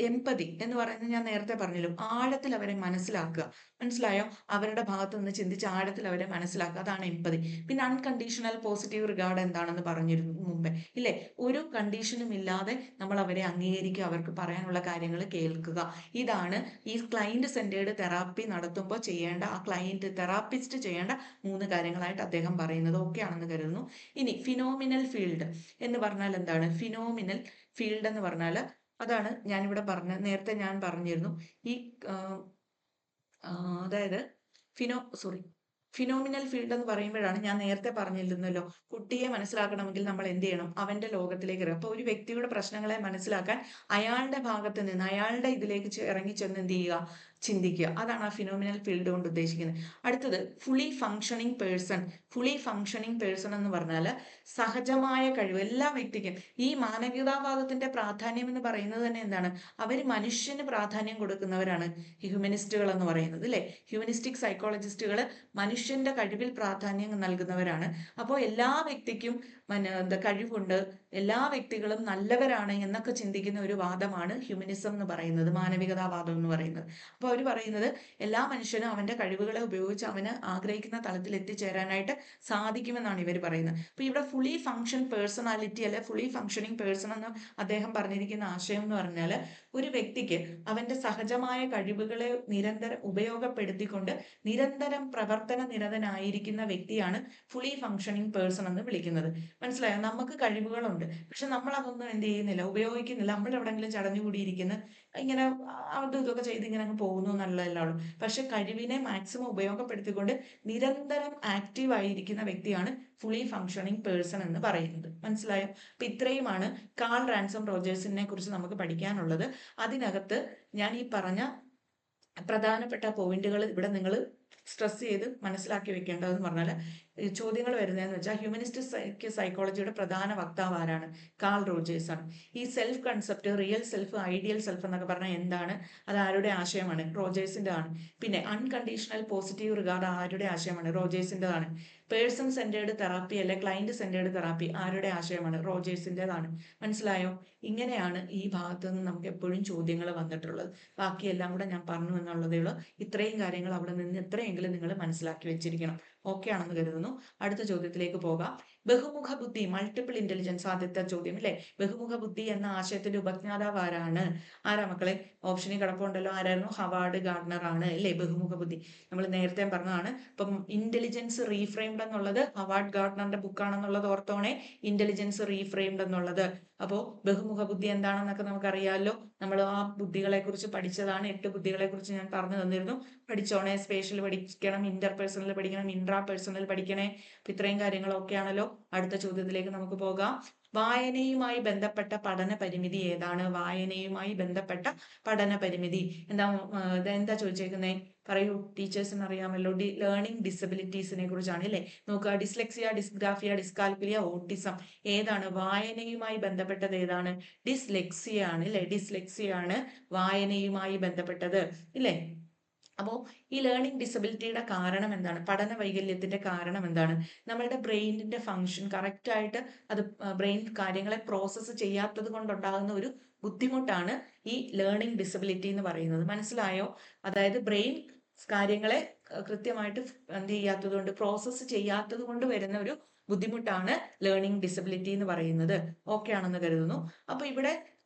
എമ്പതി എന്ന് പറയുന്നത് ഞാൻ നേരത്തെ പറഞ്ഞല്ലോ, ആഴത്തിൽ അവരെ മനസ്സിലാക്കുക. മനസ്സിലായോ? അവരുടെ ഭാഗത്ത് നിന്ന് ചിന്തിച്ച് ആഴത്തിൽ അവരെ മനസ്സിലാക്കുക, അതാണ് എമ്പതി. പിന്നെ അൺകണ്ടീഷണൽ പോസിറ്റീവ് റിഗാർഡ് എന്താണെന്ന് പറഞ്ഞിരുന്നു മുമ്പേ ഇല്ലേ. ഒരു കണ്ടീഷനും ഇല്ലാതെ നമ്മൾ അവരെ അംഗീകരിക്കുക, അവർക്ക് പറയാനുള്ള കാര്യങ്ങൾ കേൾക്കുക. ഇതാണ് ഈ ക്ലയന്റ് സെന്റേർഡ് തെറാപ്പി നടത്തുമ്പോൾ ചെയ്യേണ്ട, ആ ക്ലയന്റ് തെറാപ്പിസ്റ്റ് ചെയ്യേണ്ട 3 കാര്യങ്ങളായിട്ട് അദ്ദേഹം പറയുന്നത്. ഓക്കെ ആണെന്ന് കരുതുന്നു. ഇനി ഫിനോമിനൽ ഫീൽഡ് എന്ന് പറഞ്ഞാൽ എന്താണ്? ഫിനോമിനൽ ഫീൽഡ് എന്ന് പറഞ്ഞാൽ അതാണ് ഞാനിവിടെ നേരത്തെ ഞാൻ പറഞ്ഞിരുന്നു. ഈ അതായത് ഫിനോമിനൽ ഫീൽഡ് എന്ന് പറയുമ്പോഴാണ് ഞാൻ നേരത്തെ പറഞ്ഞിരുന്നല്ലോ, കുട്ടിയെ മനസ്സിലാക്കണമെങ്കിൽ നമ്മൾ എന്ത് ചെയ്യണം, അവന്റെ ലോകത്തിലേക്ക് ഇറങ്ങും. അപ്പൊ ഒരു വ്യക്തിയുടെ പ്രശ്നങ്ങളെ മനസ്സിലാക്കാൻ അയാളുടെ ഭാഗത്ത് നിന്ന്, അയാളുടെ ഇതിലേക്ക് ഇറങ്ങി ചെന്ന് എന്ത് ചെയ്യുക, ചിന്തിക്കുക. അതാണ് ആ ഫിനോമിനൽ ഫീൽഡ് കൊണ്ട് ഉദ്ദേശിക്കുന്നത്. അടുത്തത് fully functioning person. Fully functioning person എന്ന് പറഞ്ഞാൽ സഹജമായ കഴിവ് എല്ലാ വ്യക്തിക്കും. ഈ മാനവികതാവാദത്തിന്റെ പ്രാധാന്യം എന്ന് പറയുന്നത് തന്നെ എന്താണ്, അവർ മനുഷ്യന് പ്രാധാന്യം കൊടുക്കുന്നവരാണ് ഹ്യൂമനിസ്റ്റുകൾ എന്ന് പറയുന്നത് അല്ലെ. ഹ്യൂമനിസ്റ്റിക് സൈക്കോളജിസ്റ്റുകൾ മനുഷ്യന്റെ കഴിവിൽ പ്രാധാന്യം നൽകുന്നവരാണ്. അപ്പോൾ എല്ലാ വ്യക്തിക്കും കഴിവുണ്ട്, എല്ലാ വ്യക്തികളും നല്ലവരാണ് എന്നൊക്കെ ചിന്തിക്കുന്ന ഒരു വാദമാണ് ഹ്യൂമനിസം എന്ന് പറയുന്നത്, മാനവികതാവാദം എന്ന് പറയുന്നത്. അപ്പോൾ അവർ പറയുന്നത് എല്ലാ മനുഷ്യനും അവന്റെ കഴിവുകളെ ഉപയോഗിച്ച് അവന് ആഗ്രഹിക്കുന്ന തലത്തിൽ എത്തിച്ചേരാനായിട്ട് സാധിക്കുമെന്നാണ് ഇവർ പറയുന്നത്. അപ്പൊ ഇവിടെ ഫുള്ളി ഫങ്ഷൻ പേഴ്സണാലിറ്റി അല്ലെ ഫുള്ളി ഫങ്ഷനിങ് പേഴ്സൺ എന്ന് അദ്ദേഹം പറഞ്ഞിരിക്കുന്ന ആശയം എന്ന് പറഞ്ഞാൽ, ഒരു വ്യക്തിക്ക് അവന്റെ സഹജമായ കഴിവുകളെ നിരന്തരം ഉപയോഗപ്പെടുത്തിക്കൊണ്ട് നിരന്തരം പ്രവർത്തന നിരതനായിരിക്കുന്ന വ്യക്തിയാണ് ഫുള്ളി ഫങ്ഷനിങ് പേഴ്സൺ എന്ന് വിളിക്കുന്നത്. മനസ്സിലായോ? നമുക്ക് കഴിവുകളുണ്ട്, പക്ഷെ നമ്മൾ അതൊന്നും എന്ത് ചെയ്യുന്നില്ല, ഉപയോഗിക്കുന്നില്ല. നമ്മൾ എവിടെങ്കിലും ചടഞ്ഞുകൂടിയിരിക്കുന്ന ഇങ്ങനെ അതും ഇതൊക്കെ ചെയ്ത് ഇങ്ങനെ അങ്ങ് പോകുന്നു എന്നുള്ളതല്ലേ ഉള്ളൂ. പക്ഷെ കഴിവിനെ മാക്സിമം ഉപയോഗപ്പെടുത്തിക്കൊണ്ട് നിരന്തരം ആക്റ്റീവ് ആയിരിക്കുന്ന വ്യക്തിയാണ് ഫുള്ളി ഫങ്ഷനിങ് പേഴ്സൺ എന്ന് പറയുന്നത്. മനസ്സിലായോ? അപ്പൊ ഇത്രയുമാണ് കാൾ റാൻസം റോജേഴ്സിനെ കുറിച്ച് നമുക്ക് പഠിക്കാനുള്ളത്. അതിനകത്ത് ഞാൻ ഈ പറഞ്ഞ പ്രധാനപ്പെട്ട പോയിന്റുകൾ ഇവിടെ നിങ്ങൾ സ്ട്രെസ് ചെയ്ത് മനസ്സിലാക്കി വെക്കേണ്ടതെന്ന് പറഞ്ഞാൽ, ചോദ്യങ്ങൾ വരുന്നതെന്ന് വെച്ചാൽ ഹ്യൂമനിസ്റ്റ് സൈക്കോളജിയുടെ പ്രധാന വക്താവ് ആരാണ്? കാൾ റോജേഴ്സ് ആണ്. ഈ self concept, real self, ideal self എന്നൊക്കെ പറഞ്ഞാൽ എന്താണ്? അത് ആരുടെ ആശയമാണ്? റോജേഴ്സിന്റെ ആണ്. പിന്നെ അൺകണ്ടീഷണൽ പോസിറ്റീവ് റിഗാർഡ് ആരുടെ ആശയമാണ്? റോജേഴ്സിൻ്റെതാണ്. പേഴ്സൺ സെന്റേർഡ് തെറാപ്പി അല്ലെ ക്ലയന്റ് സെന്റേർഡ് തെറാപ്പി ആരുടെ ആശയമാണ്? റോജേഴ്സിൻ്റെതാണ്. മനസ്സിലായോ? ഇങ്ങനെയാണ് ഈ ഭാഗത്ത് നിന്ന് നമുക്ക് എപ്പോഴും ചോദ്യങ്ങൾ വന്നിട്ടുള്ളത്. ബാക്കിയെല്ലാം കൂടെ ഞാൻ പറഞ്ഞു എന്നുള്ളതേ ഉള്ളൂ. ഇത്രയും കാര്യങ്ങൾ അവിടെ നിന്ന് എത്രയെങ്കിലും നിങ്ങൾ മനസ്സിലാക്കി വെച്ചിരിക്കണം. ഓക്കെ ആണെന്ന് കരുതുന്നു. അടുത്ത ചോദ്യത്തിലേക്ക് പോകാം. ബഹുമുഖ ബുദ്ധി, മൾട്ടിപ്പിൾ ഇന്റലിജൻസ്, ആദ്യത്തെ ചോദ്യം അല്ലെ. ബഹുമുഖ ബുദ്ധി എന്ന ആശയത്തിന്റെ ഉപജ്ഞാതാവ് ആരാണ്? ആരാ മക്കളെ? ഓപ്ഷനിൽ കിടപ്പുണ്ടല്ലോ. ആരായിരുന്നു? ഹവാർഡ് ഗാർഡ്നർ ആണ് അല്ലെ ബഹുമുഖ ബുദ്ധി. നമ്മൾ നേരത്തെ പറഞ്ഞതാണ്. ഇപ്പം ഇന്റലിജൻസ് റീഫ്രെയിംഡ് എന്നുള്ളത് ഹവാർഡ് ഗാർഡ്നറിന്റെ ബുക്കാണെന്നുള്ളത് ഓർത്തോണേ. ഇന്റലിജൻസ് റീഫ്രെയിംഡ് എന്നുള്ളത്. അപ്പോൾ ബഹുമുഖ ബുദ്ധി എന്താണെന്നൊക്കെ നമുക്കറിയാമല്ലോ. നമ്മൾ ആ ബുദ്ധികളെ കുറിച്ച് പഠിച്ചതാണ്. 8 ബുദ്ധികളെ കുറിച്ച് ഞാൻ പറഞ്ഞു തന്നിരുന്നു. പഠിച്ചോണേ. സ്പേഷ്യൽ പഠിക്കണം, ഇന്റർപേഴ്സണൽ പഠിക്കണം, ഇൻട്രാ പേഴ്സണൽ പഠിക്കണേ. അപ്പൊ ഇത്രയും കാര്യങ്ങളൊക്കെ ആണല്ലോ. അടുത്ത ചോദ്യത്തിലേക്ക് നമുക്ക് പോകാം. വായനയുമായി ബന്ധപ്പെട്ട പഠന പരിമിതി ഏതാണ്? വായനയുമായി ബന്ധപ്പെട്ട പഠന പരിമിതി എന്താ ചോദിച്ചേക്കുന്നേ? പറയൂ, ടീച്ചേഴ്സിന് അറിയാമല്ലോ. ലേണിംഗ് ഡിസബിലിറ്റീസിനെ കുറിച്ചാണ് അല്ലേ. നോക്കുക, ഡിസ്ലെക്സിയ, ഡിസ്ഗ്രാഫിയ, ഡിസ്കാൽക്കുലിയ, ഓട്ടിസം. ഏതാണ് വായനയുമായി ബന്ധപ്പെട്ടത്? ഏതാണ്? ഡിസ്ലെക്സിയ ആണ് അല്ലെ. ഡിസ്ലെക്സിയ ആണ് വായനയുമായി ബന്ധപ്പെട്ടത് ഇല്ലേ. അപ്പോൾ ഈ ലേണിംഗ് ഡിസബിലിറ്റിയുടെ കാരണം എന്താണ്? പഠന വൈകല്യത്തിന്റെ കാരണം എന്താണ്? നമ്മളുടെ ബ്രെയിനിന്റെ ഫങ്ഷൻ കറക്റ്റ് ആയിട്ട് അത് ബ്രെയിൻ കാര്യങ്ങളെ പ്രോസസ്സ് ചെയ്യാത്തത് കൊണ്ടുണ്ടാകുന്ന ഒരു ബുദ്ധിമുട്ടാണ് ഈ ലേണിംഗ് ഡിസബിലിറ്റി എന്ന് പറയുന്നത്. മനസ്സിലായോ? അതായത് ബ്രെയിൻ കാര്യങ്ങളെ കൃത്യമായിട്ട് എന്ത് ചെയ്യാത്തത് കൊണ്ട്, പ്രോസസ്സ് ചെയ്യാത്തത് കൊണ്ട് വരുന്ന ഒരു ബുദ്ധിമുട്ടാണ് ലേണിംഗ് ഡിസബിലിറ്റി എന്ന് പറയുന്നത്. ഓക്കെ ആണെന്ന് കരുതുന്നു. അപ്പൊ ഇവിടെ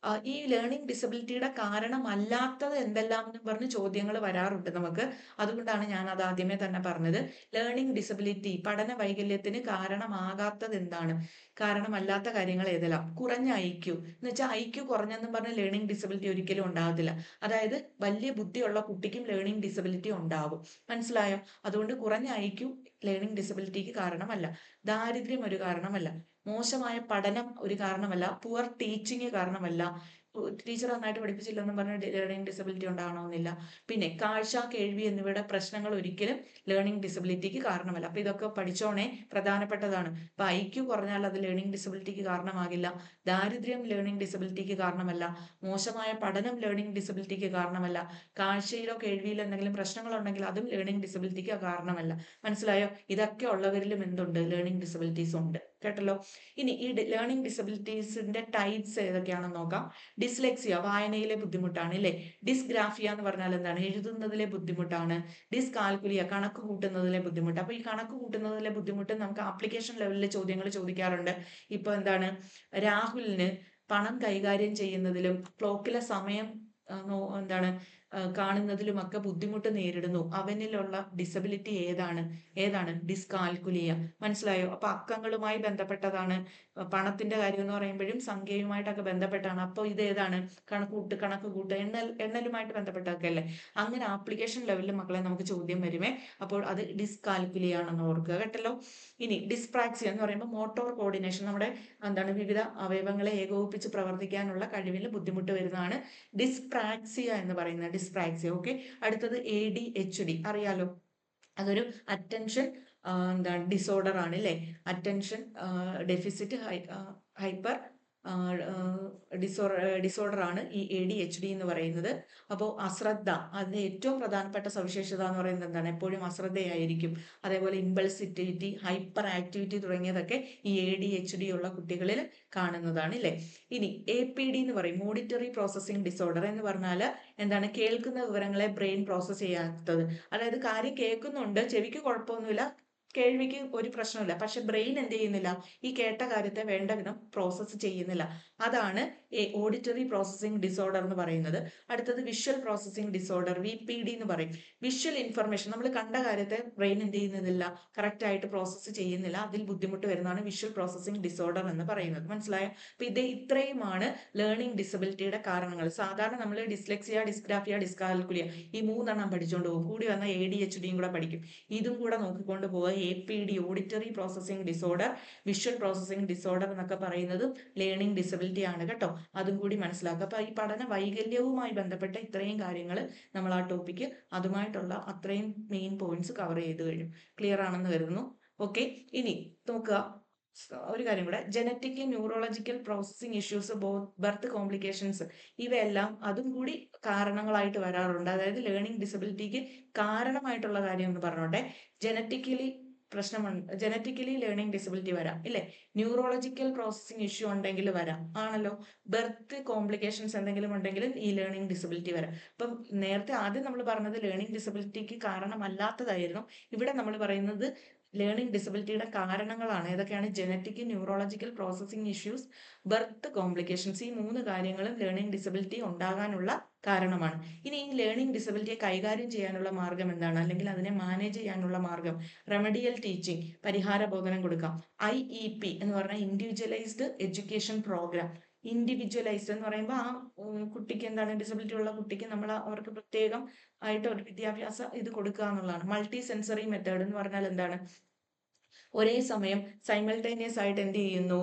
ഈ ലേണിംഗ് ഡിസബിലിറ്റിയുടെ കാരണമല്ലാത്തത് എന്തെല്ലാം എന്ന് പറഞ്ഞ് ചോദ്യങ്ങൾ വരാറുണ്ട് നമുക്ക്. അതുകൊണ്ടാണ് ഞാൻ അത് ആദ്യമേ തന്നെ പറഞ്ഞത്. ലേണിംഗ് ഡിസബിലിറ്റി പഠന വൈകല്യത്തിന് കാരണമാകാത്തത് എന്താണ്, കാരണമല്ലാത്ത കാര്യങ്ങൾ ഏതെല്ലാം. കുറഞ്ഞ IQ എന്ന് വെച്ചാൽ IQ കുറഞ്ഞെന്നും പറഞ്ഞ് ലേണിംഗ് ഡിസബിലിറ്റി ഒരിക്കലും ഉണ്ടാകത്തില്ല. അതായത് വലിയ ബുദ്ധിയുള്ള കുട്ടിക്കും ലേണിംഗ് ഡിസബിലിറ്റി ഉണ്ടാവും. മനസ്സിലായോ? അതുകൊണ്ട് കുറഞ്ഞ IQ ലേണിംഗ് ഡിസബിലിറ്റിക്ക് കാരണമല്ല. ദാരിദ്ര്യം ഒരു കാരണമല്ല. മോശമായ പഠനം ഒരു കാരണമല്ല. പുവർ ടീച്ചിങ് കാരണമല്ല. ടീച്ചർ നന്നായിട്ട് പഠിപ്പിച്ചില്ലെന്നും പറഞ്ഞ് ലേണിംഗ് ഡിസബിലിറ്റി ഉണ്ടാകണമെന്നില്ല. പിന്നെ കാഴ്ച, കേൾവി എന്നിവയുടെ പ്രശ്നങ്ങൾ ഒരിക്കലും ലേണിംഗ് ഡിസബിലിറ്റിക്ക് കാരണമല്ല. അപ്പൊ ഇതൊക്കെ പഠിച്ചോണേ, പ്രധാനപ്പെട്ടതാണ്. അപ്പൊ IQ കുറഞ്ഞാൽ അത് ലേണിംഗ് ഡിസബിലിറ്റിക്ക് കാരണമാകില്ല. ദാരിദ്ര്യം ലേണിംഗ് ഡിസബിലിറ്റിക്ക് കാരണമല്ല. മോശമായ പഠനം ലേണിംഗ് ഡിസബിലിറ്റിക്ക് കാരണമല്ല. കാഴ്ചയിലോ കേൾവിയിലോ എന്തെങ്കിലും പ്രശ്നങ്ങളുണ്ടെങ്കിൽ അതും ലേണിംഗ് ഡിസബിലിറ്റിക്ക് കാരണമല്ല. മനസ്സിലായോ? ഇതൊക്കെ ഉള്ളവരിലും എന്തുണ്ട്? ലേണിംഗ് ഡിസബിലിറ്റീസ് ഉണ്ട്. കേട്ടല്ലോ? ഇനി ഈ ലേണിംഗ് ഡിസബിലിറ്റീസിന്റെ ടൈപ്സ് ഏതൊക്കെയാണെന്ന് നോക്കാം. ഡിസ്ലെക്സിയ വായനയിലെ ബുദ്ധിമുട്ടാണ് അല്ലെ. ഡിസ്ഗ്രാഫിയ എന്ന് പറഞ്ഞാൽ എന്താണ്? എഴുതുന്നതിലെ ബുദ്ധിമുട്ടാണ്. ഡിസ്കാൽക്കുലിയ കണക്ക് കൂട്ടുന്നതിലെ ബുദ്ധിമുട്ട്. അപ്പൊ ഈ കണക്ക് കൂട്ടുന്നതിലെ ബുദ്ധിമുട്ട് നമുക്ക് ആപ്ലിക്കേഷൻ ലെവലിൽ ചോദ്യങ്ങൾ ചോദിക്കാറുണ്ട്. ഇപ്പൊ എന്താണ്, രാഹുലിന് പണം കൈകാര്യം ചെയ്യുന്നതിലും ക്ലോക്കിലെ സമയം എന്താണ് കാണുന്നതിലുമൊക്കെ ബുദ്ധിമുട്ട് നേരിടുന്നു. അവനിലുള്ള ഡിസബിലിറ്റി ഏതാണ്? ഡിസ്കാൽക്കുലിയ. മനസ്സിലായോ? അപ്പൊ അക്കങ്ങളുമായി ബന്ധപ്പെട്ടതാണ്. പണത്തിന്റെ കാര്യം എന്ന് പറയുമ്പോഴും സംഖ്യയുമായിട്ടൊക്കെ ബന്ധപ്പെട്ടാണ്. അപ്പോൾ ഇത് ഏതാണ്? കണക്ക് കൂട്ട് എണ്ണലുമായിട്ട് ബന്ധപ്പെട്ടതൊക്കെ അല്ലേ. അങ്ങനെ ആപ്ലിക്കേഷൻ ലെവലിൽ മക്കളെ നമുക്ക് ചോദ്യം വരുമേ. അപ്പോൾ അത് ഡിസ്കാൽക്കുലിയ ആണെന്ന് ഓർക്കുക. കേട്ടല്ലോ? ഇനി ഡിസ്പ്രാക്സിയ എന്ന് പറയുമ്പോൾ മോട്ടോർ കോർഡിനേഷൻ, നമ്മുടെ വിവിധ അവയവങ്ങളെ ഏകോപിപ്പിച്ച് പ്രവർത്തിക്കാനുള്ള കഴിവിൽ ബുദ്ധിമുട്ട് വരുന്നതാണ് ഡിസ്പ്രാക്സിയ എന്ന് പറയുന്നത്. ഡിസ്പ്രാക്സിയ. ഓക്കെ. അടുത്തത് ADHD അറിയാലോ. അതൊരു അറ്റൻഷൻ ഡിസോർഡർ ആണ് അല്ലേ. അറ്റൻഷൻ ഡെഫിസിറ്റ് ഹൈപ്പർ ഡിസോർഡർ ആണ് ഈ ADHD എന്ന് പറയുന്നത്. അപ്പോൾ അശ്രദ്ധ, അതിന്റെ ഏറ്റവും പ്രധാനപ്പെട്ട സവിശേഷത എന്ന് പറയുന്നത് എന്താണ്? എപ്പോഴും അശ്രദ്ധയായിരിക്കും. അതേപോലെ ഇമ്പൾസിറ്റിവിറ്റി, ഹൈപ്പർ ആക്ടിവിറ്റി തുടങ്ങിയതൊക്കെ ഈ ADHD ഉള്ള കുട്ടികളിൽ കാണുന്നതാണ് അല്ലേ. ഇനി APD എന്ന് പറയും, ഓഡിറ്ററി പ്രോസസ്സിംഗ് ഡിസോർഡർ എന്ന് പറഞ്ഞാൽ എന്താണ്? കേൾക്കുന്ന വിവരങ്ങളെ ബ്രെയിൻ പ്രോസസ് ചെയ്യാത്തത്. അതായത് കാര്യം കേൾക്കുന്നുണ്ട്, ചെവിക്ക് കുഴപ്പമൊന്നുമില്ല, കേൾവിക്ക് ഒരു പ്രശ്നമില്ല, പക്ഷെ ബ്രെയിൻ എന്ത് ചെയ്യുന്നില്ല? ഈ കേട്ട കാര്യത്തെ വേണ്ട വിധം പ്രോസസ്സ് ചെയ്യുന്നില്ല. അതാണ് ഓഡിറ്ററി പ്രോസസ്സിംഗ് ഡിസോർഡർ എന്ന് പറയുന്നത്. അടുത്തത് വിഷ്വൽ പ്രോസസ്സിംഗ് ഡിസോർഡർ, VPD എന്ന് പറയും. വിഷ്വൽ ഇൻഫർമേഷൻ, നമ്മൾ കണ്ട കാര്യത്തെ ബ്രെയിൻ എന്ത് ചെയ്യുന്നില്ല? കറക്റ്റ് ആയിട്ട് പ്രോസസ്സ് ചെയ്യുന്നില്ല. അതിൽ ബുദ്ധിമുട്ട് വരുന്നതാണ് വിഷ്വൽ പ്രോസസ്സിംഗ് ഡിസോർഡർ എന്ന് പറയുന്നത്. മനസ്സിലായോ? അപ്പൊ ഇത്രയുമാണ് ലേണിംഗ് ഡിസബിലിറ്റിയുടെ കാരണങ്ങൾ. സാധാരണ നമ്മൾ ഡിസ്ലെക്സിയ, ഡിസ്ഗ്രാഫിയ, ഡിസ്കാൽക്കുലിയ ഈ 3 പഠിച്ചുകൊണ്ട് പോകും. കൂടി വന്ന ADHDയും കൂടെ പഠിക്കും. ഇതും കൂടെ നോക്കിക്കൊണ്ട് പോവുക. APD auditory processing disorder, visual processing disorder എന്നൊക്കെ പറയുന്നത് ലേണിംഗ് ഡിസബിലിറ്റി ആണ് കേട്ടോ. അതും കൂടി മനസ്സിലാക്കുക. അപ്പൊ ഈ പഠന വൈകല്യവുമായി ബന്ധപ്പെട്ട ഇത്രയും കാര്യങ്ങൾ നമ്മൾ ആ ടോപ്പിക്ക് അതുമായിട്ടുള്ള അത്രയും മെയിൻ പോയിന്റ്സ് കവർ ചെയ്ത് കഴിഞ്ഞു. ക്ലിയർ ആണെന്ന് കരുതുന്നു. ഓക്കെ. ഇനി നോക്കുക, ഒരു കാര്യം കൂടെ, genetic neurological processing issues, birth complications, ഇവയെല്ലാം അതും കൂടി കാരണങ്ങളായിട്ട് വരാറുണ്ട്. അതായത് ലേണിംഗ് ഡിസബിലിറ്റിക്ക് കാരണമായിട്ടുള്ള കാര്യം എന്ന് പറഞ്ഞോട്ടെ. ജനറ്റിക്കലി ലേണിംഗ് ഡിസബിലിറ്റി വരാം ഇല്ലേ. ന്യൂറോളജിക്കൽ പ്രോസസ്സിംഗ് ഇഷ്യൂ ഉണ്ടെങ്കിൽ വരാം, ആണല്ലോ. ബർത്ത് കോംപ്ലിക്കേഷൻസ് എന്തെങ്കിലും ഉണ്ടെങ്കിലും ഈ ലേണിംഗ് ഡിസബിലിറ്റി വരാം. അപ്പം നേരത്തെ ആദ്യം നമ്മൾ പറഞ്ഞത് ലേണിംഗ് ഡിസബിലിറ്റിക്ക് കാരണമല്ലാത്തതായിരുന്നു. ഇവിടെ നമ്മൾ പറയുന്നത് ലേണിംഗ് ഡിസബിലിറ്റിയുടെ കാരണങ്ങളാണ്. ഏതൊക്കെയാണ്? Genetic, neurological processing issues, birth complications. ഈ 3 കാര്യങ്ങളും ലേണിംഗ് ഡിസബിലിറ്റി ഉണ്ടാകാനുള്ള കാരണമാണ്. ഇനി ഈ ലേണിംഗ് ഡിസബിലിറ്റിയെ കൈകാര്യം ചെയ്യാനുള്ള മാർഗം എന്താണ്? അല്ലെങ്കിൽ അതിനെ മാനേജ് ചെയ്യാനുള്ള മാർഗം, റെമഡിയൽ ടീച്ചിങ്, പരിഹാര ബോധനം കൊടുക്കാം. IEP എന്ന് പറഞ്ഞാൽ ഇൻഡിവിജ്വലൈസ്ഡ് എഡ്യൂക്കേഷൻ പ്രോഗ്രാം. ഇൻഡിവിജ്വലൈസ്ഡ് എന്ന് പറയുമ്പോൾ ആ കുട്ടിക്ക് എന്താണ്, ഡിസബിലിറ്റി ഉള്ള കുട്ടിക്ക് നമ്മൾ അവർക്ക് പ്രത്യേകം ആയിട്ട് ഒരു വിദ്യാഭ്യാസ ഇത് കൊടുക്കുക എന്നുള്ളതാണ്. മൾട്ടി സെൻസറി മെത്തേഡ് എന്ന് പറഞ്ഞാൽ എന്താണ്? ഒരേ സമയം സൈമൾട്ടേനിയസ് ആയിട്ട് എന്ത് ചെയ്യുന്നു?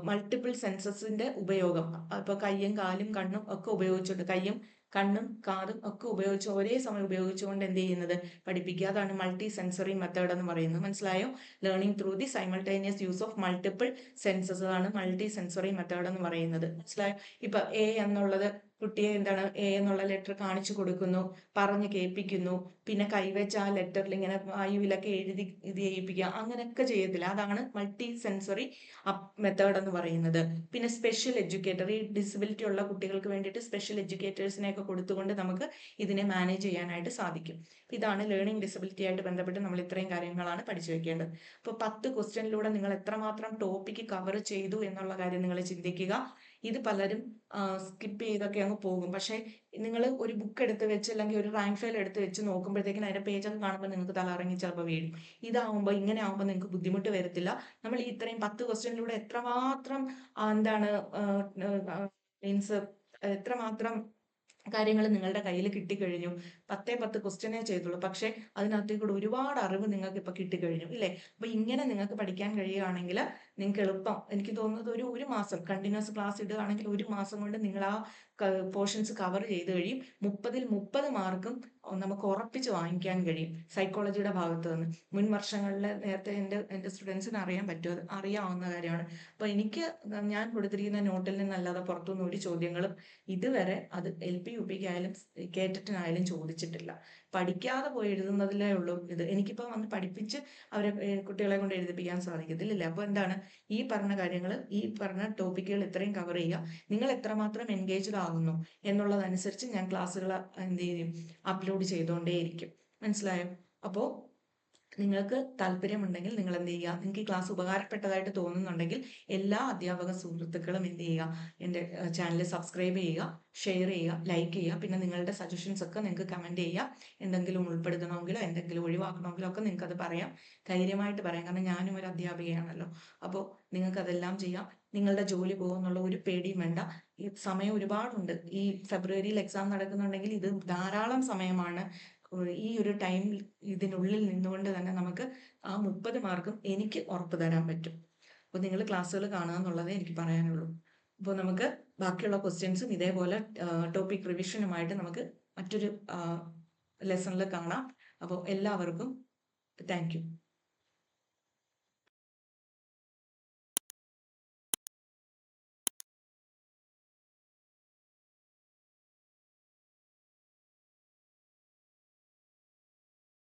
മൾട്ടിപ്പിൾ സെൻസസിന്റെ ഉപയോഗം. ഇപ്പൊ കയ്യും കാലും കണ്ണും ഒക്കെ ഉപയോഗിച്ചുകൊണ്ട്, കയ്യും കണ്ണും കാതും ഒക്കെ ഉപയോഗിച്ച് ഒരേ സമയം ഉപയോഗിച്ചുകൊണ്ട് എന്ത് ചെയ്യുന്നത്? പഠിപ്പിക്കുക. അതാണ് മൾട്ടി സെൻസറി മെത്തേഡ് എന്ന് പറയുന്നത്. മനസ്സിലായോ? Learning through the simultaneous use of multiple census ആണ് മൾട്ടി സെൻസറി മെത്തേഡ് എന്ന് പറയുന്നത്. മനസ്സിലായോ? ഇപ്പൊ A എന്നുള്ളത് കുട്ടിയെ എന്താണ്, A എന്നുള്ള ലെറ്റർ കാണിച്ചു കൊടുക്കുന്നു, പറഞ്ഞ് കേൾപ്പിക്കുന്നു, പിന്നെ കൈവച്ച് ആ ലെറ്ററിൽ ഇങ്ങനെ വായുവിലൊക്കെ എഴുതി ഇത് ചെയ്യിപ്പിക്കുക, അങ്ങനെയൊക്കെ ചെയ്യത്തില്ല. അതാണ് മൾട്ടി സെൻസറി മെത്തേഡ് എന്ന് പറയുന്നത്. പിന്നെ സ്പെഷ്യൽ എഡ്യൂക്കേറ്റർ, ഈ ഡിസബിലിറ്റി ഉള്ള കുട്ടികൾക്ക് വേണ്ടിയിട്ട് സ്പെഷ്യൽ എഡ്യൂക്കേറ്റേഴ്സിനെ ഒക്കെ കൊടുത്തുകൊണ്ട് നമുക്ക് ഇതിനെ മാനേജ് ചെയ്യാനായിട്ട് സാധിക്കും. ഇതാണ് ലേണിംഗ് ഡിസബിലിറ്റി ആയിട്ട് ബന്ധപ്പെട്ട് നമ്മൾ ഇത്രയും കാര്യങ്ങളാണ് പഠിച്ചു വെക്കേണ്ടത്. അപ്പോൾ 10 ക്വസ്റ്റ്യനിലൂടെ നിങ്ങൾ എത്രമാത്രം ടോപ്പിക്ക് കവർ ചെയ്തു എന്നുള്ള കാര്യം നിങ്ങൾ ചിന്തിക്കുക. ഇത് പലരും സ്കിപ്പ് ചെയ്തൊക്കെ അങ്ങ് പോകും. പക്ഷേ നിങ്ങൾ ഒരു ബുക്ക് എടുത്ത് വെച്ച് അല്ലെങ്കിൽ ഒരു റാങ്ക് ഫയൽ എടുത്ത് വെച്ച് നോക്കുമ്പോഴത്തേക്കിനും അതിന്റെ പേജൊക്കെ കാണുമ്പോൾ നിങ്ങൾക്ക് തലകറങ്ങി ചിലപ്പോൾ വീഴും. ഇതാവുമ്പോൾ ഇങ്ങനെ ആവുമ്പോൾ നിങ്ങൾക്ക് ബുദ്ധിമുട്ട് വരത്തില്ല. നമ്മൾ ഈ ഇത്രയും 10 ക്വസ്റ്റ്യനിലൂടെ എത്രമാത്രം എന്താണ് മീൻസ് എത്രമാത്രം കാര്യങ്ങൾ നിങ്ങളുടെ കയ്യിൽ കിട്ടിക്കഴിഞ്ഞു. 10 ക്വസ്റ്റ്യനേ ചെയ്തുള്ളൂ. പക്ഷേ അതിനകത്തേക്കൂടെ ഒരുപാട് അറിവ് നിങ്ങൾക്ക് ഇപ്പൊ കിട്ടിക്കഴിഞ്ഞു ഇല്ലേ? അപ്പൊ ഇങ്ങനെ നിങ്ങൾക്ക് പഠിക്കാൻ കഴിയുകയാണെങ്കിൽ നിങ്ങൾക്ക് എളുപ്പം, എനിക്ക് തോന്നുന്നത് ഒരു മാസം കണ്ടിന്യൂസ് ക്ലാസ് ഇടുകയാണെങ്കിൽ ഒരു മാസം കൊണ്ട് നിങ്ങൾ ആ പോർഷൻസ് കവർ ചെയ്ത് കഴിയും. 30-ൽ 30 മാർക്കും നമുക്ക് ഉറപ്പിച്ച് വാങ്ങിക്കാൻ കഴിയും സൈക്കോളജിയുടെ ഭാഗത്ത് നിന്ന്. മുൻ വർഷങ്ങളിൽ നേരത്തെ എൻ്റെ സ്റ്റുഡൻസിന് അറിയാവുന്ന കാര്യമാണ്. അപ്പൊ എനിക്ക് ഞാൻ കൊടുത്തിരിക്കുന്ന നോട്ടിൽ നിന്നല്ലാതെ പുറത്തുനിന്ന് ഒരു ചോദ്യങ്ങളും ഇതുവരെ അത് LP UP ക്കായാലും കേറ്ററ്റിനായാലും ചോദിച്ചിട്ടില്ല. പഠിക്കാതെ പോയി എഴുതുന്നതിലേ ഉള്ളൂ ഇത്. എനിക്കിപ്പോൾ വന്ന് പഠിപ്പിച്ച് അവരെ കുട്ടികളെ കൊണ്ട് എഴുതിപ്പിക്കാൻ സാധിക്കത്തില്ല. അപ്പൊ എന്താണ് ഈ പറഞ്ഞ കാര്യങ്ങൾ, ഈ പറഞ്ഞ ടോപ്പിക്കുകൾ ഇത്രയും കവർ ചെയ്യുക. നിങ്ങൾ എത്രമാത്രം എൻഗേജ്ഡ് ആകുന്നു എന്നുള്ളതനുസരിച്ച് ഞാൻ ക്ലാസ്സുകൾ എന്ത് ചെയ്യും, അപ്ലോഡ് ചെയ്തുകൊണ്ടേയിരിക്കും. മനസ്സിലായോ? അപ്പോൾ നിങ്ങൾക്ക് താല്പര്യമുണ്ടെങ്കിൽ നിങ്ങൾ എന്ത് ചെയ്യുക, നിങ്ങൾക്ക് ഈ ക്ലാസ് ഉപകാരപ്പെട്ടതായിട്ട് തോന്നുന്നുണ്ടെങ്കിൽ എല്ലാ അധ്യാപക സുഹൃത്തുക്കളും എന്ത് ചെയ്യുക, എൻ്റെ ചാനൽ സബ്സ്ക്രൈബ് ചെയ്യുക, ഷെയർ ചെയ്യുക, ലൈക്ക് ചെയ്യുക. പിന്നെ നിങ്ങളുടെ സജഷൻസ് ഒക്കെ നിങ്ങൾക്ക് കമൻറ്റ് ചെയ്യുക. എന്തെങ്കിലും ഉൾപ്പെടുത്തണമെങ്കിലോ എന്തെങ്കിലും ഒഴിവാക്കണമെങ്കിലോ ഒക്കെ നിങ്ങൾക്ക് അത് പറയാം, ധൈര്യമായിട്ട് പറയാം. കാരണം ഞാനും ഒരു അധ്യാപികയാണല്ലോ. അപ്പോൾ നിങ്ങൾക്ക് അതെല്ലാം ചെയ്യാം. നിങ്ങളുടെ ജോലി പോകുന്നുള്ള ഒരു പേടിയും വേണ്ട. ഈ സമയം ഒരുപാടുണ്ട്. ഈ ഫെബ്രുവരിയിൽ എക്സാം നടക്കുന്നുണ്ടെങ്കിൽ ഇത് ധാരാളം സമയമാണ്. ഈ ഒരു ടൈം ഇതിനുള്ളിൽ നിന്നുകൊണ്ട് തന്നെ നമുക്ക് ആ 30 മാർക്കും എനിക്ക് ഉറപ്പ് തരാൻ പറ്റും. അപ്പോൾ നിങ്ങൾ ക്ലാസ്സുകൾ കാണുക എന്നുള്ളതേ എനിക്ക് പറയാനുള്ളൂ. അപ്പോൾ നമുക്ക് ബാക്കിയുള്ള ക്വസ്റ്റ്യൻസും ഇതേപോലെ ടോപ്പിക് റിവിഷനുമായിട്ട് നമുക്ക് മറ്റൊരു ലെസണിൽ കാണാം. അപ്പോൾ എല്ലാവർക്കും താങ്ക് യു.